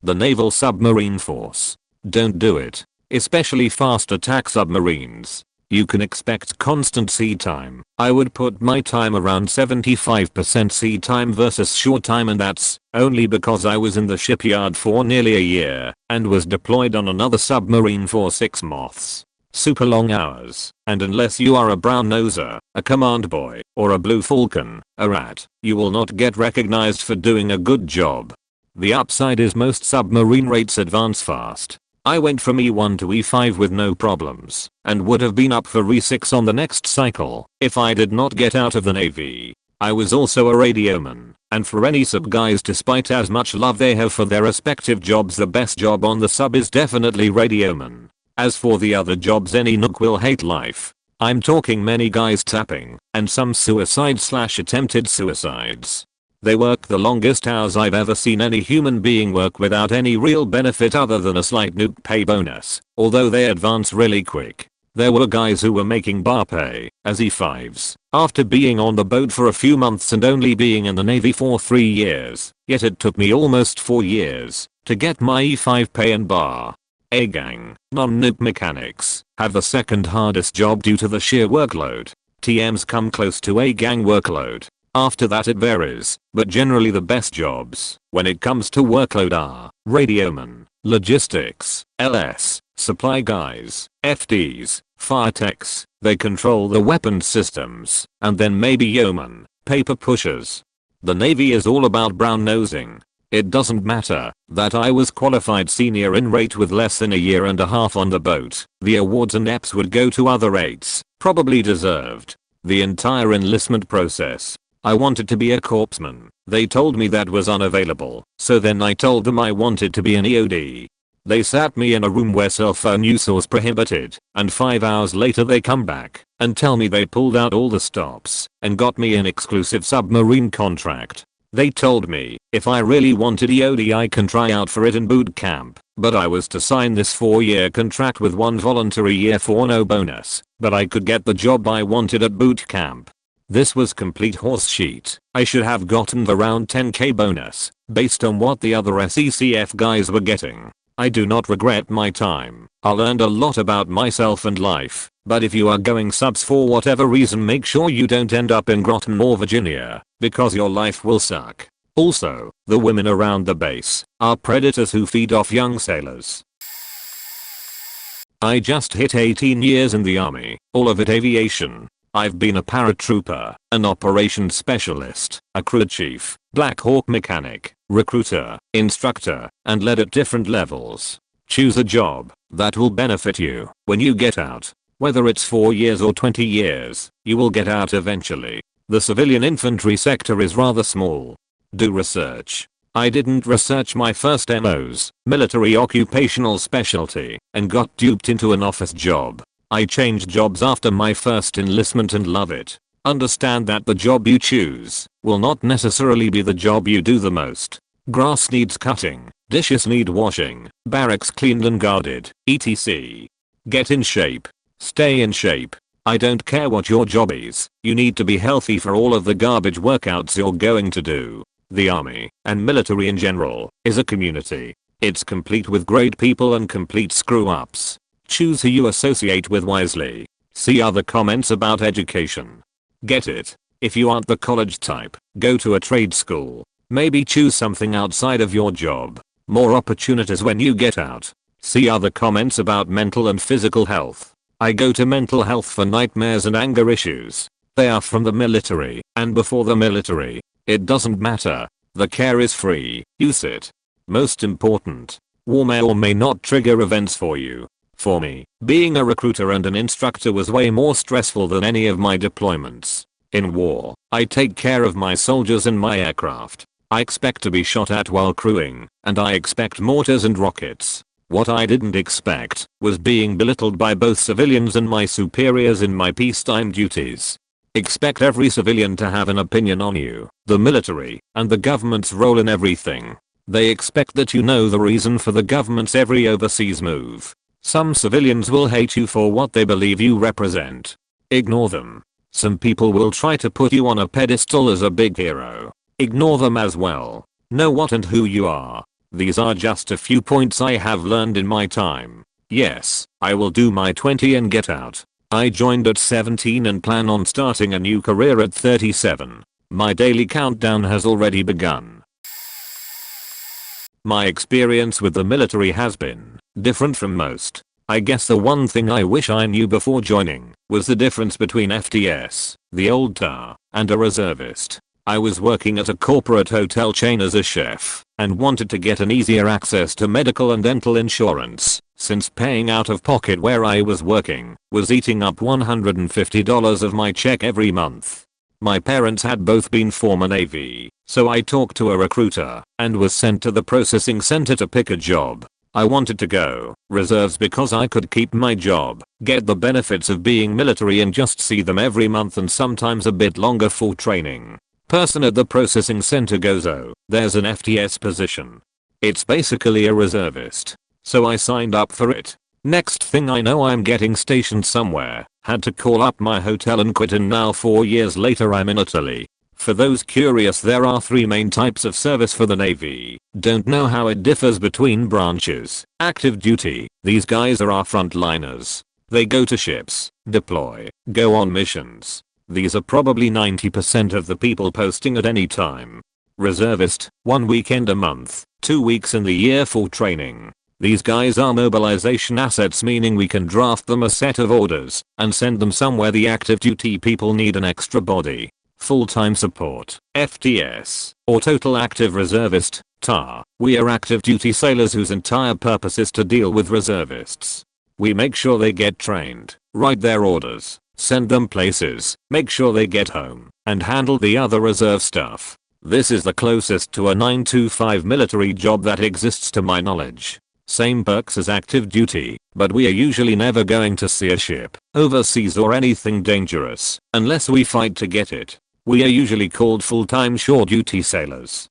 The Naval Submarine Force. Don't do it. Especially fast attack submarines. You can expect constant sea time. I would put my time around 75% sea time versus shore time, and that's only because I was in the shipyard for nearly a year and was deployed on another submarine for 6 months. Super long hours, and unless you are a brown noser, a command boy, or a blue falcon, a rat, you will not get recognized for doing a good job. The upside is most submarine rates advance fast. I went from E1 to E5 with no problems, and would have been up for E6 on the next cycle if I did not get out of the Navy. I was also a radioman, and for any sub guys, despite as much love they have for their respective jobs, the best job on the sub is definitely radioman. As for the other jobs, any nook will hate life. I'm talking many guys tapping, and some suicide/attempted suicides. They work the longest hours I've ever seen any human being work without any real benefit other than a slight nuke pay bonus, although they advance really quick. There were guys who were making bar pay as E5s after being on the boat for a few months and only being in the Navy for 3 years, yet it took me almost 4 years to get my E5 pay and bar. A gang, non-nuke mechanics, have the second hardest job due to the sheer workload. TMs come close to A gang workload. After that it varies, but generally the best jobs when it comes to workload are radioman, logistics, LS, supply guys, FDs, fire techs. They control the weapons systems, and then maybe yeoman, paper pushers. The Navy is all about brown nosing. It doesn't matter that I was qualified senior in rate with less than a year and a half on the boat. The awards and EPs would go to other rates, probably deserved. The entire enlistment process, I wanted to be a corpsman. They told me that was unavailable, so then I told them I wanted to be an EOD. They sat me in a room where cell phone use was prohibited, and 5 hours later they come back and tell me they pulled out all the stops and got me an exclusive submarine contract. They told me if I really wanted EOD I can try out for it in boot camp, but I was to sign this 4-year contract with 1 voluntary year for no bonus, but I could get the job I wanted at boot camp. This was complete horseshit. I should have gotten the round 10k bonus based on what the other SECF guys were getting. I do not regret my time. I learned a lot about myself and life, but if you are going subs for whatever reason, make sure you don't end up in Groton or Virginia, because your life will suck. Also, the women around the base are predators who feed off young sailors. I just hit 18 years in the army, all of it aviation. I've been a paratrooper, an operations specialist, a crew chief, Black Hawk mechanic, recruiter, instructor, and led at different levels. Choose a job that will benefit you when you get out. Whether it's 4 years or 20 years, you will get out eventually. The civilian infantry sector is rather small. Do research. I didn't research my first MO's, military occupational specialty, and got duped into an office job. I changed jobs after my first enlistment and love it. Understand that the job you choose will not necessarily be the job you do the most. Grass needs cutting, dishes need washing, barracks cleaned and guarded, etc. Get in shape. Stay in shape. I don't care what your job is, you need to be healthy for all of the garbage workouts you're going to do. The army, and military in general, is a community. It's complete with great people and complete screw-ups. Choose who you associate with wisely. See other comments about education. Get it? If you aren't the college type, go to a trade school. Maybe choose something outside of your job. More opportunities when you get out. See other comments about mental and physical health. I go to mental health for nightmares and anger issues. They are from the military and before the military. It doesn't matter. The care is free. Use it. Most important. War may or may not trigger events for you. For me, being a recruiter and an instructor was way more stressful than any of my deployments. In war, I take care of my soldiers and my aircraft. I expect to be shot at while crewing, and I expect mortars and rockets. What I didn't expect was being belittled by both civilians and my superiors in my peacetime duties. Expect every civilian to have an opinion on you, the military, and the government's role in everything. They expect that you know the reason for the government's every overseas move. Some civilians will hate you for what they believe you represent. Ignore them. Some people will try to put you on a pedestal as a big hero. Ignore them as well. Know what and who you are. These are just a few points I have learned in my time. Yes, I will do my 20 and get out. I joined at 17 and plan on starting a new career at 37. My daily countdown has already begun. My experience with the military has been different from most. I guess the one thing I wish I knew before joining was the difference between FTS, the old TAR, and a reservist. I was working at a corporate hotel chain as a chef and wanted to get an easier access to medical and dental insurance, since paying out of pocket where I was working was eating up $150 of my check every month. My parents had both been former Navy, so I talked to a recruiter and was sent to the processing center to pick a job. I wanted to go reserves because I could keep my job, get the benefits of being military and just see them every month and sometimes a bit longer for training. Person at the processing center goes, "Oh, there's an FTS position. It's basically a reservist." So I signed up for it. Next thing I know I'm getting stationed somewhere, had to call up my hotel and quit, and now 4 years later I'm in Italy. For those curious, there are 3 main types of service for the Navy. Don't know how it differs between branches. Active duty, these guys are our frontliners. They go to ships, deploy, go on missions. These are probably 90% of the people posting at any time. Reservist, 1 weekend a month, 2 weeks in the year for training. These guys are mobilization assets, meaning we can draft them a set of orders and send them somewhere the active duty people need an extra body. Full-time support, FTS, or total active reservist, TAR. We are active duty sailors whose entire purpose is to deal with reservists. We make sure they get trained, write their orders, send them places, make sure they get home, and handle the other reserve stuff. This is the closest to a 9-to-5 military job that exists to my knowledge. Same perks as active duty, but we are usually never going to see a ship, overseas or anything dangerous, unless we fight to get it. We are usually called full-time shore-duty sailors.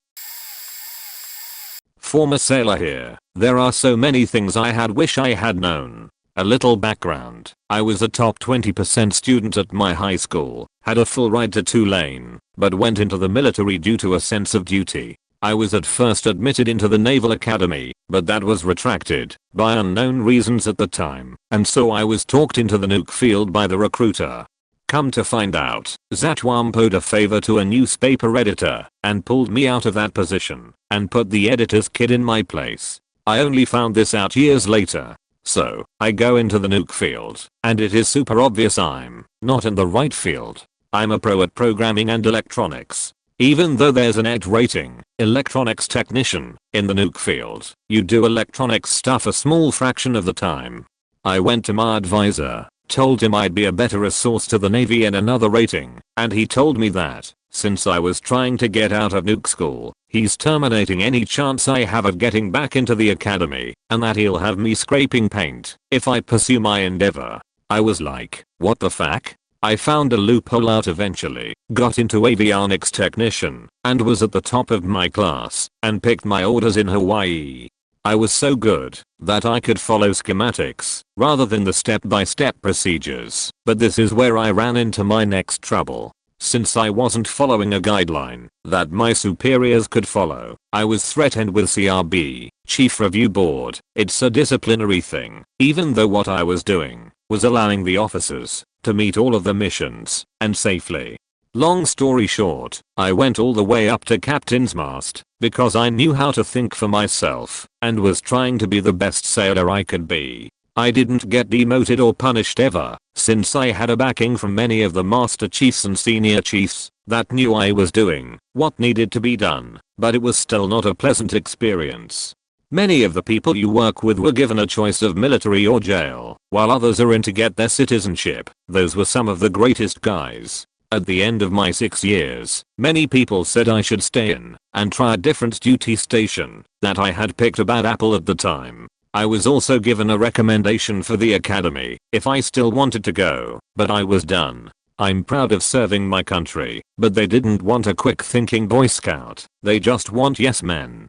Former sailor here. There are so many things I wish I had known. A little background. I was a top 20% student at my high school, had a full ride to Tulane, but went into the military due to a sense of duty. I was at first admitted into the Naval Academy, but that was retracted by unknown reasons at the time, and so I was talked into the nuke field by the recruiter. Come to find out, Zatwam owed a favor to a newspaper editor and pulled me out of that position and put the editor's kid in my place. I only found this out years later. So, I go into the nuke field, and it is super obvious I'm not in the right field. I'm a pro at programming and electronics. Even though there's an ED rating, electronics technician, in the nuke field, you do electronics stuff a small fraction of the time. I went to my advisor, told him I'd be a better resource to the Navy in another rating, and he told me that, since I was trying to get out of nuke school, he's terminating any chance I have of getting back into the academy, and that he'll have me scraping paint if I pursue my endeavor. I was like, what the fuck? I found a loophole out eventually, got into avionics technician, and was at the top of my class, and picked my orders in Hawaii. I was so good that I could follow schematics rather than the step-by-step procedures, but this is where I ran into my next trouble. Since I wasn't following a guideline that my superiors could follow, I was threatened with CRB, Chief Review Board. It's a disciplinary thing, even though what I was doing was allowing the officers to meet all of the missions and safely. Long story short, I went all the way up to captain's mast because I knew how to think for myself and was trying to be the best sailor I could be. I didn't get demoted or punished ever, since I had a backing from many of the master chiefs and senior chiefs that knew I was doing what needed to be done, but it was still not a pleasant experience. Many of the people you work with were given a choice of military or jail, while others are in to get their citizenship. Those were some of the greatest guys. At the end of my 6 years, many people said I should stay in and try a different duty station that I had picked a bad apple at the time. I was also given a recommendation for the academy if I still wanted to go, but I was done. I'm proud of serving my country, but they didn't want a quick thinking Boy Scout, they just want yes men.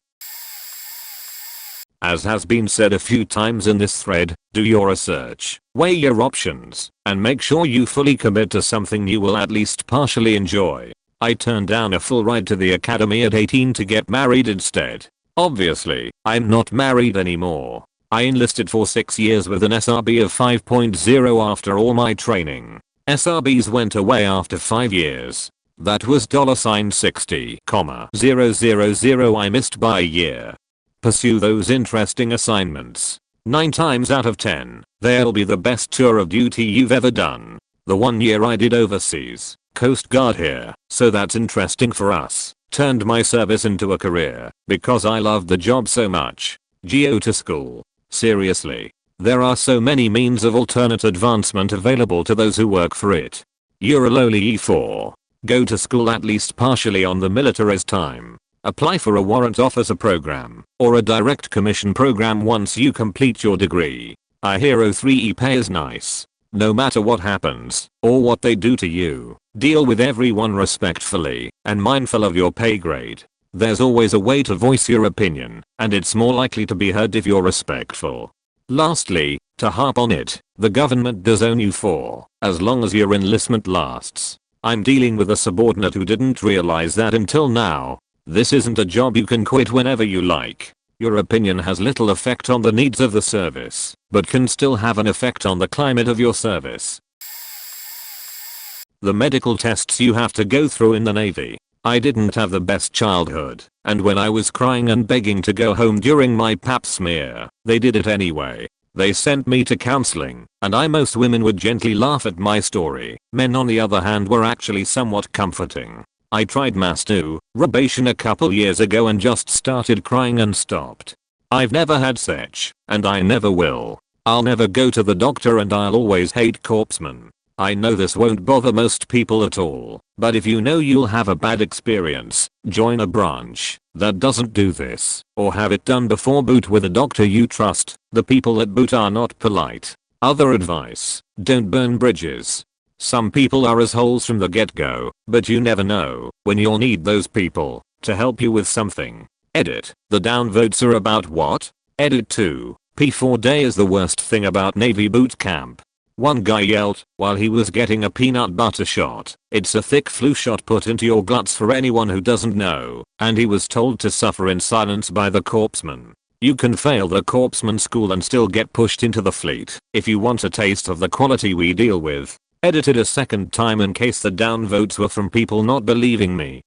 As has been said a few times in this thread, do your research, weigh your options, and make sure you fully commit to something you will at least partially enjoy. I turned down a full ride to the academy at 18 to get married instead. Obviously, I'm not married anymore. I enlisted for 6 years with an SRB of 5.0 after all my training. SRBs went away after 5 years. That was $60,000 I missed by a year. Pursue those interesting assignments. 9 times out of 10, they'll be the best tour of duty you've ever done. The 1 year I did overseas, Coast Guard here, so that's interesting for us. Turned my service into a career, because I loved the job so much. Go to school. Seriously. There are so many means of alternate advancement available to those who work for it. You're a lowly E4. Go to school at least partially on the military's time. Apply for a warrant officer program, or a direct commission program once you complete your degree. I hear O3E pay is nice. No matter what happens, or what they do to you, deal with everyone respectfully, and mindful of your pay grade. There's always a way to voice your opinion, and it's more likely to be heard if you're respectful. Lastly, to harp on it, the government does own you for as long as your enlistment lasts. I'm dealing with a subordinate who didn't realize that until now. This isn't a job you can quit whenever you like. Your opinion has little effect on the needs of the service, but can still have an effect on the climate of your service. The medical tests you have to go through in the Navy. I didn't have the best childhood, and when I was crying and begging to go home during my pap smear, they did it anyway. They sent me to counseling, and most women would gently laugh at my story. Men on the other hand were actually somewhat comforting. I tried masturbation a couple years ago and just started crying and stopped. I've never had such, and I never will. I'll never go to the doctor and I'll always hate corpsemen. I know this won't bother most people at all, but if you know you'll have a bad experience, join a branch that doesn't do this, or have it done before boot with a doctor you trust. The people at boot are not polite. Other advice, don't burn bridges. Some people are assholes from the get-go, but you never know when you'll need those people to help you with something. Edit. The downvotes are about what? Edit 2. P4 day is the worst thing about Navy boot camp. One guy yelled while he was getting a peanut butter shot. It's a thick flu shot put into your guts for anyone who doesn't know, and he was told to suffer in silence by the corpsman. You can fail the corpsman school and still get pushed into the fleet. If you want a taste of the quality we deal with. Edited a second time in case the downvotes were from people not believing me.